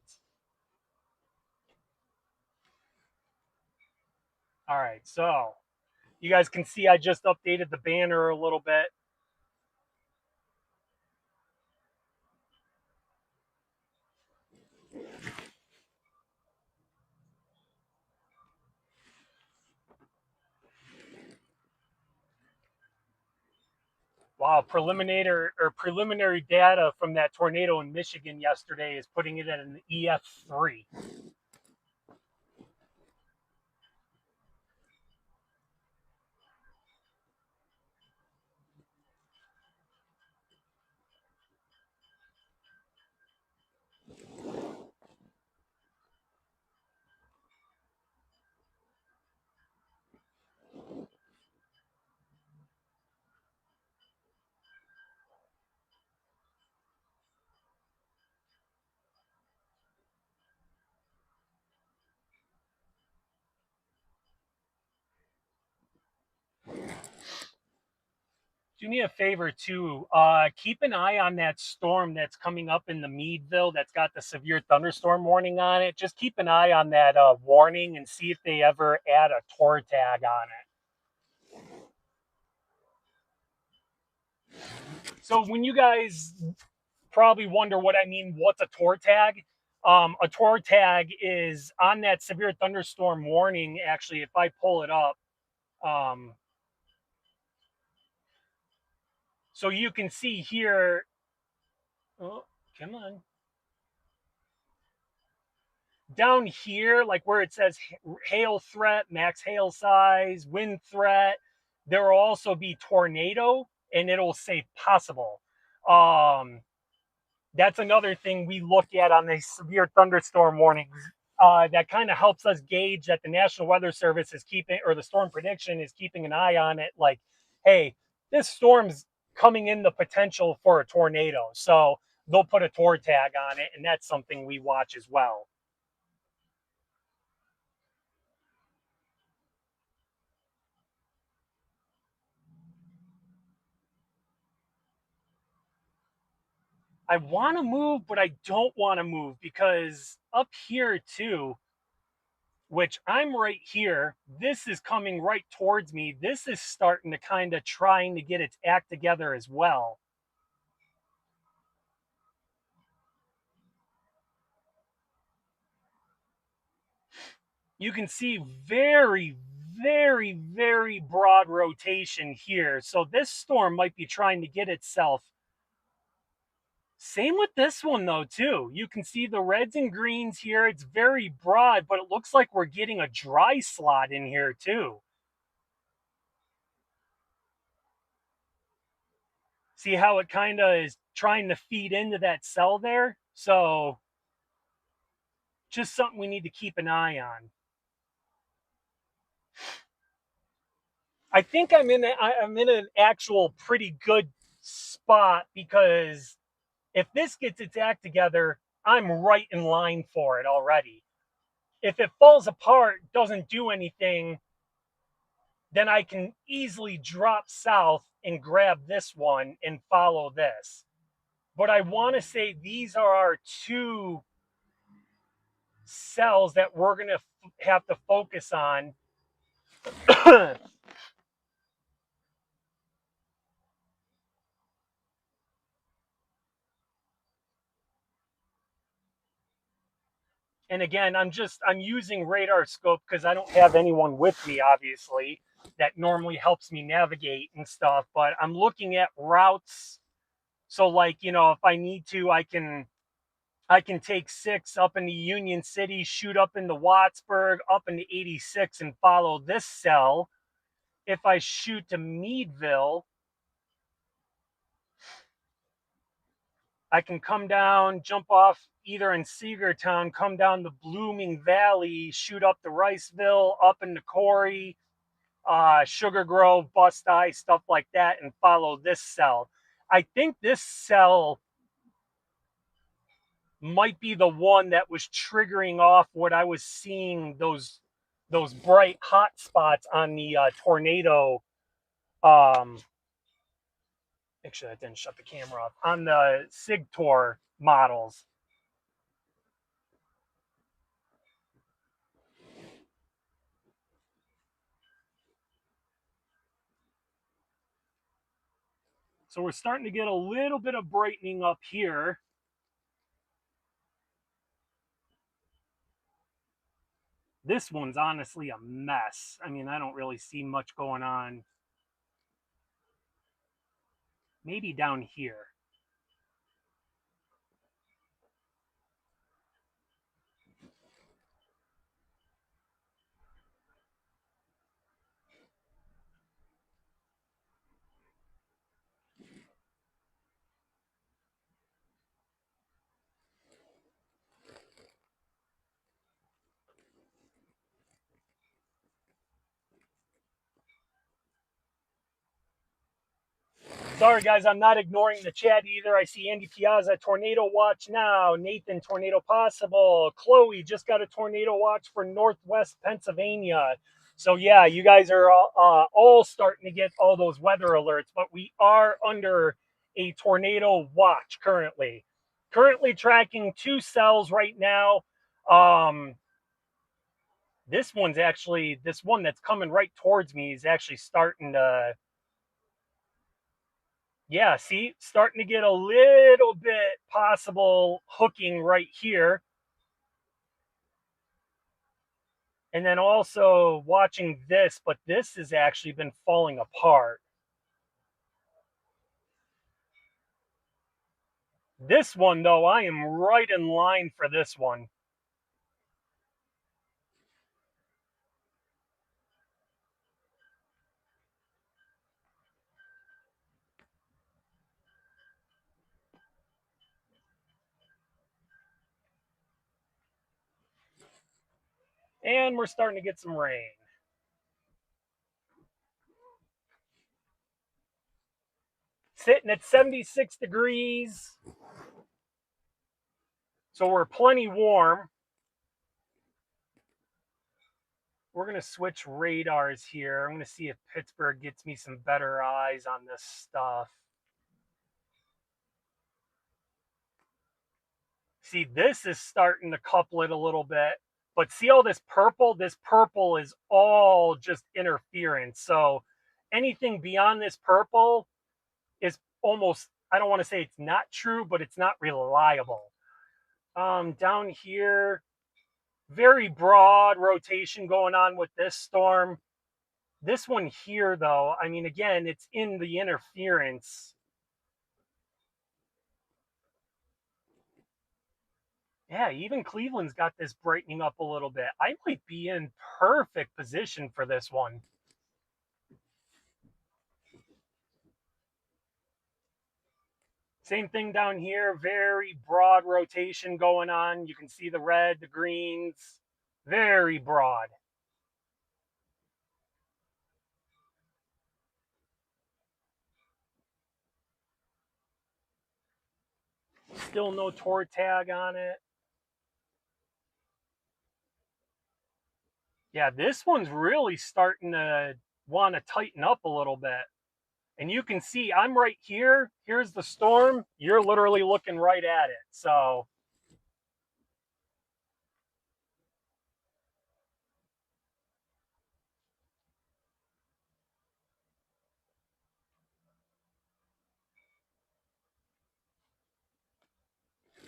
[SPEAKER 1] All right, so you guys can see I just updated the banner a little bit. Wow, preliminary data from that tornado in Michigan yesterday is putting it at an EF3. Do me a favor too. Keep an eye on that storm that's coming up in the Meadville that's got the severe thunderstorm warning on it. Just keep an eye on that warning and see if they ever add a Tor tag on it. So when you guys probably wonder what I mean, what's a Tor tag? A Tor tag is on that severe thunderstorm warning. Actually, if I pull it up, um, so you can see here. Oh, come on. Down here, like where it says hail threat, max hail size, wind threat, there will also be tornado and it'll say possible. Um, that's another thing we look at on the severe thunderstorm warnings. That kind of helps us gauge that the National Weather Service is keeping, or the storm prediction is keeping an eye on it. Like, hey, this storm's coming in the potential for a tornado. So they'll put a Tor tag on it, and that's something we watch as well. I want to move, but I don't want to move because up here too, which I'm right here, this is coming right towards me. This is starting to kind of trying to get its act together as well. You can see very broad rotation here. So this storm might be trying to get itself. Same with this one, though, too. You can see the reds and greens here. It's very broad, but it looks like we're getting a dry slot in here, too. See how it kind of is trying to feed into that cell there? So just something we need to keep an eye on. I think I'm in an actual pretty good spot because if this gets its act together, I'm right in line for it already. If it falls apart, doesn't do anything, then I can easily drop south and grab this one and follow this. But I want to say these are our two cells that we're going to have to focus on. And again, I'm using radar scope because I don't have anyone with me, obviously, that normally helps me navigate and stuff. But I'm looking at routes. So like, if I need to, I can take 6 up into Union City, shoot up into Wattsburg, up into 86, and follow this cell. If I shoot to Meadville, I can come down, jump off either in Seegertown, come down the Blooming Valley, shoot up to Riceville, up into Corey, Sugar Grove, Bust Eye, stuff like that, and follow this cell. I think this cell might be the one that was triggering off what I was seeing, those bright hot spots on the tornado. Um, Actually, I didn't shut the camera off on the SigTor models. So we're starting to get a little bit of brightening up here. This one's honestly a mess. I mean, I don't really see much going on. Maybe down here. Sorry, guys, I'm not ignoring the chat either. I see Andy Piazza, tornado watch now. Nathan, tornado possible. Chloe just got a tornado watch for Northwest Pennsylvania. So, yeah, you guys are all starting to get all those weather alerts, but we are under a tornado watch currently. Currently tracking 2 cells right now. This one that's coming right towards me is actually starting to, yeah, see, starting to get a little bit possible hooking right here. And then also watching this, but this has actually been falling apart. This one, though, I am right in line for this one. And we're starting to get some rain. Sitting at 76 degrees. So we're plenty warm. We're going to switch radars here. I'm going to see if Pittsburgh gets me some better eyes on this stuff. See, this is starting to couple it a little bit. But see all this purple? This purple is all just interference. So anything beyond this purple is almost, I don't want to say it's not true, but it's not reliable. Down here, very broad rotation going on with this storm. This one here, though, I mean, again, it's in the interference. Yeah, even Cleveland's got this brightening up a little bit. I might be in perfect position for this one. Same thing down here, very broad rotation going on. You can see the red, the greens, very broad. Still no tour tag on it. Yeah, this one's really starting to want to tighten up a little bit. And you can see I'm right here. Here's the storm. You're literally looking right at it. So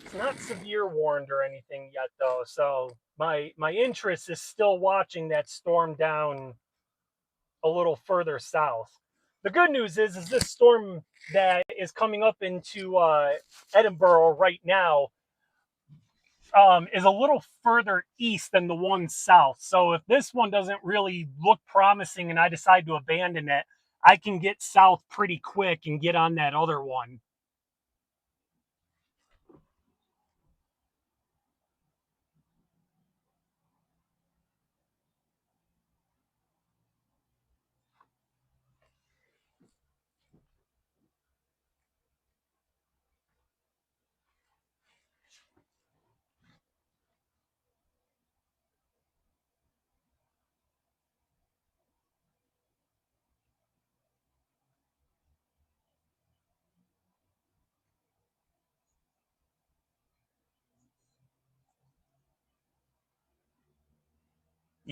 [SPEAKER 1] it's not severe warned or anything yet, though. So my interest is still watching that storm down a little further south. The good news is this storm that is coming up into Edinburgh right now is a little further east than the one south. So if this one doesn't really look promising and I decide to abandon it, I can get south pretty quick and get on that other one.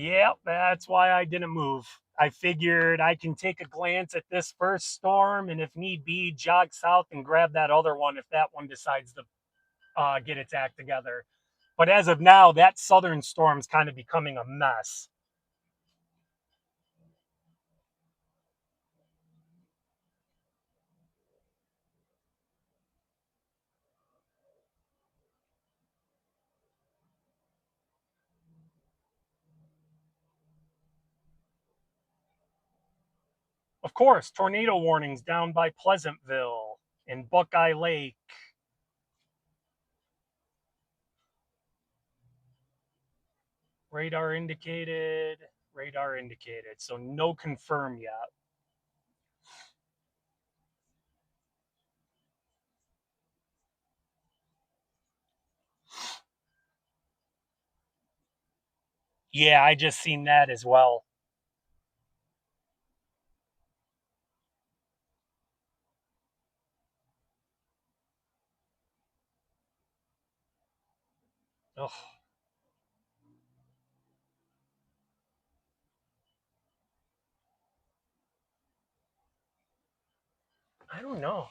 [SPEAKER 1] Yeah, that's why I didn't move. I figured I can take a glance at this first storm and if need be, jog south and grab that other one if that one decides to get its act together. But as of now, that southern storm's kind of becoming a mess. Of course, tornado warnings down by Pleasantville and Buckeye Lake. Radar indicated, radar indicated. So no confirm yet. Yeah, I just seen that as well. Ugh, I don't know.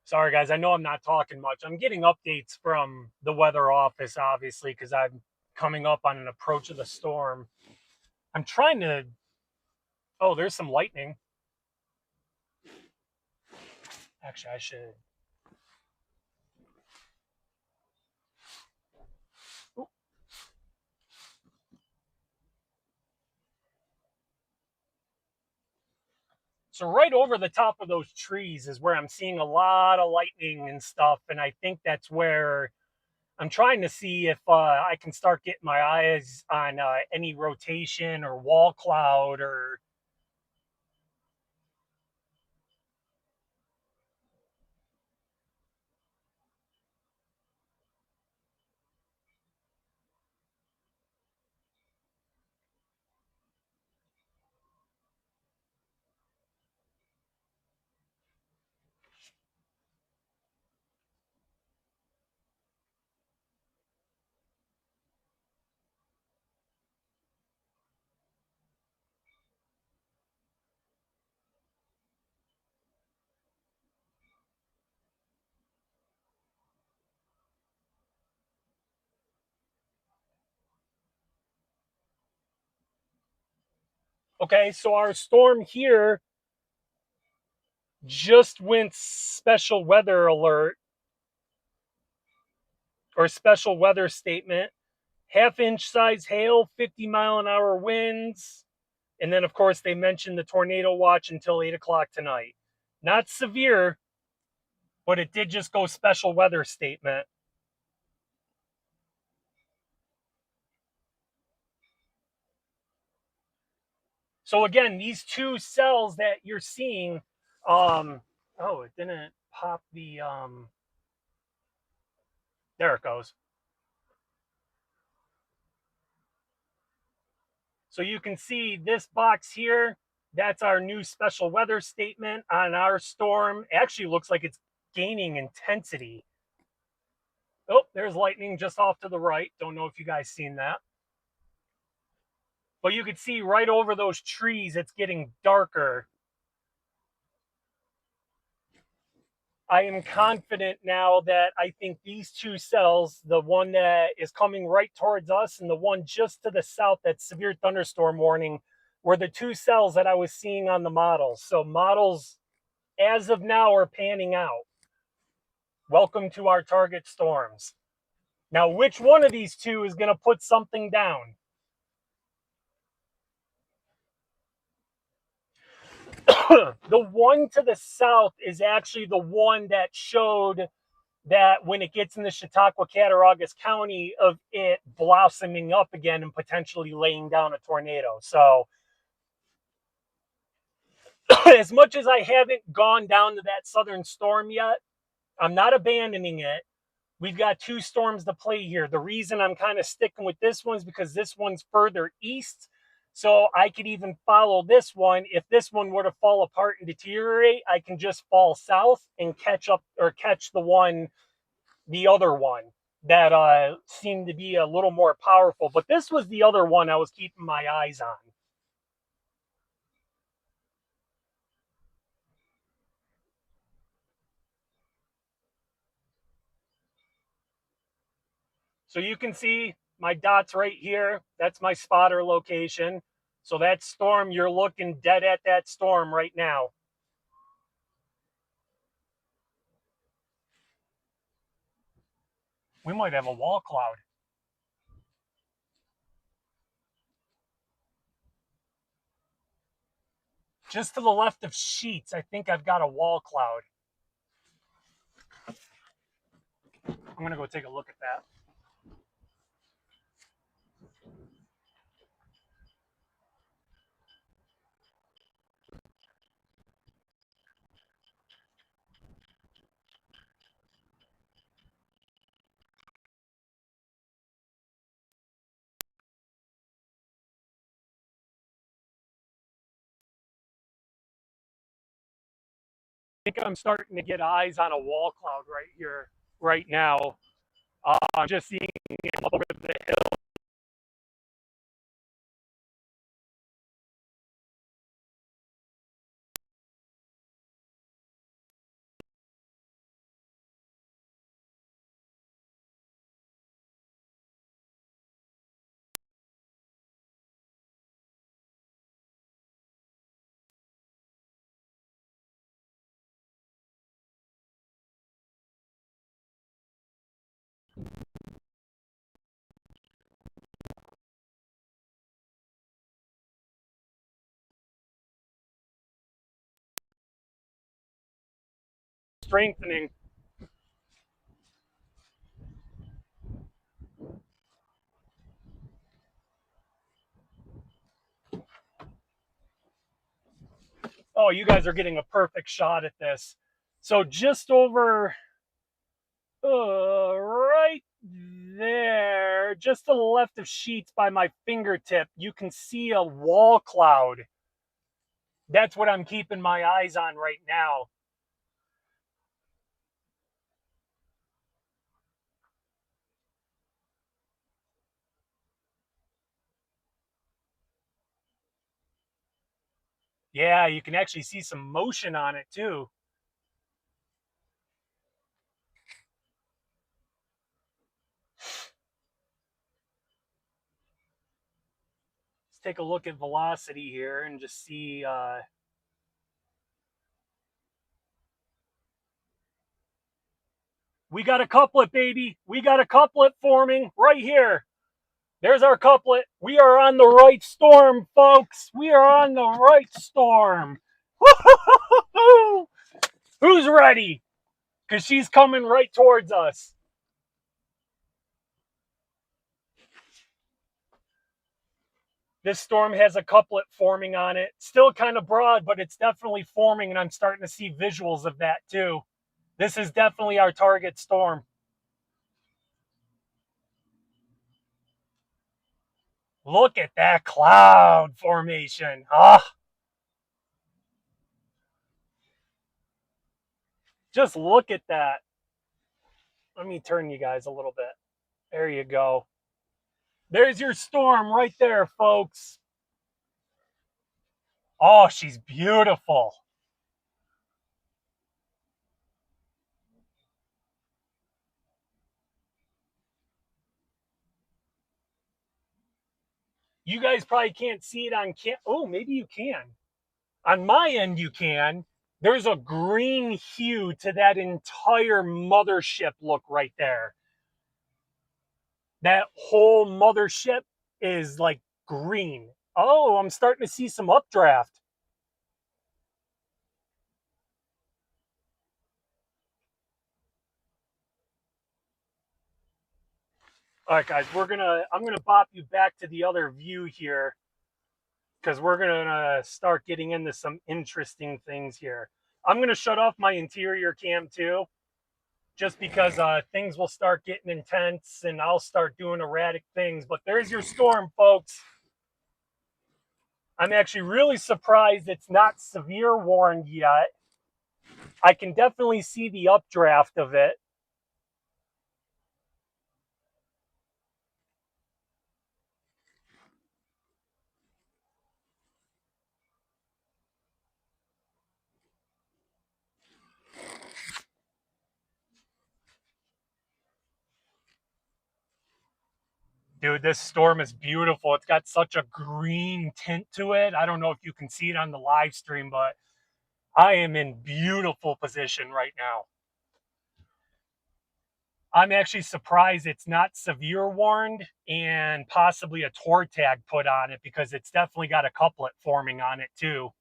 [SPEAKER 1] Sorry, guys. I know I'm not talking much. I'm getting updates from the weather office, obviously, because I'm coming up on an approach of the storm. I'm trying to. Oh, there's some lightning. Actually, I should. So, right over the top of those trees is where I'm seeing a lot of lightning and stuff. And I think that's where I'm trying to see if I can start getting my eyes on any rotation or wall cloud or. Okay, so our storm here just went special weather alert or special weather statement. Half-inch size hail, 50-mile-an-hour winds. And then, of course, they mentioned the tornado watch until 8 o'clock tonight. Not severe, but it did just go special weather statement. So, again, these two cells that you're seeing, oh, it didn't pop the, there it goes. So you can see this box here. That's our new special weather statement on our storm. It actually looks like it's gaining intensity. Oh, there's lightning just off to the right. Don't know if you guys seen that. But you can see right over those trees, it's getting darker. I am confident now that I think these two cells, the one that is coming right towards us and the one just to the south, that severe thunderstorm warning, were the two cells that I was seeing on the models. So models as of now are panning out. Welcome to our target storms. Now, which one of these two is going to put something down? The one to the south is actually the one that showed that when it gets in the Chautauqua Cattaraugus County of it blossoming up again and potentially laying down a tornado. So as much as I haven't gone down to that southern storm yet, I'm not abandoning it. We've got two storms to play here. The reason I'm kind of sticking with this one is because this one's further east. So I could even follow this one. If this one were to fall apart and deteriorate, I can just fall south and catch up or catch the other one that seemed to be a little more powerful. But this was the other one I was keeping my eyes on. So you can see my dots right here. That's my spotter location. So that storm, you're looking dead at that storm right now. We might have a wall cloud. Just to the left of Sheets, I think I've got a wall cloud. I'm going to go take a look at that. I think I'm starting to get eyes on a wall cloud right here, right now. I'm just seeing it over the hill. Strengthening. Oh, you guys are getting a perfect shot at this. So just over right there, just to the left of Sheets by my fingertip, you can see a wall cloud. That's what I'm keeping my eyes on right now. Yeah, you can actually see some motion on it too. Let's take a look at velocity here and just see. We got a couplet, baby. We got a couplet forming right here. There's our couplet. We are on the right storm, folks. We are on the right storm. Woo-hoo-hoo-hoo! Who's ready? Because she's coming right towards us. This storm has a couplet forming on it. Still kind of broad, but it's definitely forming, and I'm starting to see visuals of that too. This is definitely our target storm. Look at that cloud formation. Just look at that. Let me turn you guys a little bit. There you go. There's your storm right there, folks. Oh, she's beautiful. You guys probably can't see it on oh, maybe you can. On my end, you can. There's a green hue to that entire mothership look right there. That whole mothership is like green. Oh, I'm starting to see some updraft. All right, guys, I'm gonna bop you back to the other view here because we're gonna start getting into some interesting things here. I'm gonna shut off my interior cam too, just because things will start getting intense and I'll start doing erratic things. But there's your storm, folks. I'm actually really surprised it's not severe warned yet. I can definitely see the updraft of it. Dude, this storm is beautiful. It's got such a green tint to it. I don't know if you can see it on the live stream, but I am in beautiful position right now. I'm actually surprised it's not severe warned and possibly a tour tag put on it because it's definitely got a couplet forming on it too.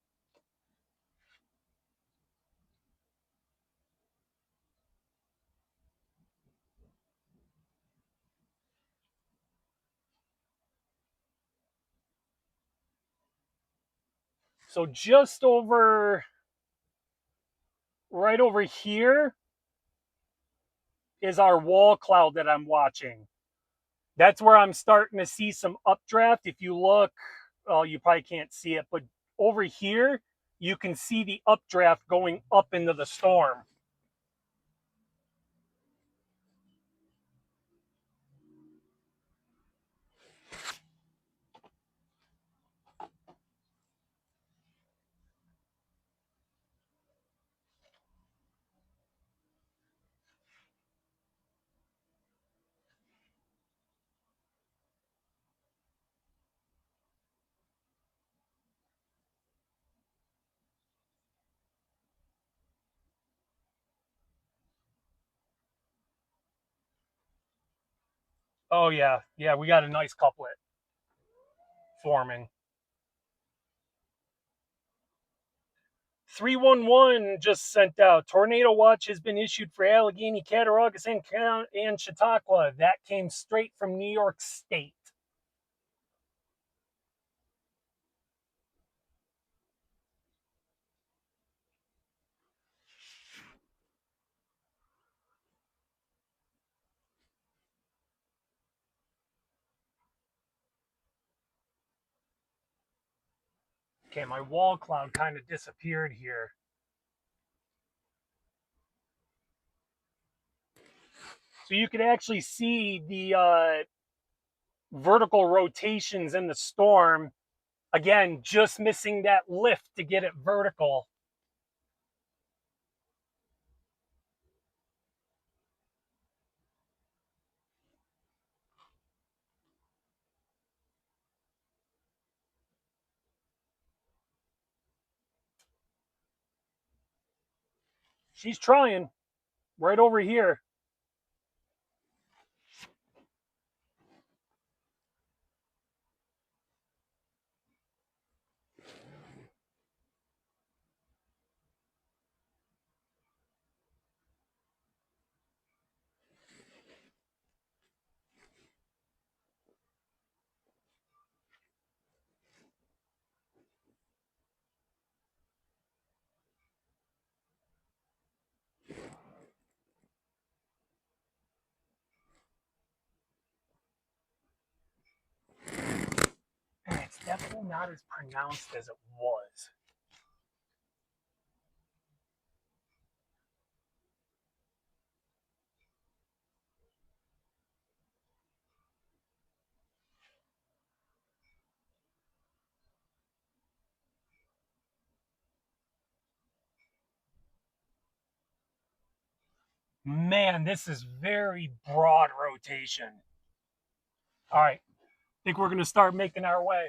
[SPEAKER 1] So just over, right over here is our wall cloud that I'm watching. That's where I'm starting to see some updraft. If you look, oh, you probably can't see it, but over here, you can see the updraft going up into the storm. Oh, yeah. Yeah, we got a nice couplet forming. 311 just sent out. Tornado watch has been issued for Allegheny, Cattaraugus, and Chautauqua. That came straight from New York State. Okay, my wall cloud kind of disappeared here. So you can actually see the vertical rotations in the storm. Again, just missing that lift to get it vertical. She's trying right over here. And it's definitely not as pronounced as it was. Man, this is very broad rotation. All right. think we're going to start making our way.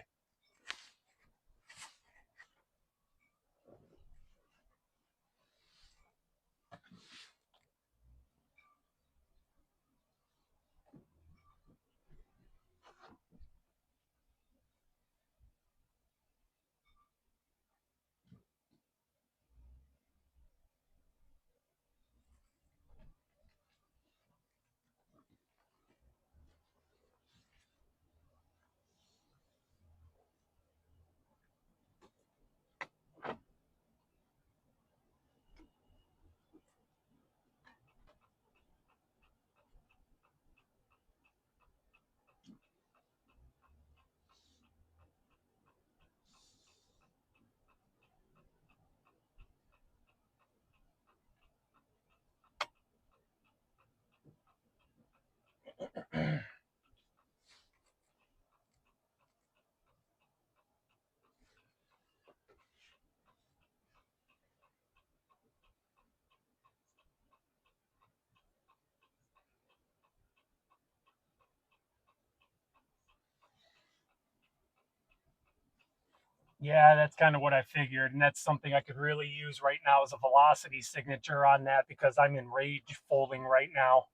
[SPEAKER 1] Yeah, that's kind of what I figured, and that's something I could really use right now as a velocity signature on that because I'm in rage folding right now.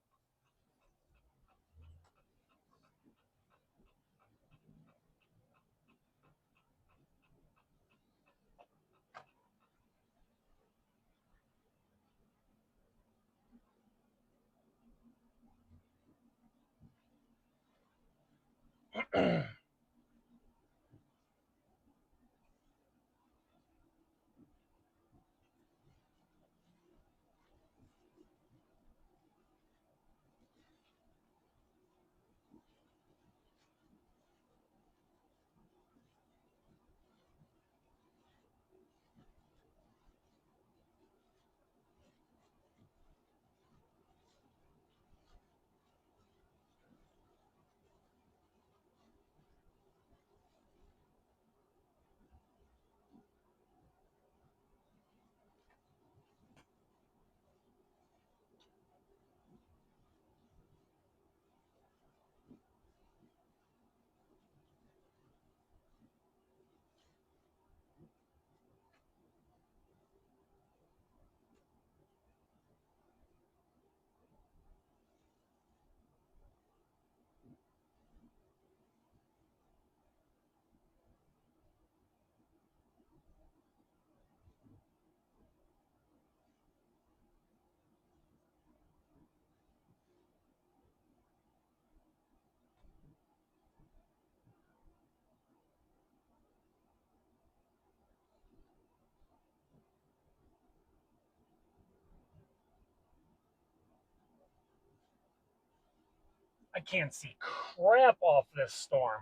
[SPEAKER 1] I can't see crap off this storm.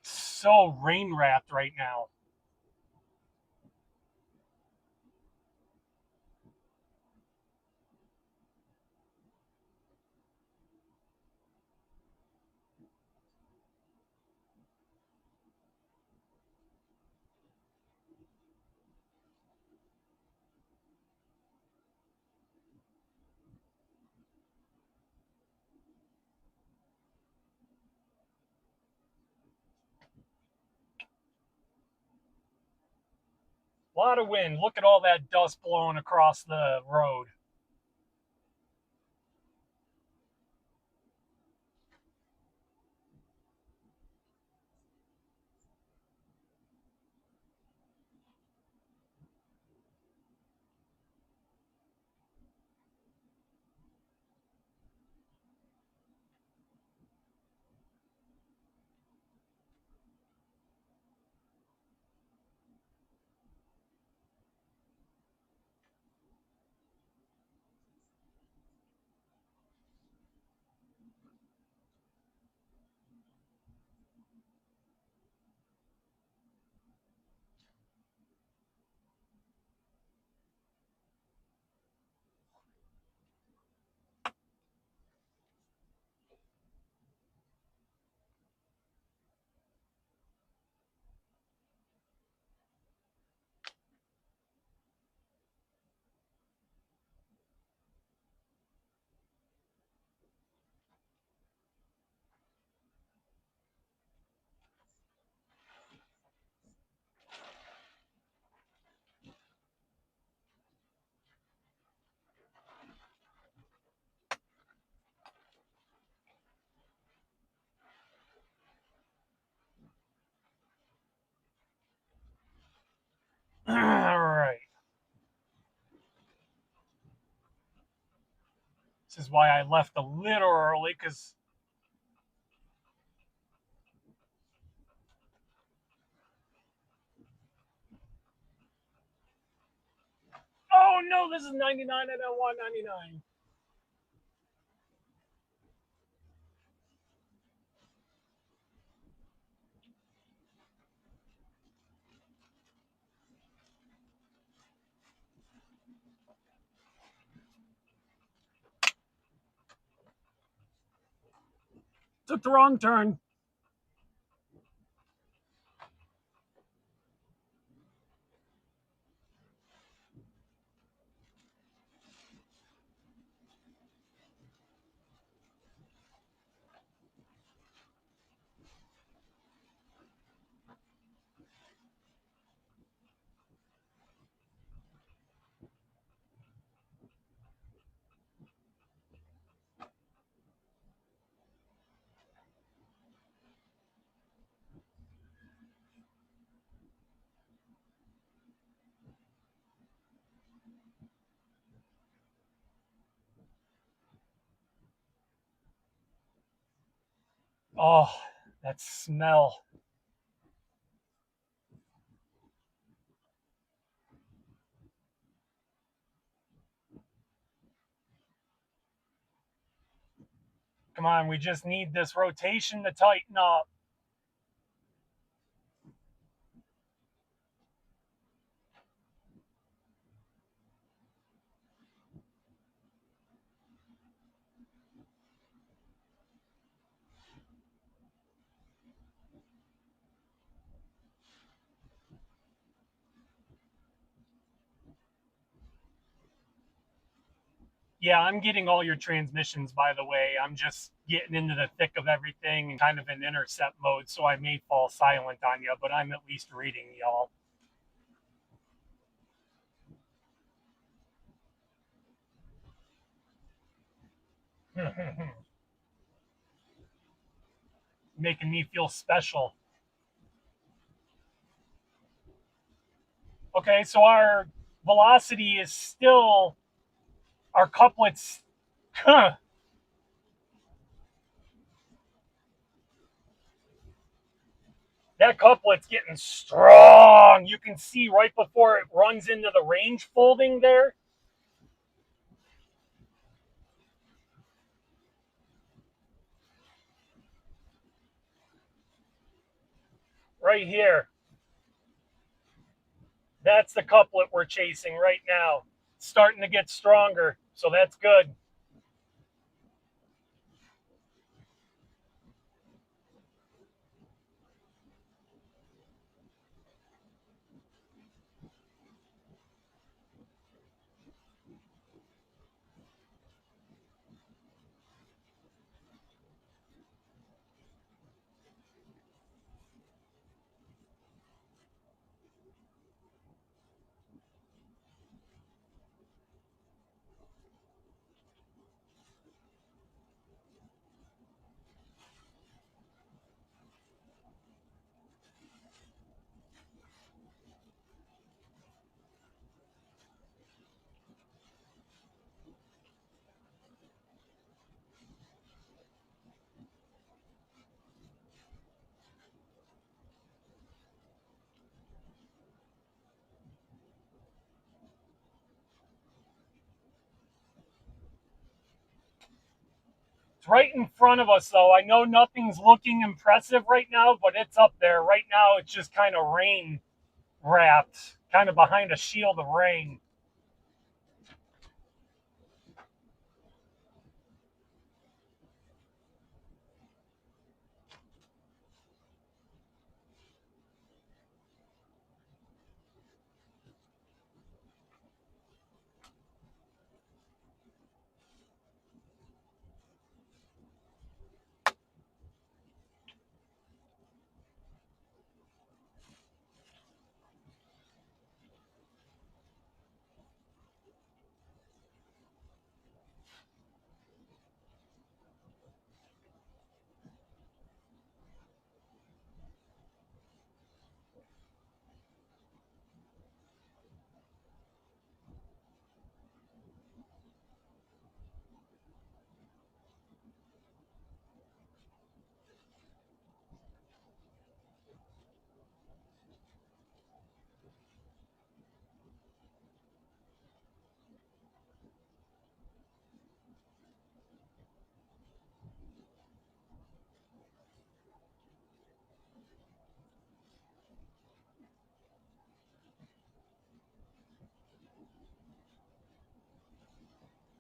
[SPEAKER 1] So rain wrapped right now. A lot of wind. Look at all that dust blowing across the road. This is why I left a little early, because oh no, this is 99. I don't want 99. Took the wrong turn. Oh, that smell. Come on, we just need this rotation to tighten up. Yeah, I'm getting all your transmissions, by the way. I'm just getting into the thick of everything and kind of in intercept mode, so I may fall silent on you, but I'm at least reading y'all. Making me feel special. Okay, so our velocity is still, our couplets, that couplet's getting strong. You can see right before it runs into the range folding there. Right here. That's the couplet we're chasing right now. It's starting to get stronger, so that's good. It's right in front of us, though. I know nothing's looking impressive right now, but it's up there. Right now, it's just kind of rain wrapped, kind of behind a shield of rain.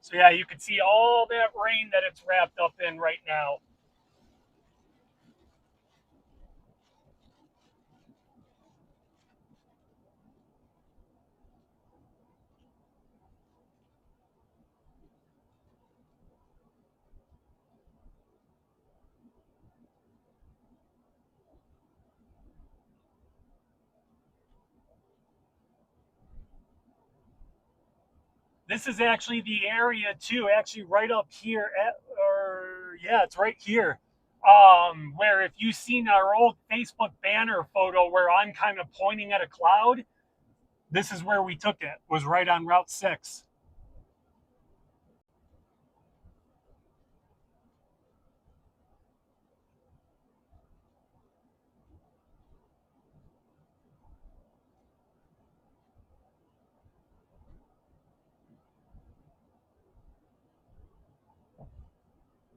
[SPEAKER 1] So yeah, you can see all that rain that it's wrapped up in right now. This is actually the area too, actually right up here or yeah, it's right here. Where if you've seen our old Facebook banner photo where I'm kind of pointing at a cloud, this is where we took it. Was right on Route 6.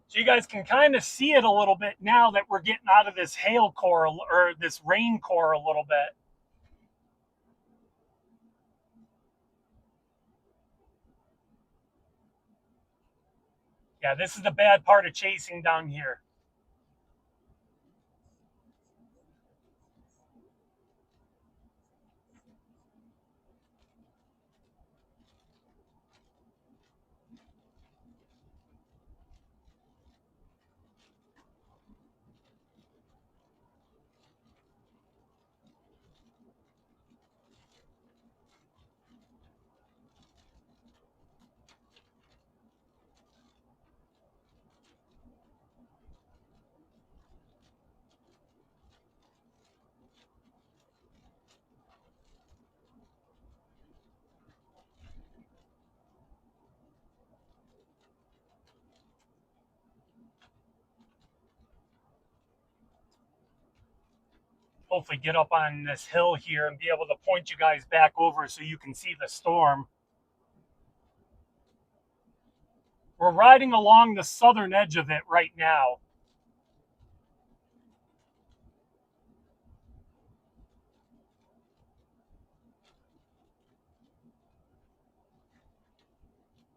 [SPEAKER 1] So you guys can kind of see it a little bit now that we're getting out of this hail core or this rain core a little bit. Yeah, this is the bad part of chasing down here. Hopefully get up on this hill here and be able to point you guys back over so you can see the storm. We're riding along the southern edge of it right now.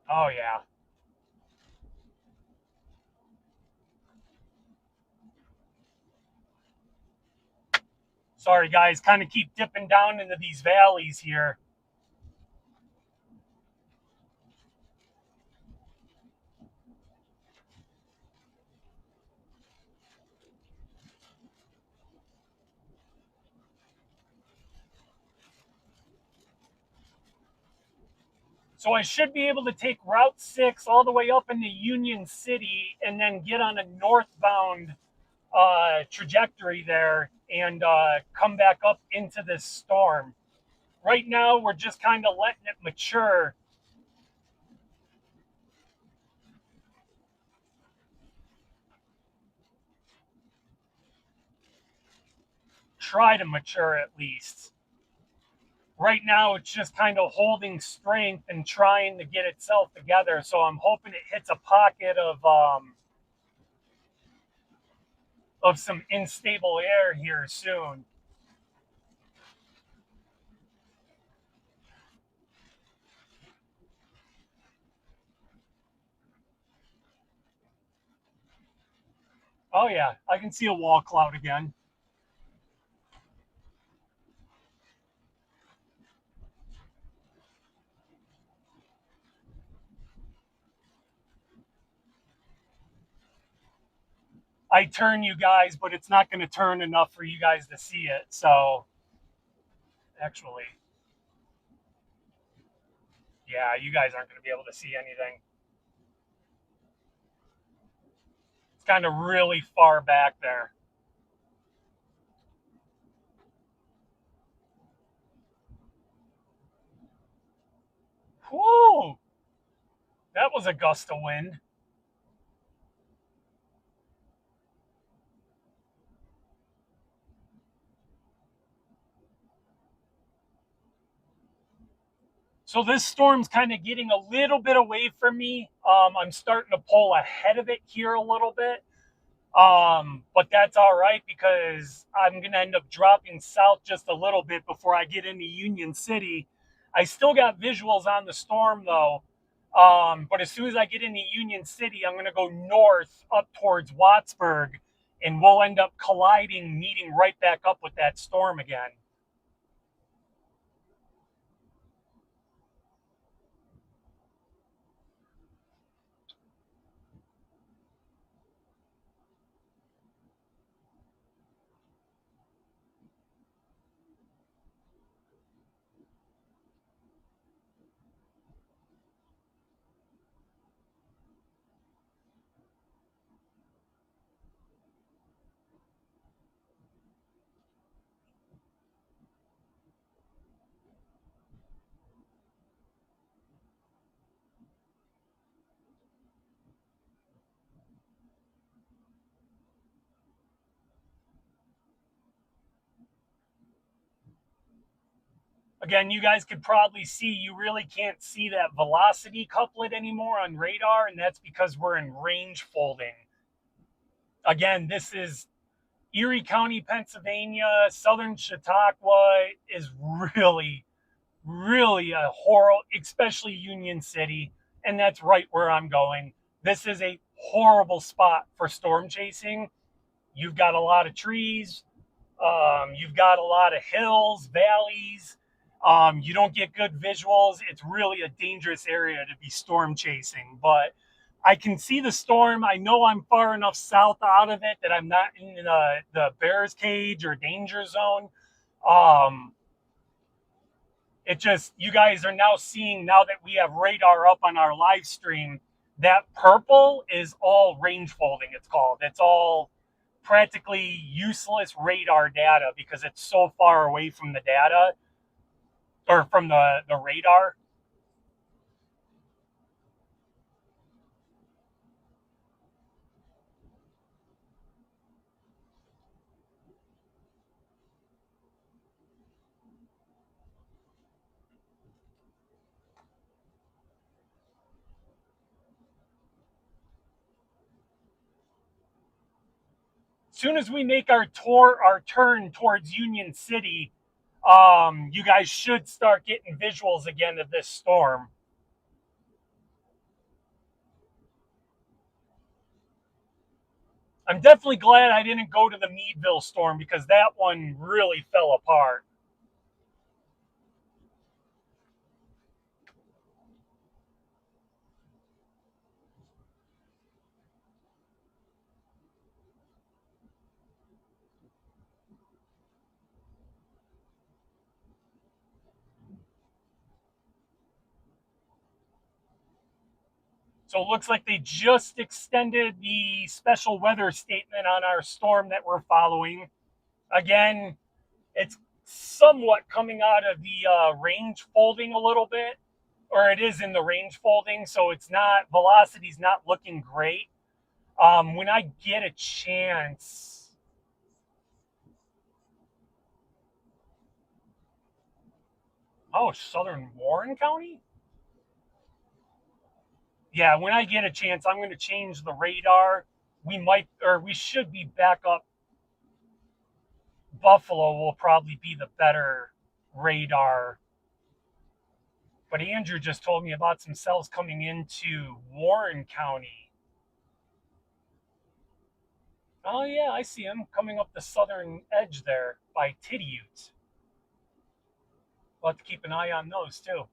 [SPEAKER 1] Oh, yeah. Sorry, guys. Kind of keep dipping down into these valleys here. So I should be able to take Route 6 all the way up into Union City and then get on a northbound trajectory there and come back up into this storm. Right now, we're just kind of letting it mature. Try to mature at least. Right now, it's just kind of holding strength and trying to get itself together. So I'm hoping it hits a pocket of some unstable air here soon. Oh yeah, I can see a wall cloud again. I turn you guys, but it's not going to turn enough for you guys to see it. So actually, yeah, you guys aren't going to be able to see anything. It's kind of really far back there. Whoa, that was a gust of wind. So this storm's kind of getting a little bit away from me. I'm starting to pull ahead of it here a little bit. But that's all right because I'm going to end up dropping south just a little bit before I get into Union City. I still got visuals on the storm though. But as soon as I get into Union City, I'm going to go north up towards Wattsburg, and we'll end up colliding, meeting right back up with that storm again. Again, you guys could probably see, you really can't see that velocity couplet anymore on radar, and that's because we're in range folding. Again, this is Erie County, Pennsylvania. Southern Chautauqua is really, really a horrible, especially Union City, and that's right where I'm going. This is a horrible spot for storm chasing. You've got a lot of trees, you've got a lot of hills, valleys. You don't get good visuals. It's really a dangerous area to be storm chasing. But I can see the storm. I know I'm far enough south out of it that I'm not in the bear's cage or danger zone. Um, it just, you guys are now seeing, now that we have radar up on our live stream, that purple is all range folding, it's called. It's all practically useless radar data because it's so far away from the data, or from the radar. As soon as we make our turn towards Union City, you guys should start getting visuals again of this storm. I'm definitely glad I didn't go to the Meadville storm because that one really fell apart. So it looks like they just extended the special weather statement on our storm that we're following. Again, it's somewhat coming out of the range folding a little bit, or it is in the range folding, so it's not, velocity's not looking great. When I get a chance, oh, Southern Warren County? Yeah, when I get a chance, I'm going to change the radar. We might, or we should be back up. Buffalo will probably be the better radar. But Andrew just told me about some cells coming into Warren County. Oh, yeah, I see him coming up the southern edge there by Titty Ute. We'll have to keep an eye on those, too.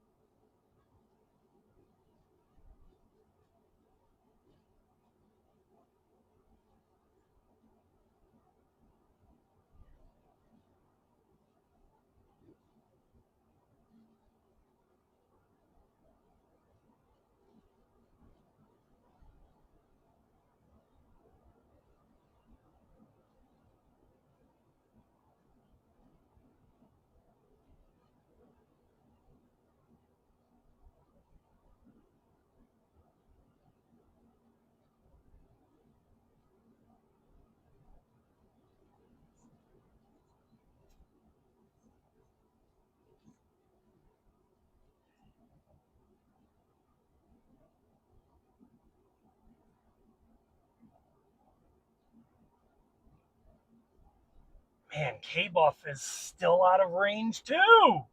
[SPEAKER 1] Man, K-Buff is still out of range, too.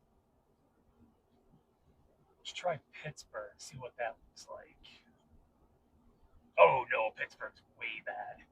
[SPEAKER 1] Let's try Pittsburgh, see what that looks like. Oh no, Pittsburgh's way bad.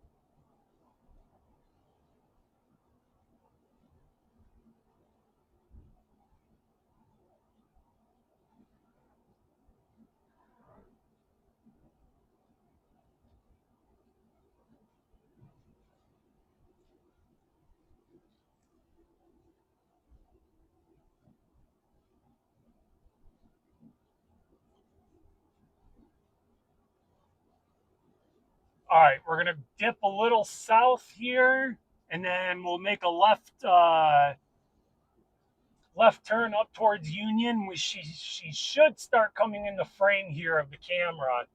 [SPEAKER 1] All right, we're gonna dip a little south here, and then we'll make a left turn up towards Union. She should start coming in the frame here of the camera.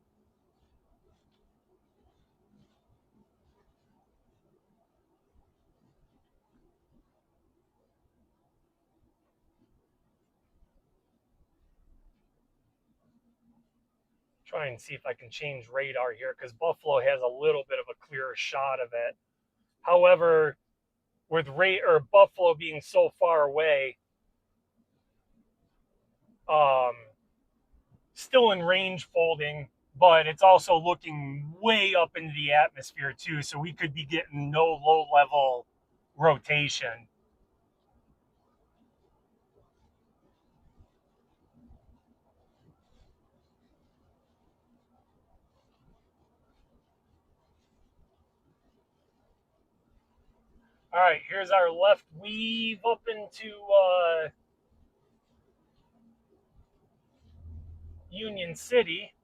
[SPEAKER 1] Try and see if I can change radar here because Buffalo has a little bit of a clearer shot of it. However, with Buffalo being so far away, um, still in range folding, but it's also looking way up into the atmosphere too. So we could be getting no low level rotation. All right, here's our left weave up into Union City.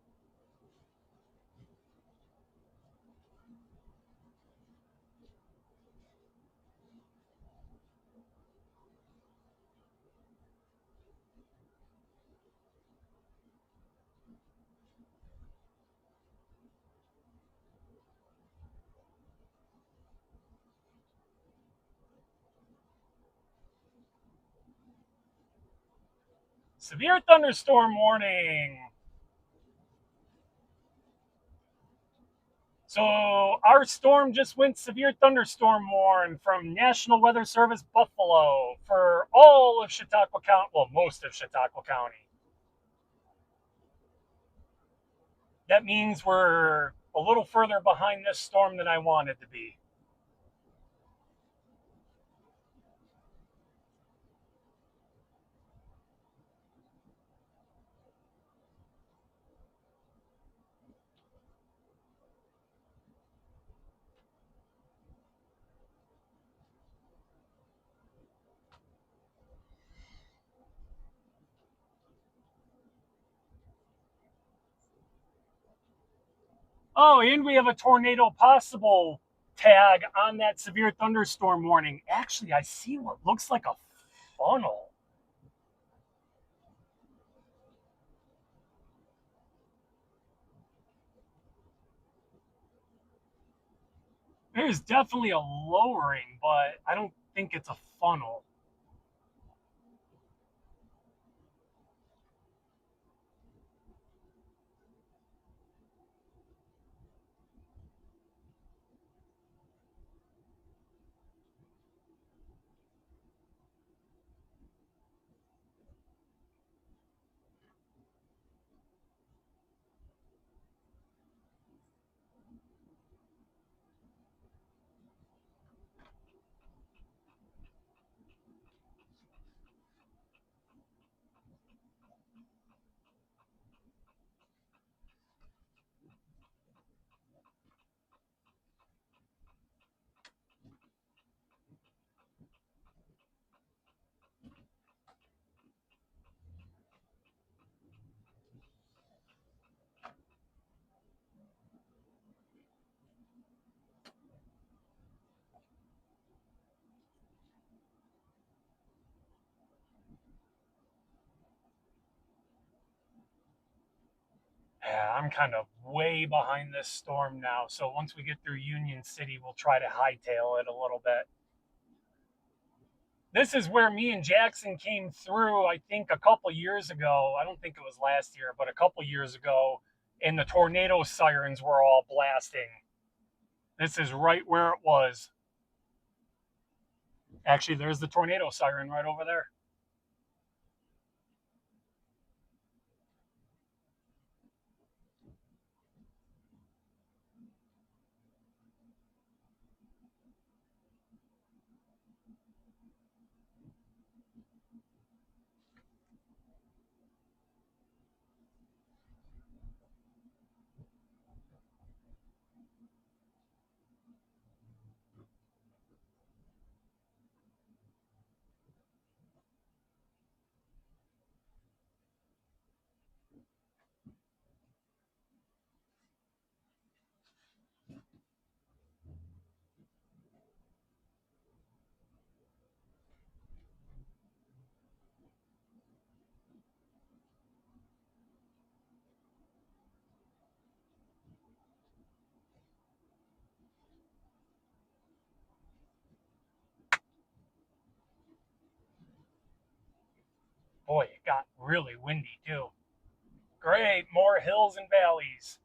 [SPEAKER 1] Severe thunderstorm warning. So our storm just went severe thunderstorm warn from National Weather Service Buffalo for all of Chautauqua County, well, most of Chautauqua County. That means we're a little further behind this storm than I wanted to be. Oh, and we have a tornado possible tag on that severe thunderstorm warning. Actually, I see what looks like a funnel. There's definitely a lowering, but I don't think it's a funnel. Yeah, I'm kind of way behind this storm now. So once we get through Union City, we'll try to hightail it a little bit. This is where me and Jackson came through, I think, a couple years ago. I don't think it was last year, but a couple years ago, and the tornado sirens were all blasting. This is right where it was. Actually, there's the tornado siren right over there. Boy, it got really windy too. Great, more hills and valleys.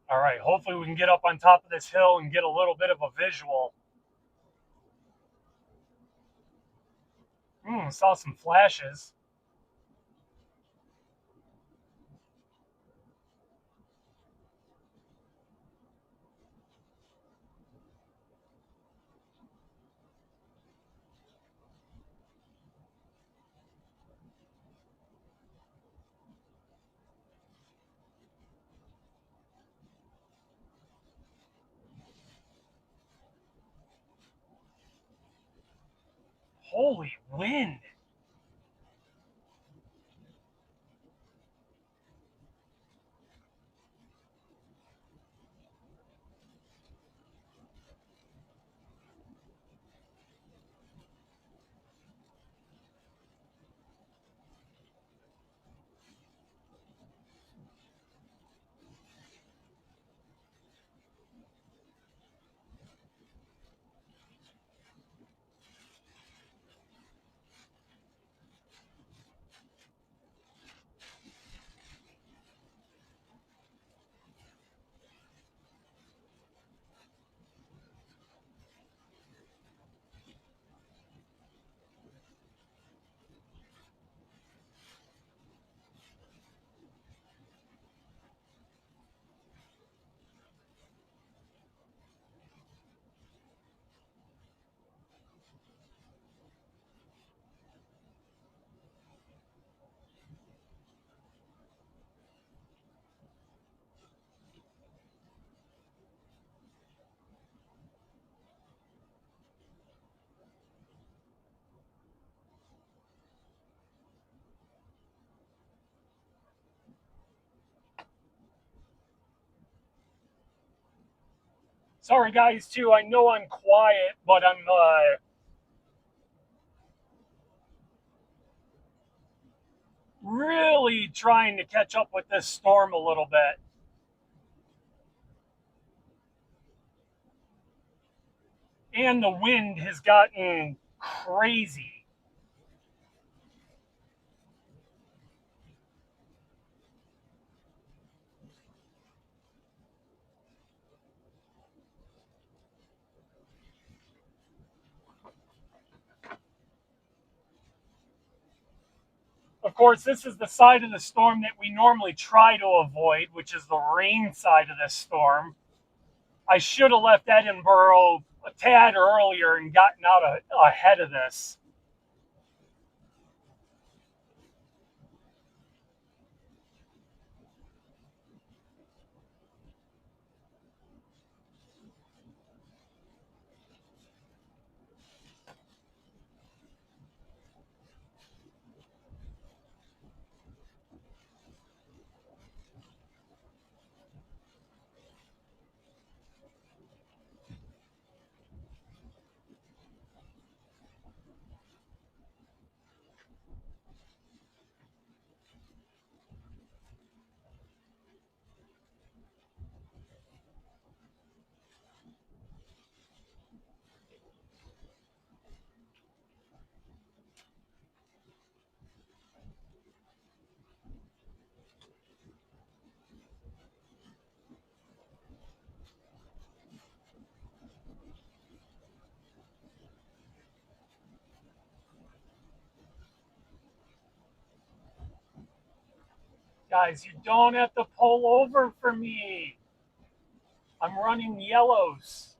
[SPEAKER 1] All right, hopefully we can get up on top of this hill and get a little bit of a visual. Saw some flashes. Holy wind. Sorry, guys, too. I know I'm quiet, but I'm really trying to catch up with this storm a little bit. And the wind has gotten crazy. Of course, this is the side of the storm that we normally try to avoid, which is the rain side of this storm. I should have left Edinburgh a tad earlier and gotten out ahead of this. Guys, you don't have to pull over for me. I'm running yellows.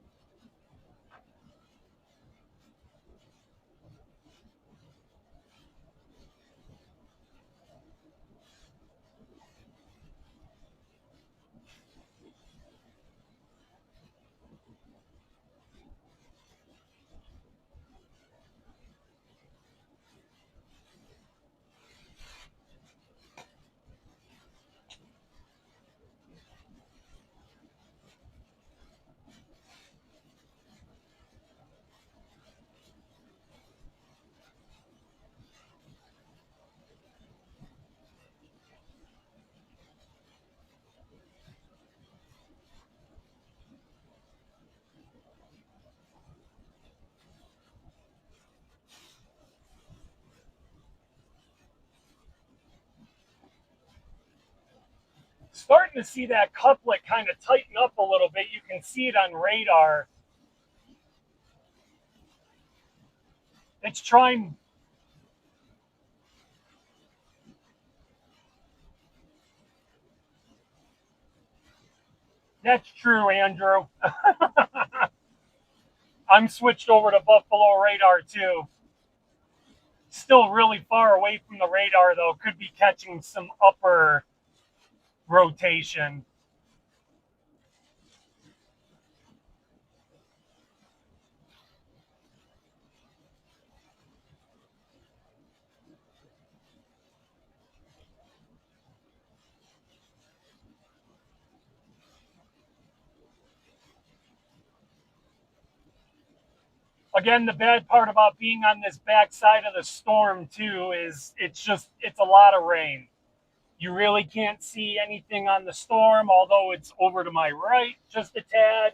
[SPEAKER 1] Starting to see that couplet kind of tighten up a little bit. You can see it on radar. It's trying. That's true, Andrew. I'm switched over to Buffalo radar too. Still really far away from the radar though. Could be catching some upper rotation. Again, the bad part about being on this backside of the storm too is it's a lot of rain. You really can't see anything on the storm, although it's over to my right just a tad.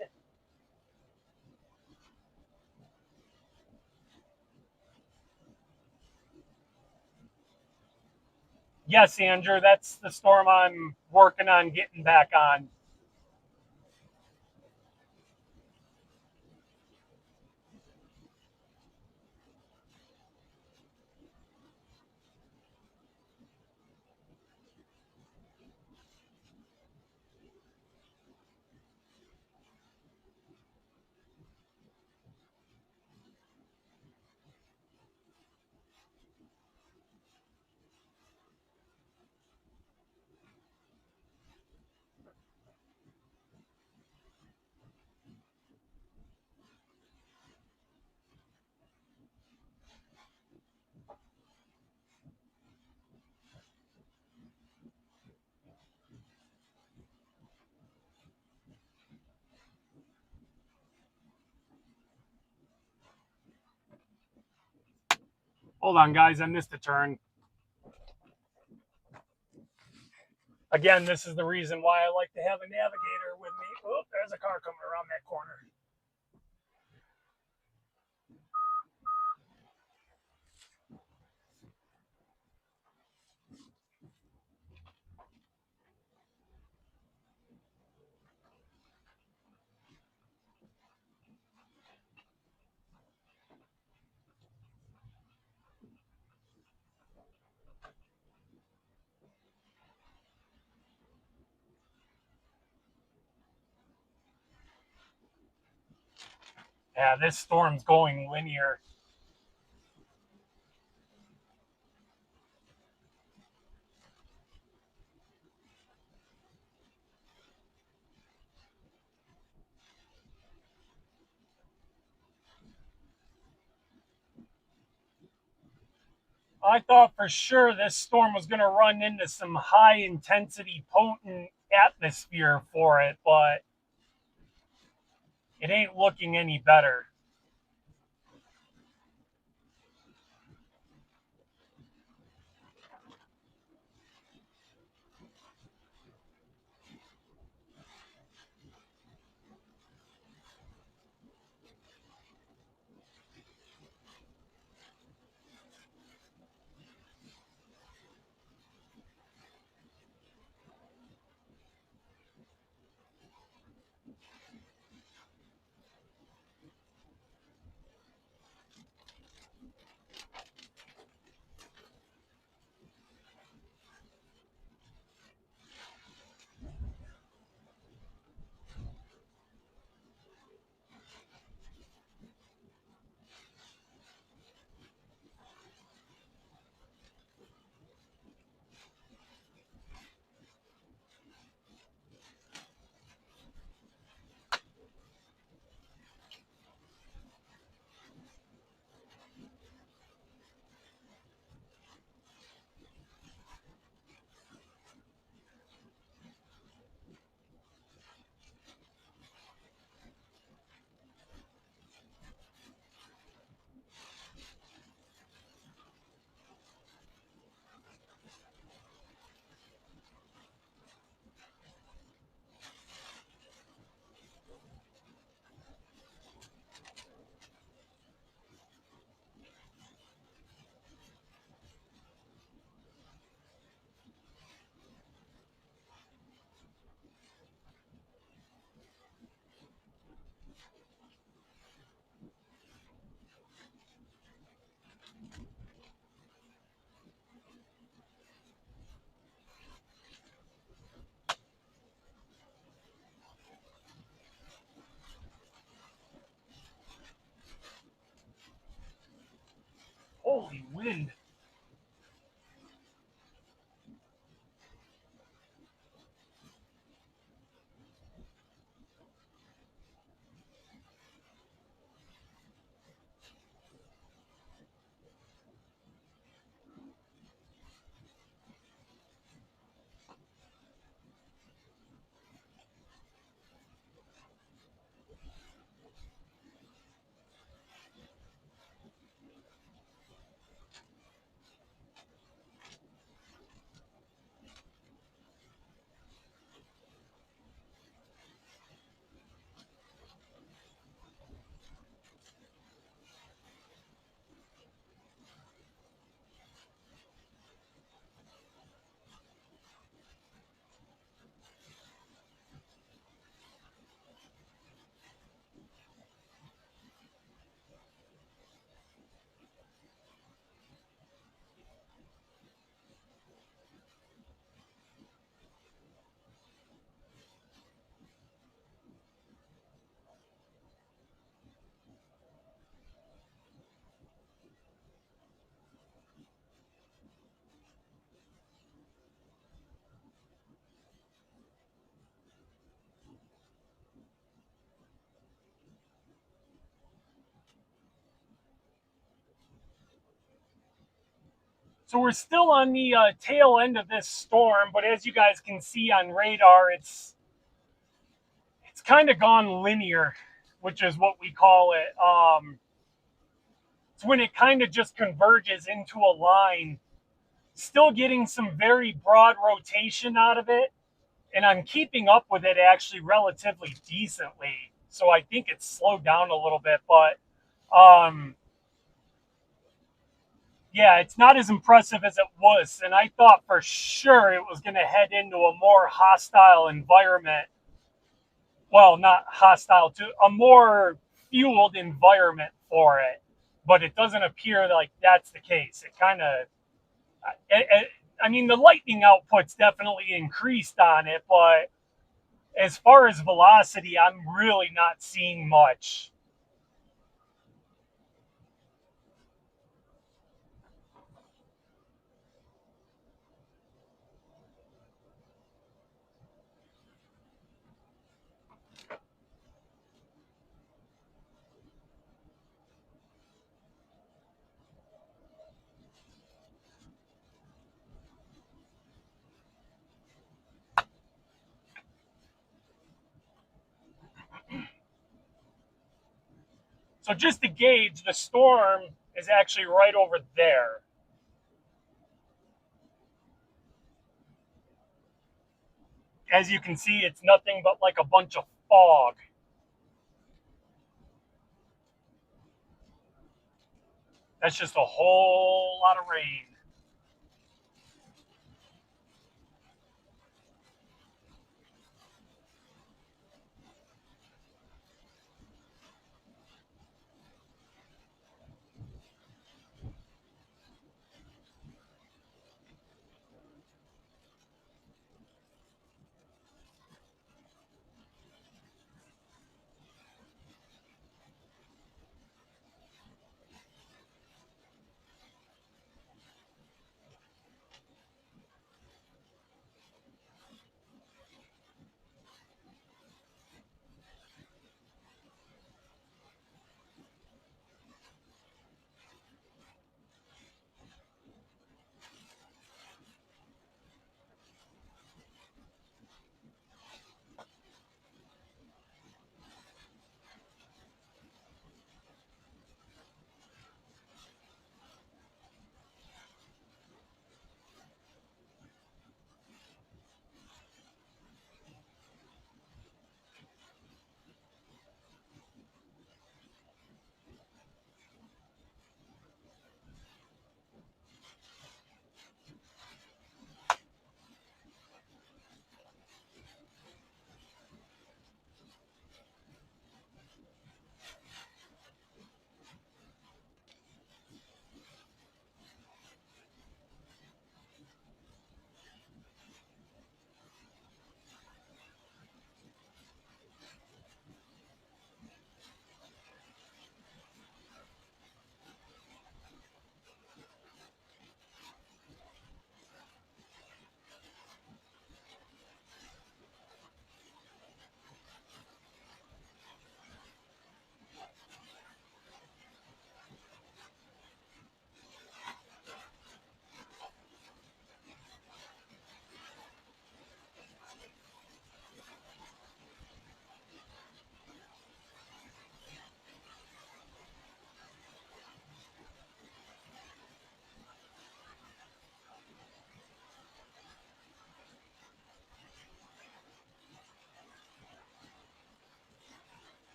[SPEAKER 1] Yes, Andrew, that's the storm I'm working on getting back on. Hold on, guys, I missed a turn. Again, this is the reason why I like to have a navigator with me. Oh, there's a car coming around that corner. Yeah, this storm's going linear. I thought for sure this storm was going to run into some high intensity, potent atmosphere for it, but it ain't looking any better. heavy wind. So we're still on the tail end of this storm, but as you guys can see on radar, it's kind of gone linear, which is what we call it. It's when it kind of just converges into a line, still getting some very broad rotation out of it, and I'm keeping up with it actually relatively decently. So I think it's slowed down a little bit, but um, yeah, it's not as impressive as it was. And I thought for sure it was going to head into a more hostile environment. Well, not hostile, to a more fueled environment for it. But it doesn't appear like that's the case. It kind of, I mean, the lightning output's definitely increased on it, but as far as velocity, I'm really not seeing much. So just to gauge, the storm is actually right over there. As you can see, it's nothing but like a bunch of fog. That's just a whole lot of rain.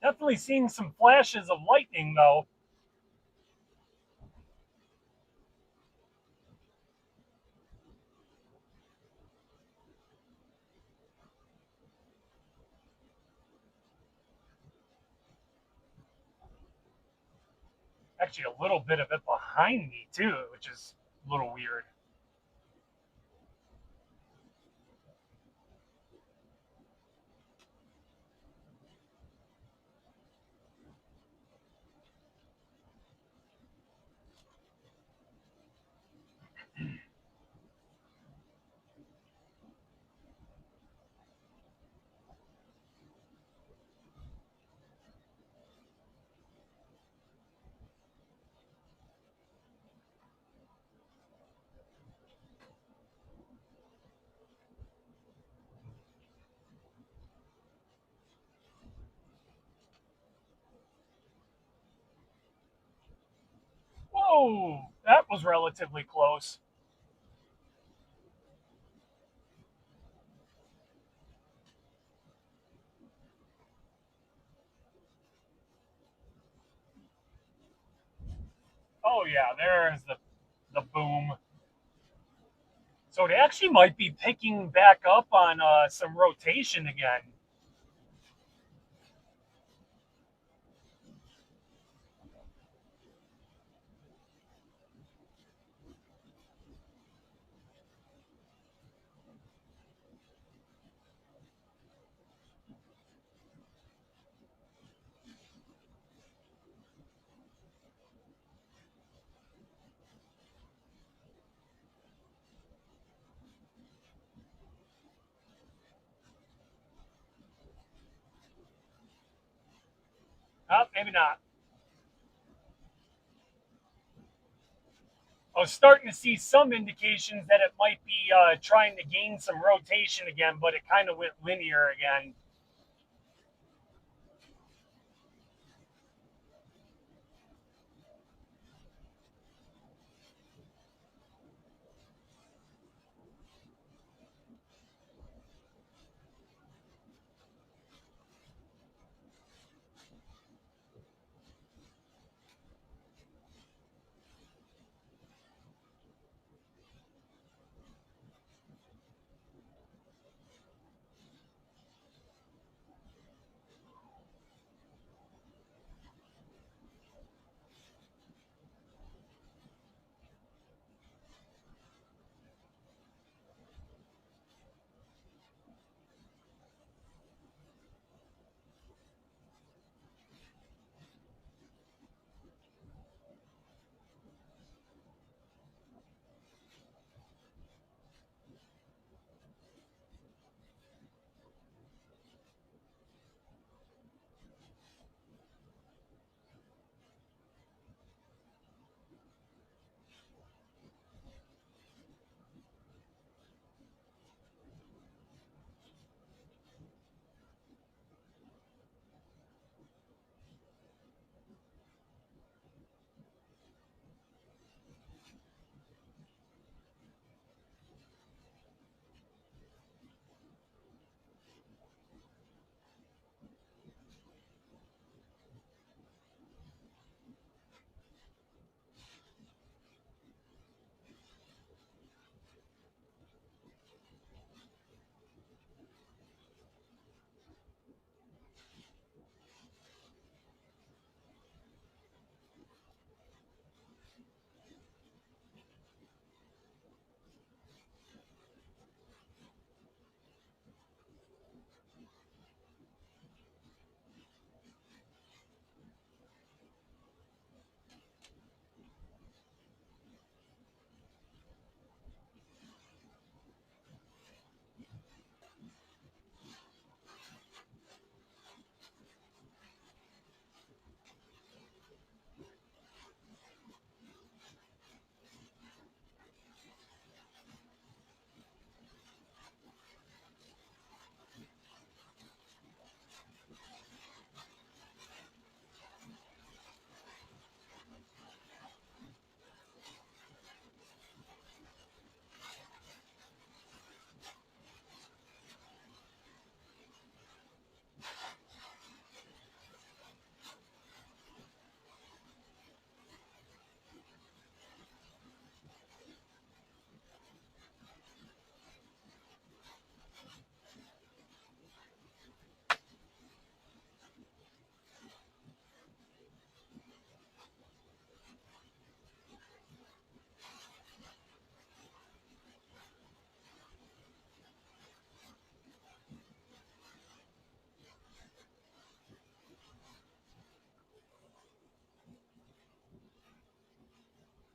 [SPEAKER 1] Definitely seeing some flashes of lightning, though. Actually, a little bit of it behind me, too, which is a little weird. Whoa, that was relatively close. Oh yeah, there's the boom. So it actually might be picking back up on some rotation again. Maybe not. I was starting to see some indications that it might be trying to gain some rotation again, but it kind of went linear again.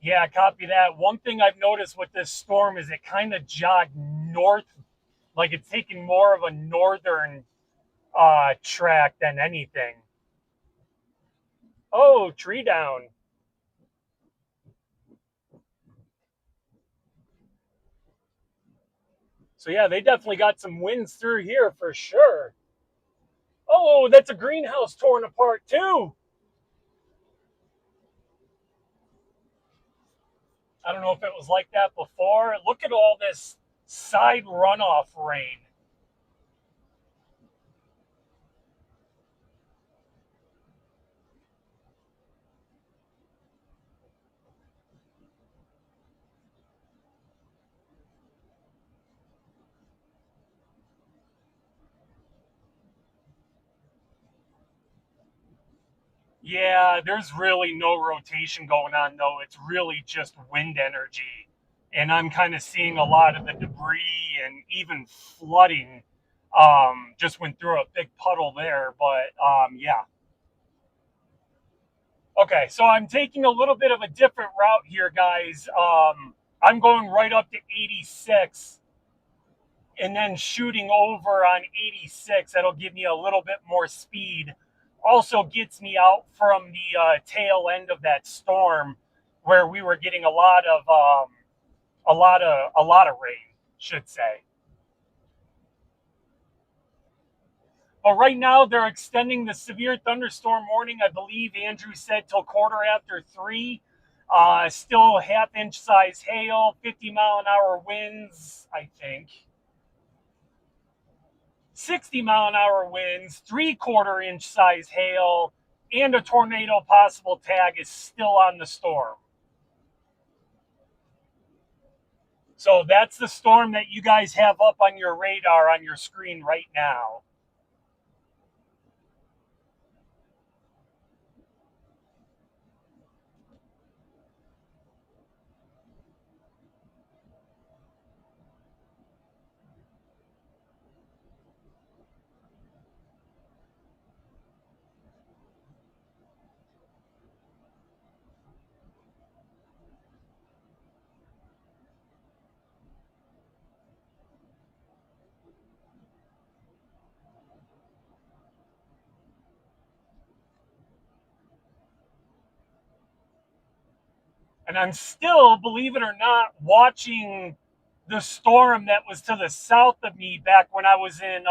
[SPEAKER 1] Yeah, copy that. One thing I've noticed with this storm is it kind of jogged north, like it's taking more of a northern track than anything. Oh, tree down. So yeah, they definitely got some winds through here for sure. Oh, that's a greenhouse torn apart too. I don't know if it was like that before. Look at all this side runoff rain. Yeah, there's really no rotation going on though. It's really just wind energy. And I'm kind of seeing a lot of the debris and even flooding. Just went through a big puddle there, but yeah. Okay, so I'm taking a little bit of a different route here, guys. I'm going right up to 86 and then shooting over on 86. That'll give me a little bit more speed. Also gets me out from the tail end of that storm where we were getting a lot of rain, should say. But right now they're extending the severe thunderstorm warning. I believe Andrew said till quarter after 3. Still half-inch size hail, 50-mile-an-hour winds, I think. 60-mile-an-hour winds, three-quarter-inch size hail, and a tornado possible tag is still on the storm. So that's the storm that you guys have up on your radar on your screen right now. And I'm still, believe it or not, watching the storm that was to the south of me back when I was in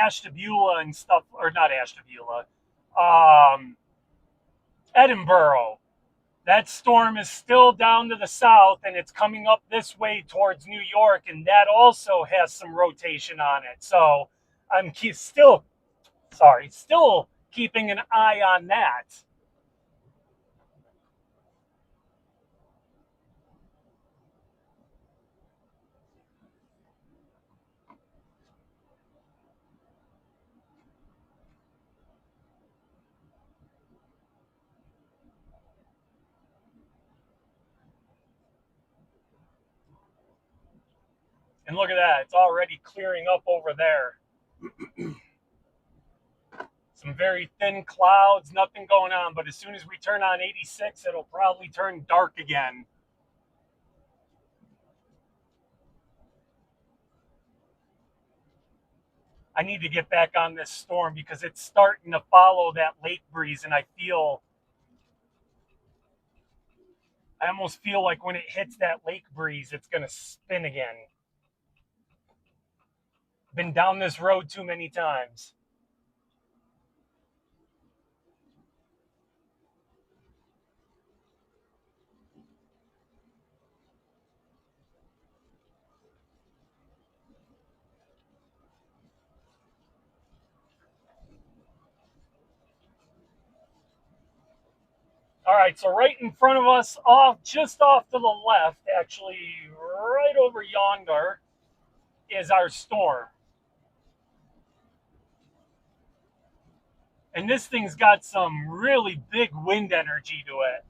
[SPEAKER 1] Ashtabula and stuff, or not Ashtabula, um, Edinburgh. That storm is still down to the south and it's coming up this way towards New York, and that also has some rotation on it. So I'm still keeping an eye on that. And look at that, it's already clearing up over there. Some very thin clouds, nothing going on. But as soon as we turn on 86, it'll probably turn dark again. I need to get back on this storm because it's starting to follow that lake breeze, and I almost feel like when it hits that lake breeze, it's going to spin again. Been down this road too many times. All right, so right in front of us, just off to the left, actually, right over yonder, is our storm. And this thing's got some really big wind energy to it.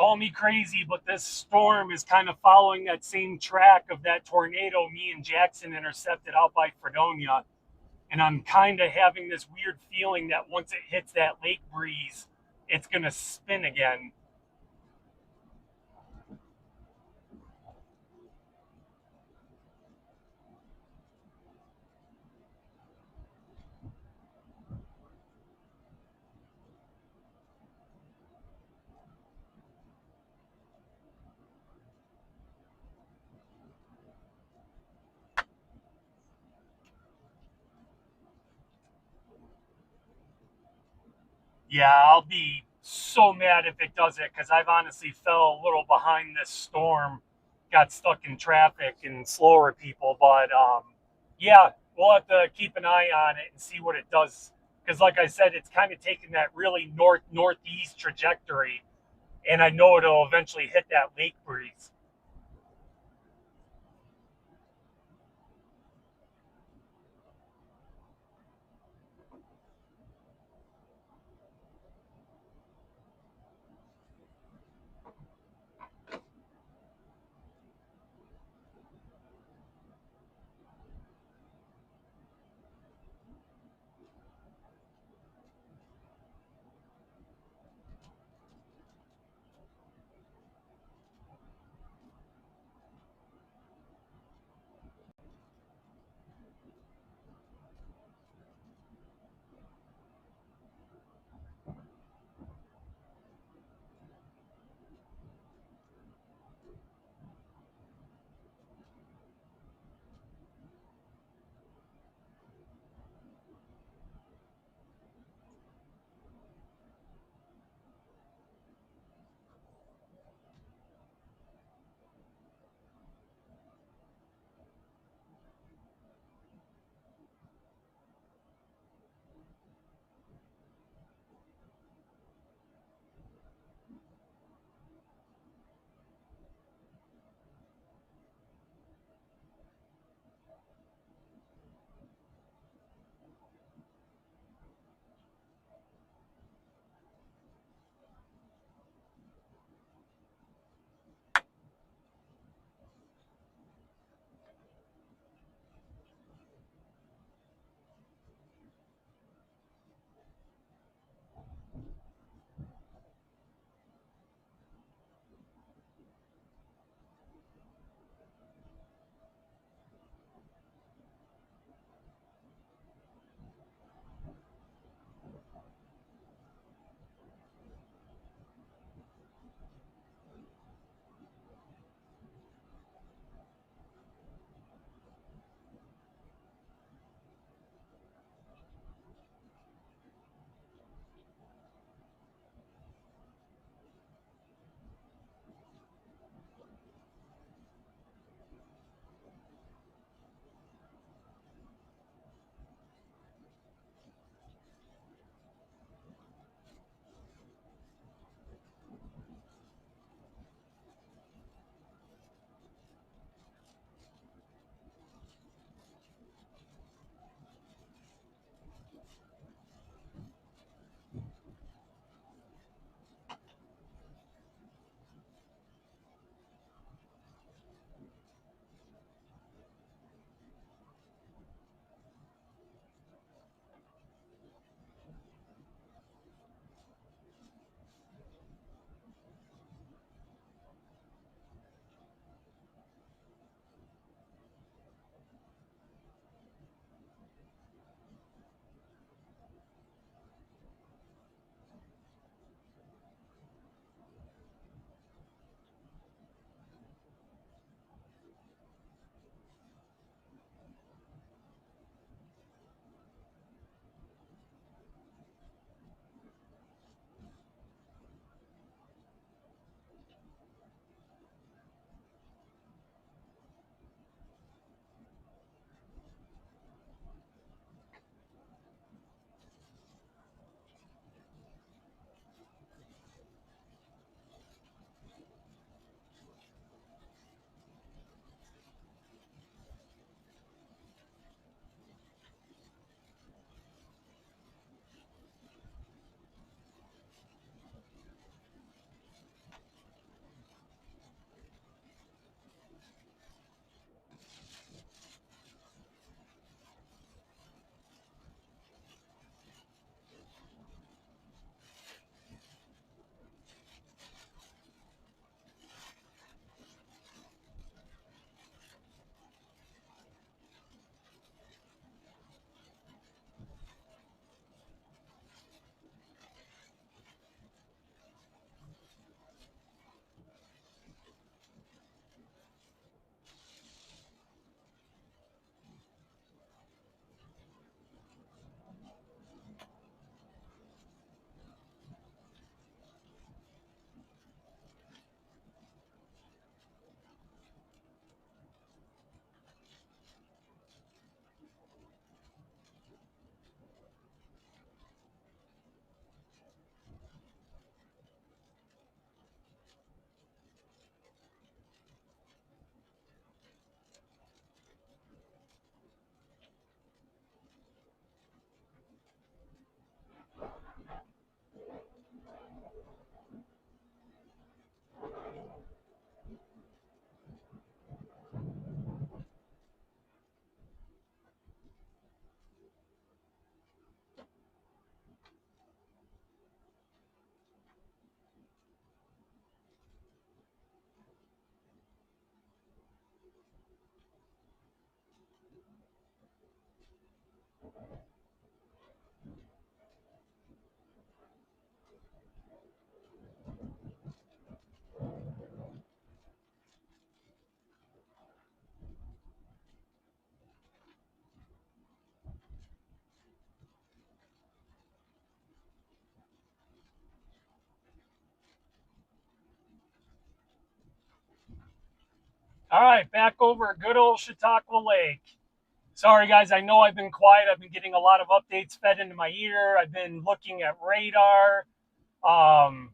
[SPEAKER 1] call me crazy, but this storm is kind of following that same track of that tornado me and Jackson intercepted out by Fredonia. And I'm kind of having this weird feeling that once it hits that lake breeze, it's going to spin again. Yeah, I'll be so mad if it does it because I've honestly fell a little behind this storm, got stuck in traffic and slower people. But yeah, we'll have to keep an eye on it and see what it does. Because, like I said, it's kind of taking that really northeast trajectory, and I know it'll eventually hit that lake breeze. All right, back over good old Chautauqua Lake. Sorry, guys, I know I've been quiet. I've been getting a lot of updates fed into my ear. I've been looking at radar. Um,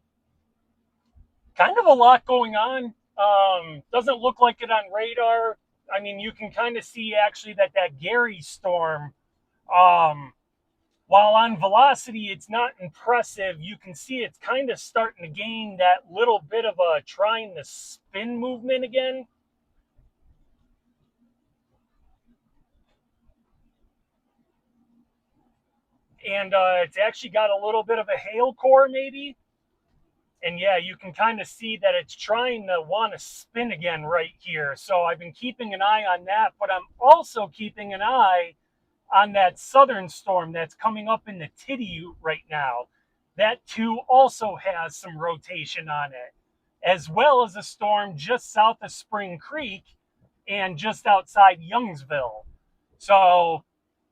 [SPEAKER 1] Kind of a lot going on. Doesn't look like it on radar. I mean, you can kind of see actually that Gary storm, um, while on velocity, it's not impressive. You can see it's kind of starting to gain that little bit of a trying to spin movement again. And it's actually got a little bit of a hail core, maybe. And yeah, you can kind of see that it's trying to want to spin again right here. So I've been keeping an eye on that, but I'm also keeping an eye on that southern storm that's coming up in the Titty right now. That too also has some rotation on it, as well as a storm just south of Spring Creek and just outside Youngsville. So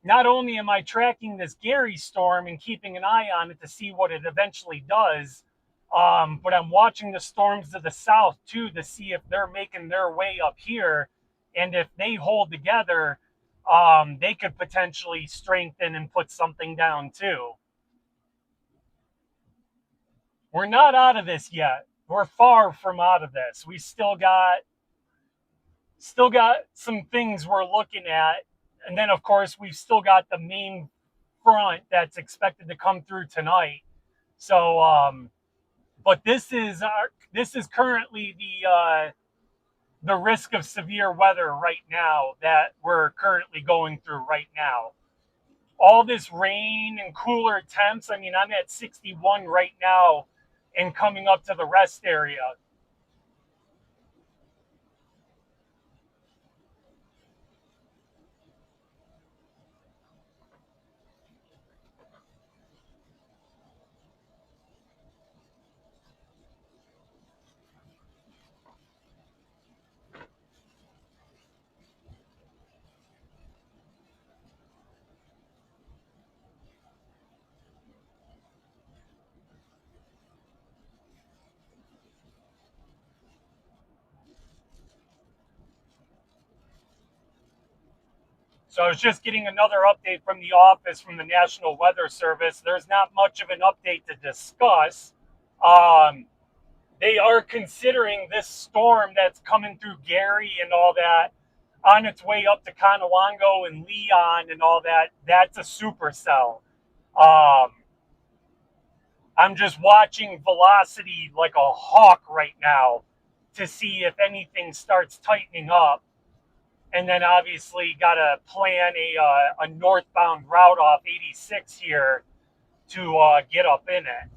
[SPEAKER 1] not only am I tracking this Gary storm and keeping an eye on it to see what it eventually does, but I'm watching the storms to the south too to see if they're making their way up here. And if they hold together, they could potentially strengthen and put something down too. We're not out of this yet. We're far from out of this. We still got some things we're looking at, and then of course we've still got the main front that's expected to come through tonight. So, but this is currently the risk of severe weather right now that we're currently going through right now. All this rain and cooler temps. I mean, I'm at 61 right now and coming up to the rest area. So I was just getting another update from the office from the National Weather Service. There's not much of an update to discuss. Um, they are considering this storm that's coming through Gary and all that on its way up to Conowongo and Leon and all that. That's a supercell. Um, I'm just watching velocity like a hawk right now to see if anything starts tightening up. And then obviously got to plan a northbound route off 86 here to get up in it.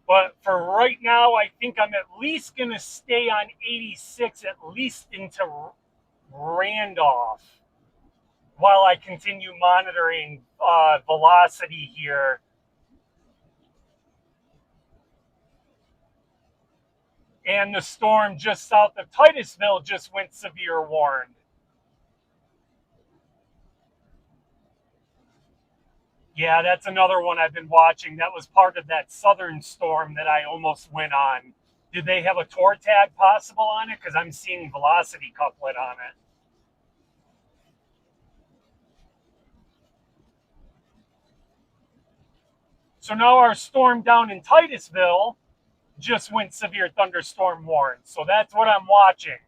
[SPEAKER 1] But for right now, I think I'm at least going to stay on 86 at least into Randolph while I continue monitoring velocity here. And the storm just south of Titusville just went severe warned. Yeah, that's another one I've been watching. That was part of that southern storm that I almost went on. Did they have a tour tag possible on it? Because I'm seeing velocity couplet on it. So now our storm down in Titusville just went severe thunderstorm warned. So that's what I'm watching.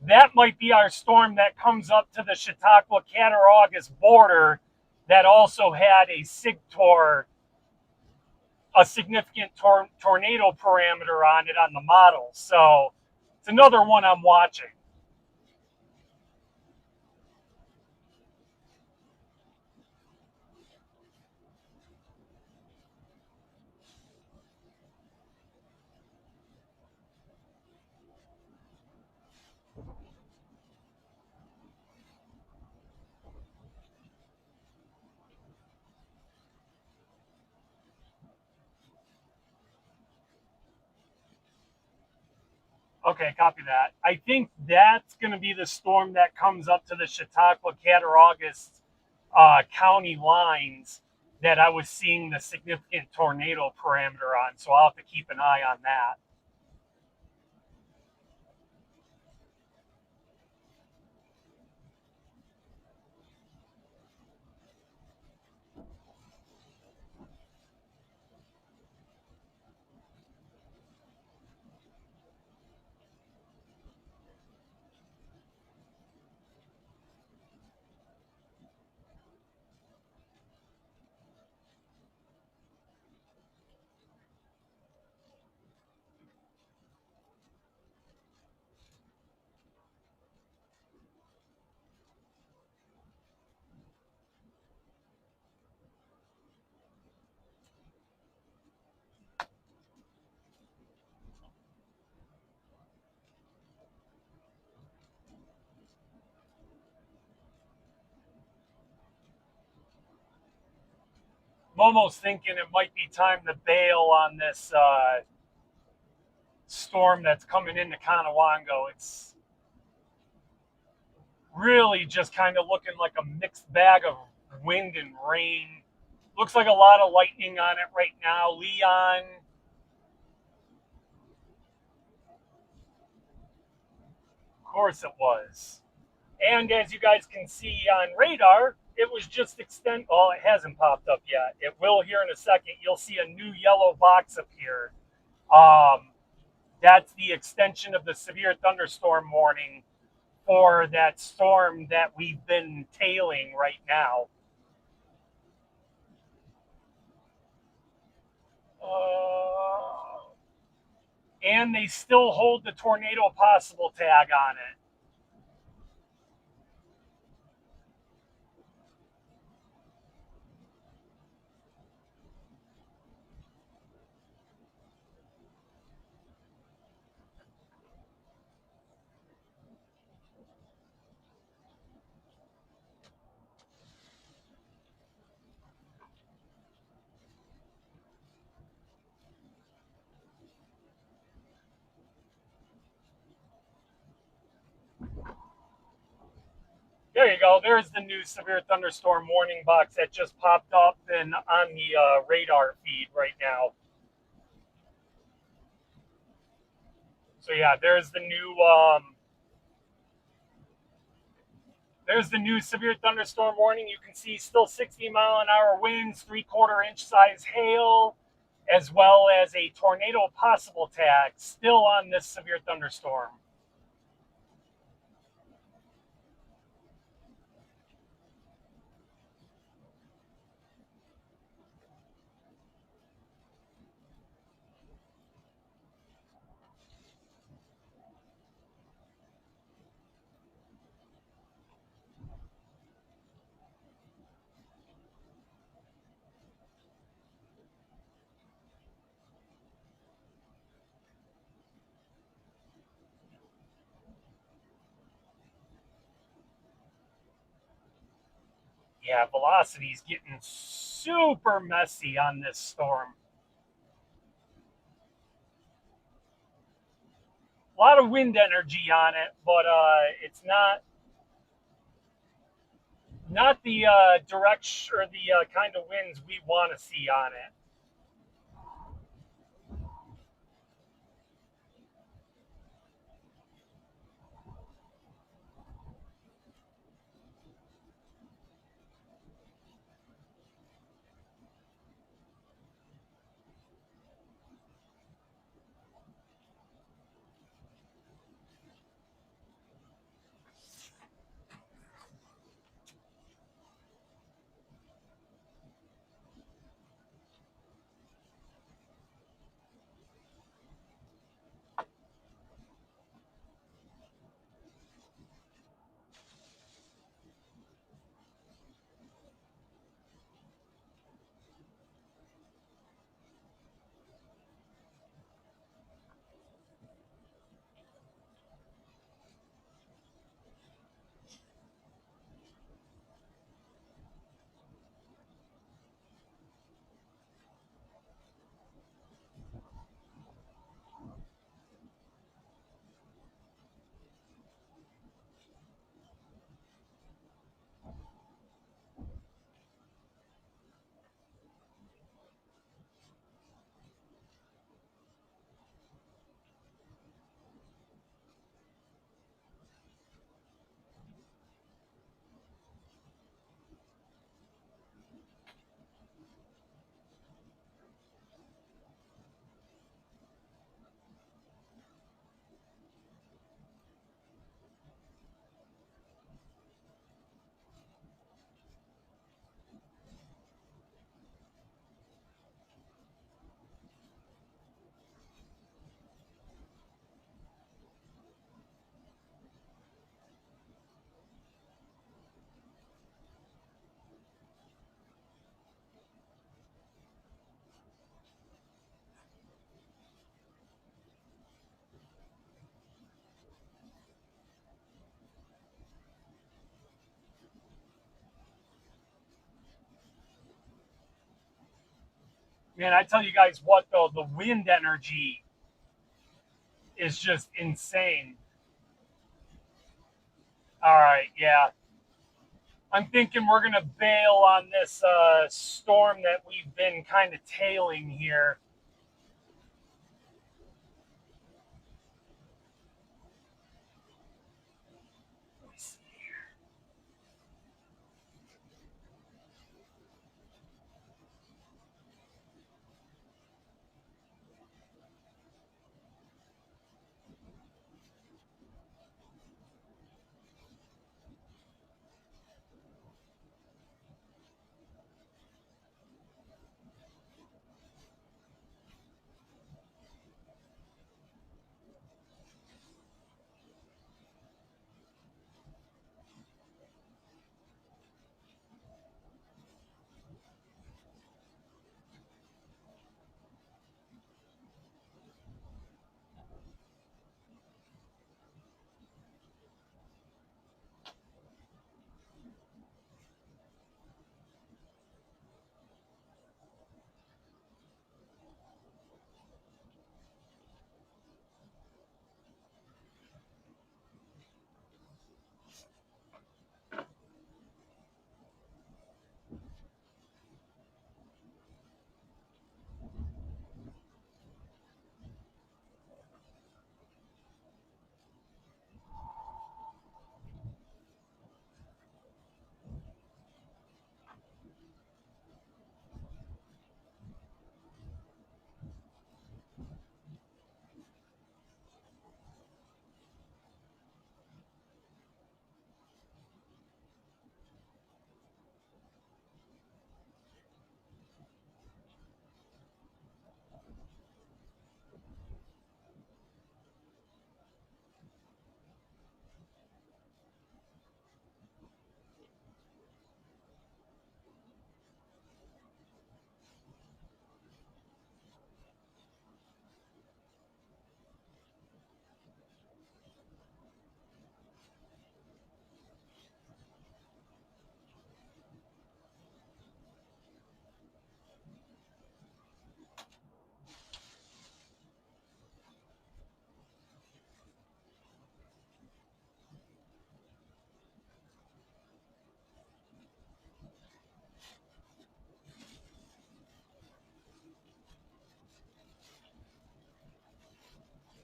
[SPEAKER 1] That might be our storm that comes up to the Chautauqua Cattaraugus border that also had a SIGTOR, a significant tornado parameter on it on the model. So it's another one I'm watching. Okay, copy that. I think that's going to be the storm that comes up to the Chautauqua Cattaraugus county lines that I was seeing the significant tornado parameter on. So I'll have to keep an eye on that. I'm almost thinking it might be time to bail on this storm that's coming into Conowongo. It's really just kind of looking like a mixed bag of wind and rain. Looks like a lot of lightning on it right now. Leon, of course it was. And as you guys can see on radar, it was just extend. Oh, it hasn't popped up yet. It will here in a second. You'll see a new yellow box appear. Um, that's the extension of the severe thunderstorm warning for that storm that we've been tailing right now. And they still hold the tornado possible tag on it. There you go. There's the new severe thunderstorm warning box that just popped up and on the radar feed right now. So yeah, there's the new severe thunderstorm warning. You can see still 60-mile-an-hour winds, 3/4 inch size hail, as well as a tornado possible tag still on this severe thunderstorm. Yeah, velocity's getting super messy on this storm. A lot of wind energy on it, but it's not the direction or the kind of winds we want to see on it. Man, I tell you guys what though, the wind energy is just insane. All right, yeah. I'm thinking we're gonna bail on this storm that we've been kind of tailing here.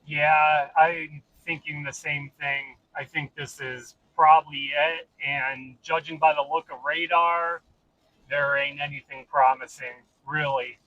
[SPEAKER 1] Yeah, I'm thinking the same thing. I think this is probably it. And judging by the look of radar, there ain't anything promising, really.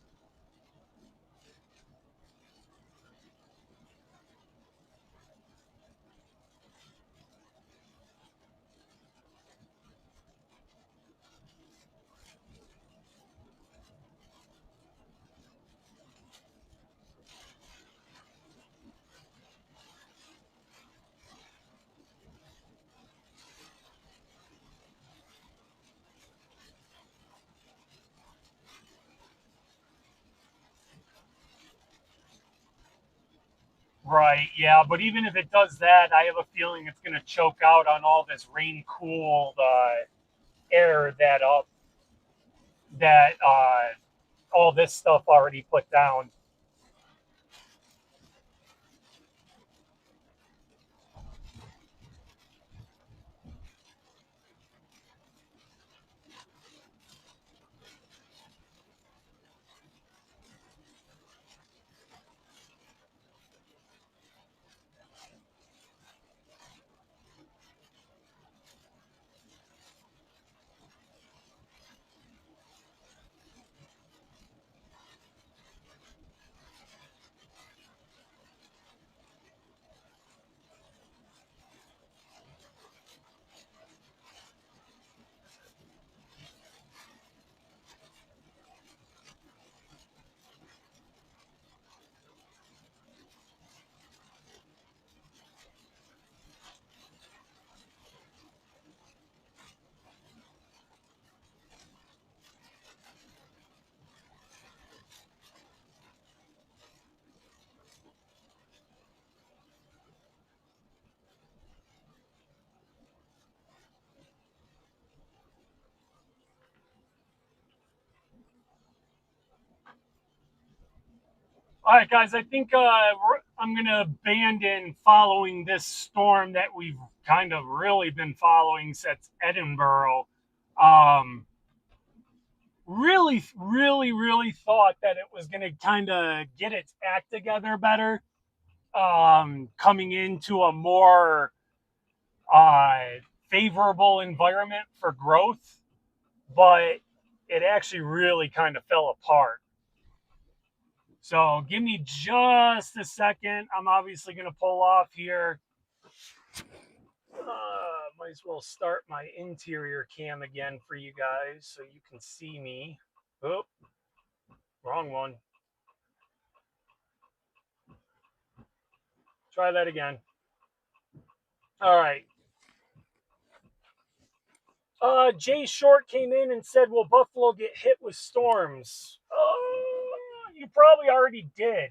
[SPEAKER 1] Right, yeah, but even if it does that, I have a feeling it's going to choke out on all this rain cooled air that all this stuff already put down. All right, guys, I think I'm going to abandon following this storm that we've kind of really been following since Edinburgh. Um, really thought that it was going to kind of get its act together better, coming into a more uh, favorable environment for growth, but it actually really kind of fell apart. So give me just a second. I'm obviously going to pull off here. Might as well start my interior cam again for you guys so you can see me. Oh, wrong one. Try that again. All right. Jay Short came in and said, "Will Buffalo get hit with storms?" You probably already did.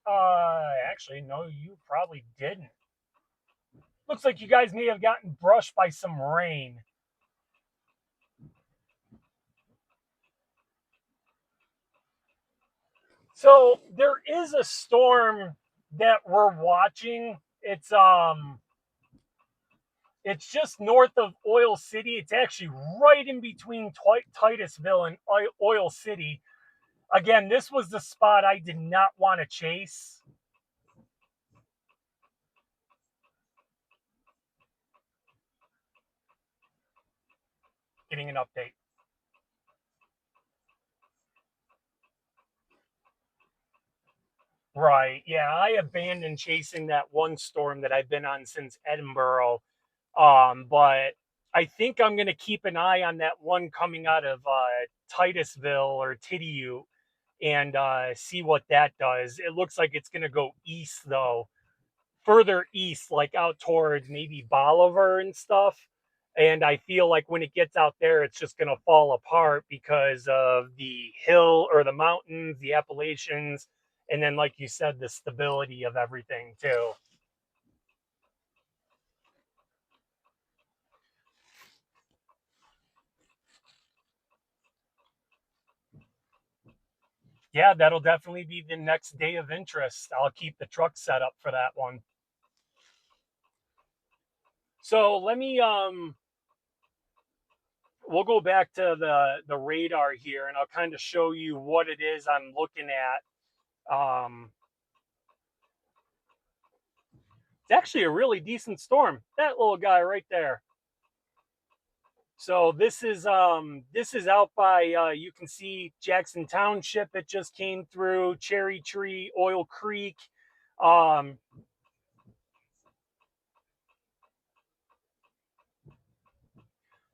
[SPEAKER 1] Actually, no, you probably didn't. Looks like you guys may have gotten brushed by some rain. So there is a storm that we're watching. It's just north of Oil City. It's actually right in between Titusville and Oil City. Again, this was the spot I did not want to chase. Getting an update. Right. Yeah, I abandoned chasing that one storm that I've been on since Edinburgh. But I think I'm gonna keep an eye on that one coming out of Titusville or Tidiute and see what that does. It looks like it's gonna go east though, further east, like out towards maybe Bolivar and stuff. And I feel like when it gets out there, it's just going to fall apart because of the hill or the mountains, the Appalachians, and then, like you said, the stability of everything, too. Yeah, that'll definitely be the next day of interest. I'll keep the truck set up for that one. So let me we'll go back to the radar here and I'll kind of show you what it is I'm looking at. It's actually a really decent storm. That little guy right there. So this is out by you can see Jackson Township. It just came through Cherry Tree, Oil Creek. Um,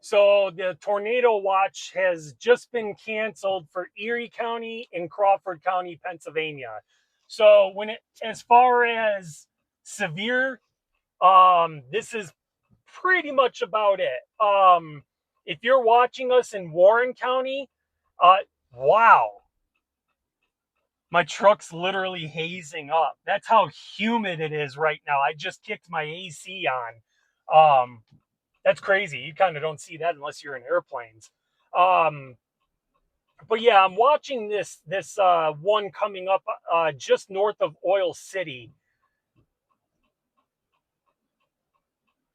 [SPEAKER 1] so the tornado watch has just been canceled for Erie County and Crawford County, Pennsylvania. So when it as far as severe, this is pretty much about it. If you're watching us in Warren County, uh, wow, my truck's literally hazing up. That's how humid it is right now. I just kicked my AC on. That's crazy. You kind of don't see that unless you're in airplanes. Um, but yeah, I'm watching this one coming up just north of Oil City.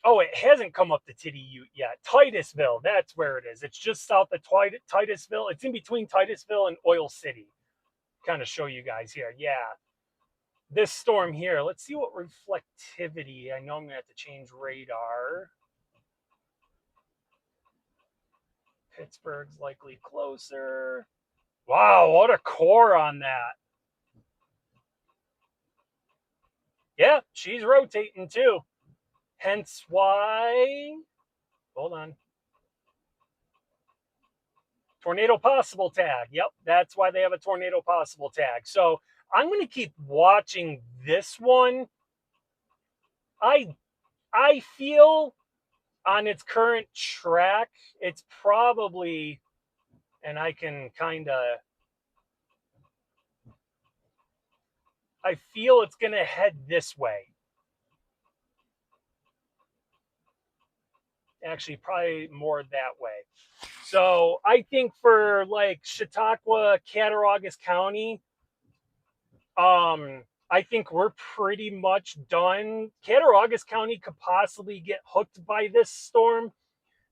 [SPEAKER 1] Oh, it hasn't come up to Tidiute yet. Titusville, that's where it is. It's just south of Titusville. It's in between Titusville and Oil City. Kind of show you guys here. Yeah. This storm here, let's see what reflectivity. I know I'm going to have to change radar. Pittsburgh's likely closer. Wow, what a core on that. Yeah, she's rotating too. Hence why. Hold on. Tornado possible tag. Yep, that's why they have a tornado possible tag. So I'm going to keep watching this one. I I feel on its current track, it's probably, and I can kind of, I feel it's going to head this way. Actually, probably more that way. So I think for like Chautauqua, Cattaraugus County, I think we're pretty much done. Cattaraugus County could possibly get hooked by this storm.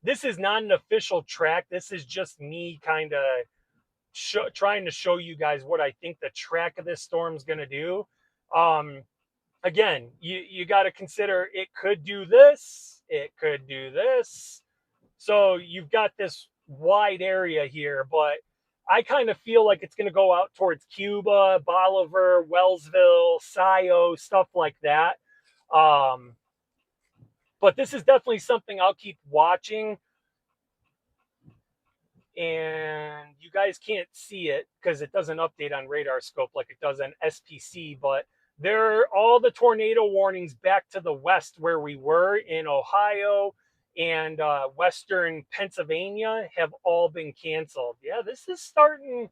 [SPEAKER 1] This is not an official track. This is just me kind of trying to show you guys what I think the track of this storm is going to do. Um, Again, you got to consider it could do this, it could do this. So you've got this wide area here, but I kind of feel like it's going to go out towards Cuba, Bolivar, Wellsville, Scio, stuff like that. Um, but this is definitely something I'll keep watching. And you guys can't see it because it doesn't update on radar scope like it does on SPC, but there are all the tornado warnings back to the west where we were in Ohio and western Pennsylvania have all been canceled. Yeah, this is starting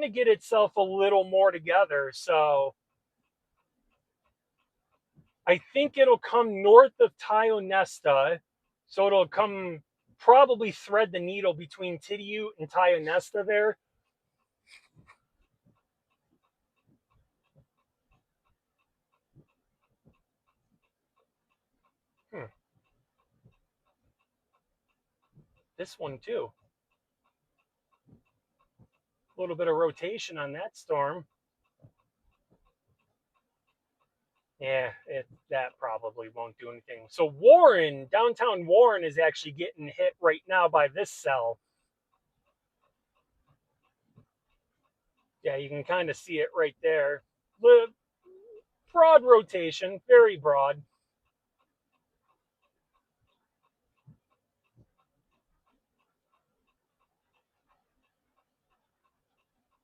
[SPEAKER 1] to get itself a little more together. So I think it'll come north of Tionesta. So it'll come probably thread the needle between Tidiute and Tionesta there. Hmm. This one too. A little bit of rotation on that storm. Yeah, that probably won't do anything. So Warren, downtown Warren, is actually getting hit right now by this cell. Yeah, you can kind of see it right there. Broad rotation, very broad.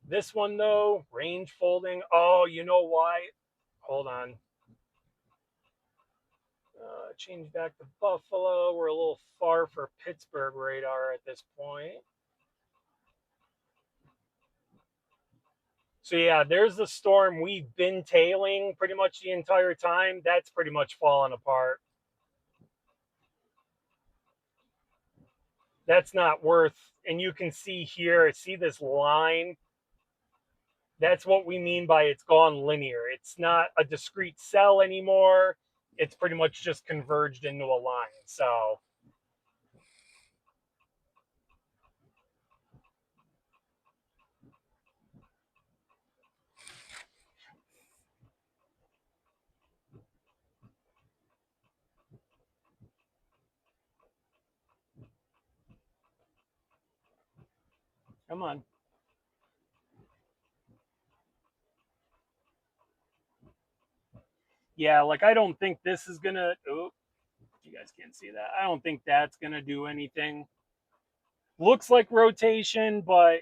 [SPEAKER 1] This one though, range folding. Oh, you know why? Hold on. Change back to Buffalo. We're a little far for Pittsburgh radar at this point. So yeah, there's the storm we've been tailing pretty much the entire time. That's pretty much fallen apart. That's not worth, and you can see here, see this line? That's what we mean by it's gone linear. It's not a discrete cell anymore. It's pretty much just converged into a line. So come on. Yeah, like I don't think this is gonna. Oh, you guys can't see that. I don't think that's gonna do anything. Looks like rotation, but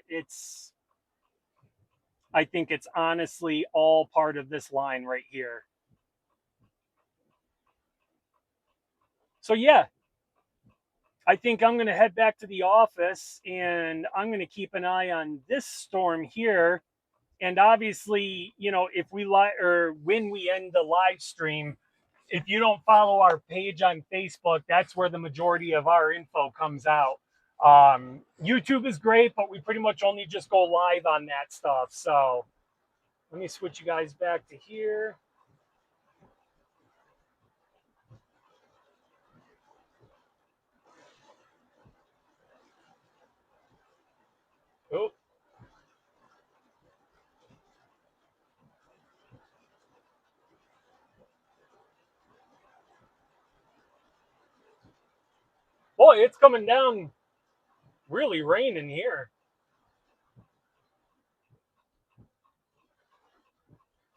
[SPEAKER 1] I think it's honestly all part of this line right here. So yeah, I think I'm going to head back to the office and I'm going to keep an eye on this storm here. And obviously, if we or when we end the live stream, if you don't follow our page on Facebook, that's where the majority of our info comes out. YouTube is great, but we pretty much only just go live on that stuff. So let me switch you guys back to here. Oh, boy, it's coming down really raining here.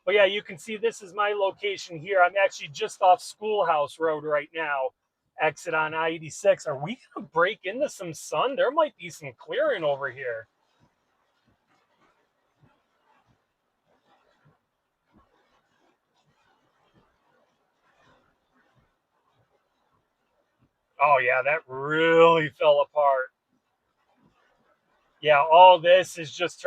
[SPEAKER 1] But yeah, you can see this is my location here. I'm actually just off Schoolhouse Road right now, exit on I-86. Are we going to break into some sun? There might be some clearing over here. Oh, yeah, that really fell apart. Yeah, all this is just.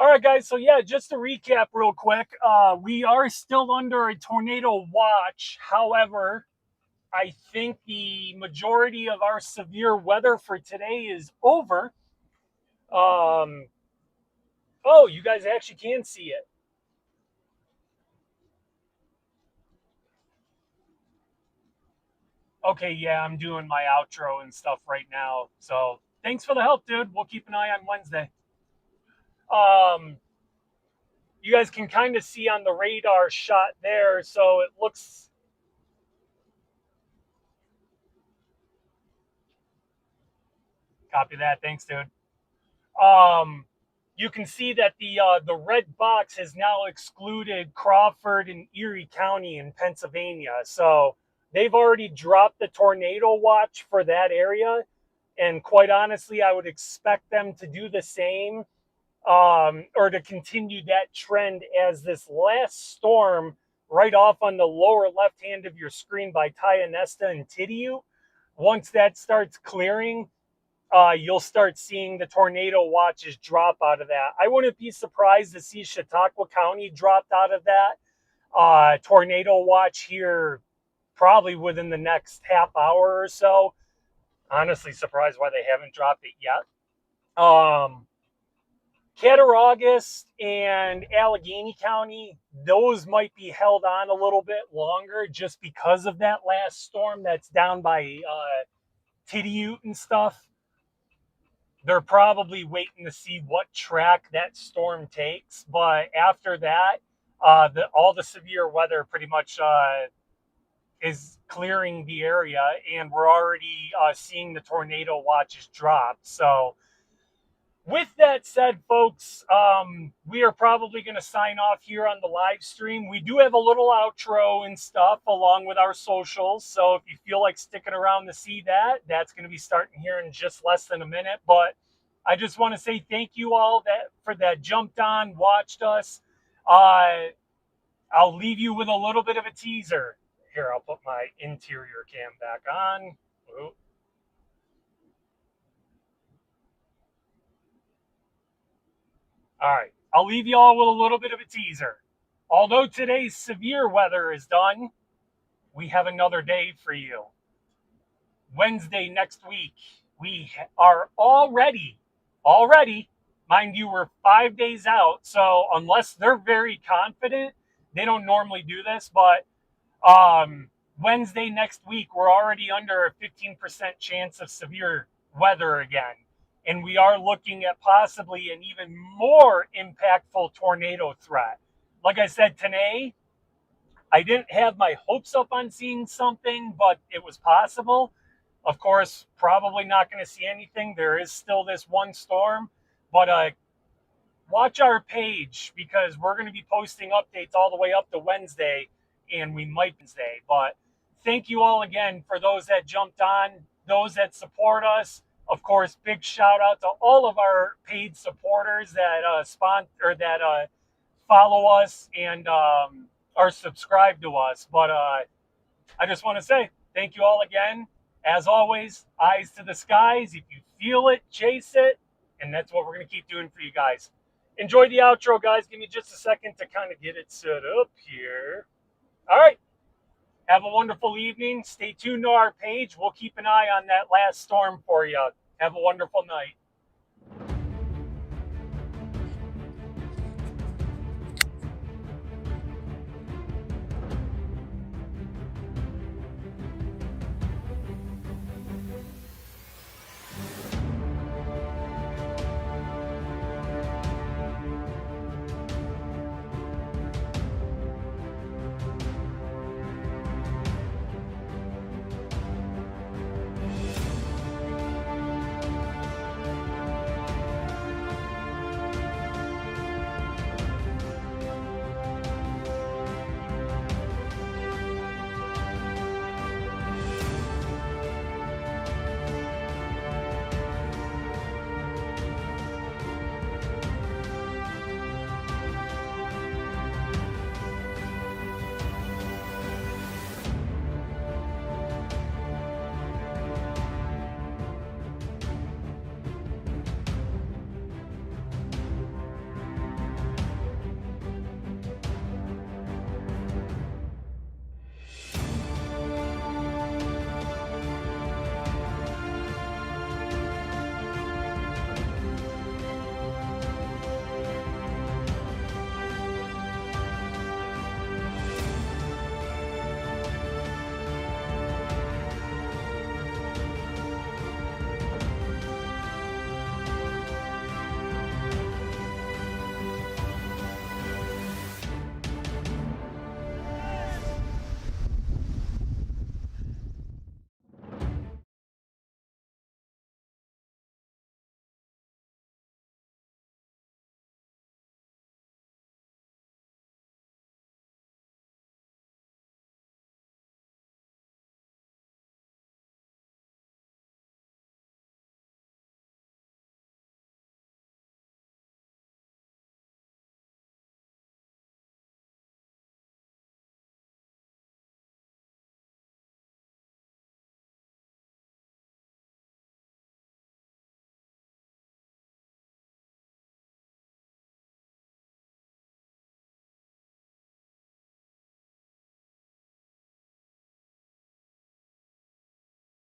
[SPEAKER 1] All right, guys. So yeah, just to recap real quick, we are still under a tornado watch. However, I think the majority of our severe weather for today is over. Um, oh, you guys actually can see it. Okay, yeah, I'm doing my outro and stuff right now. So thanks for the help, dude. We'll keep an eye on Wednesday. Um, you guys can kind of see on the radar shot there. So it looks, copy that. Thanks, dude. Um, you can see that the red box has now excluded Crawford and Erie County in Pennsylvania. So they've already dropped the tornado watch for that area. And quite honestly, I would expect them to do the same, or to continue that trend, as this last storm right off on the lower left hand of your screen by Tionesta and Tidiu. Once that starts clearing, you'll start seeing the tornado watches drop out of that. I wouldn't be surprised to see Chautauqua County dropped out of that tornado watch here probably within the next half hour or so. Honestly, surprised why they haven't dropped it yet. Cattaraugus and Allegheny County, those might be held on a little bit longer just because of that last storm that's down by Tidiute and stuff. They're probably waiting to see what track that storm takes. But after that, all the severe weather pretty much is clearing the area, and we're already seeing the tornado watches drop. So with that said, folks, we are probably going to sign off here on the live stream. We do have a little outro and stuff along with our socials. So if you feel like sticking around to see that, that's going to be starting here in just less than a minute. But I just want to say thank you all that jumped on, watched us. I'll leave you with a little bit of a teaser. Here, I'll put my interior cam back on. Ooh. All right, I'll leave you all with a little bit of a teaser. Although today's severe weather is done, we have another day for you. Wednesday next week, we are already, mind you, we're 5 days out. So unless they're very confident, they don't normally do this, but Wednesday next week, we're already under a 15% chance of severe weather again. And we are looking at possibly an even more impactful tornado threat. Like I said, today, I didn't have my hopes up on seeing something, but it was possible. Of course, probably not going to see anything. There is still this one storm, but watch our page because we're going to be posting updates all the way up to Wednesday, and we might Wednesday. But thank you all again for those that jumped on, those that support us. Of course, big shout out to all of our paid supporters that follow us and are subscribed to us. But I just want to say thank you all again. As always, eyes to the skies. If you feel it, chase it. And that's what we're going to keep doing for you guys. Enjoy the outro, guys. Give me just a second to kind of get it set up here. All right. Have a wonderful evening. Stay tuned to our page. We'll keep an eye on that last storm for you. Have a wonderful night.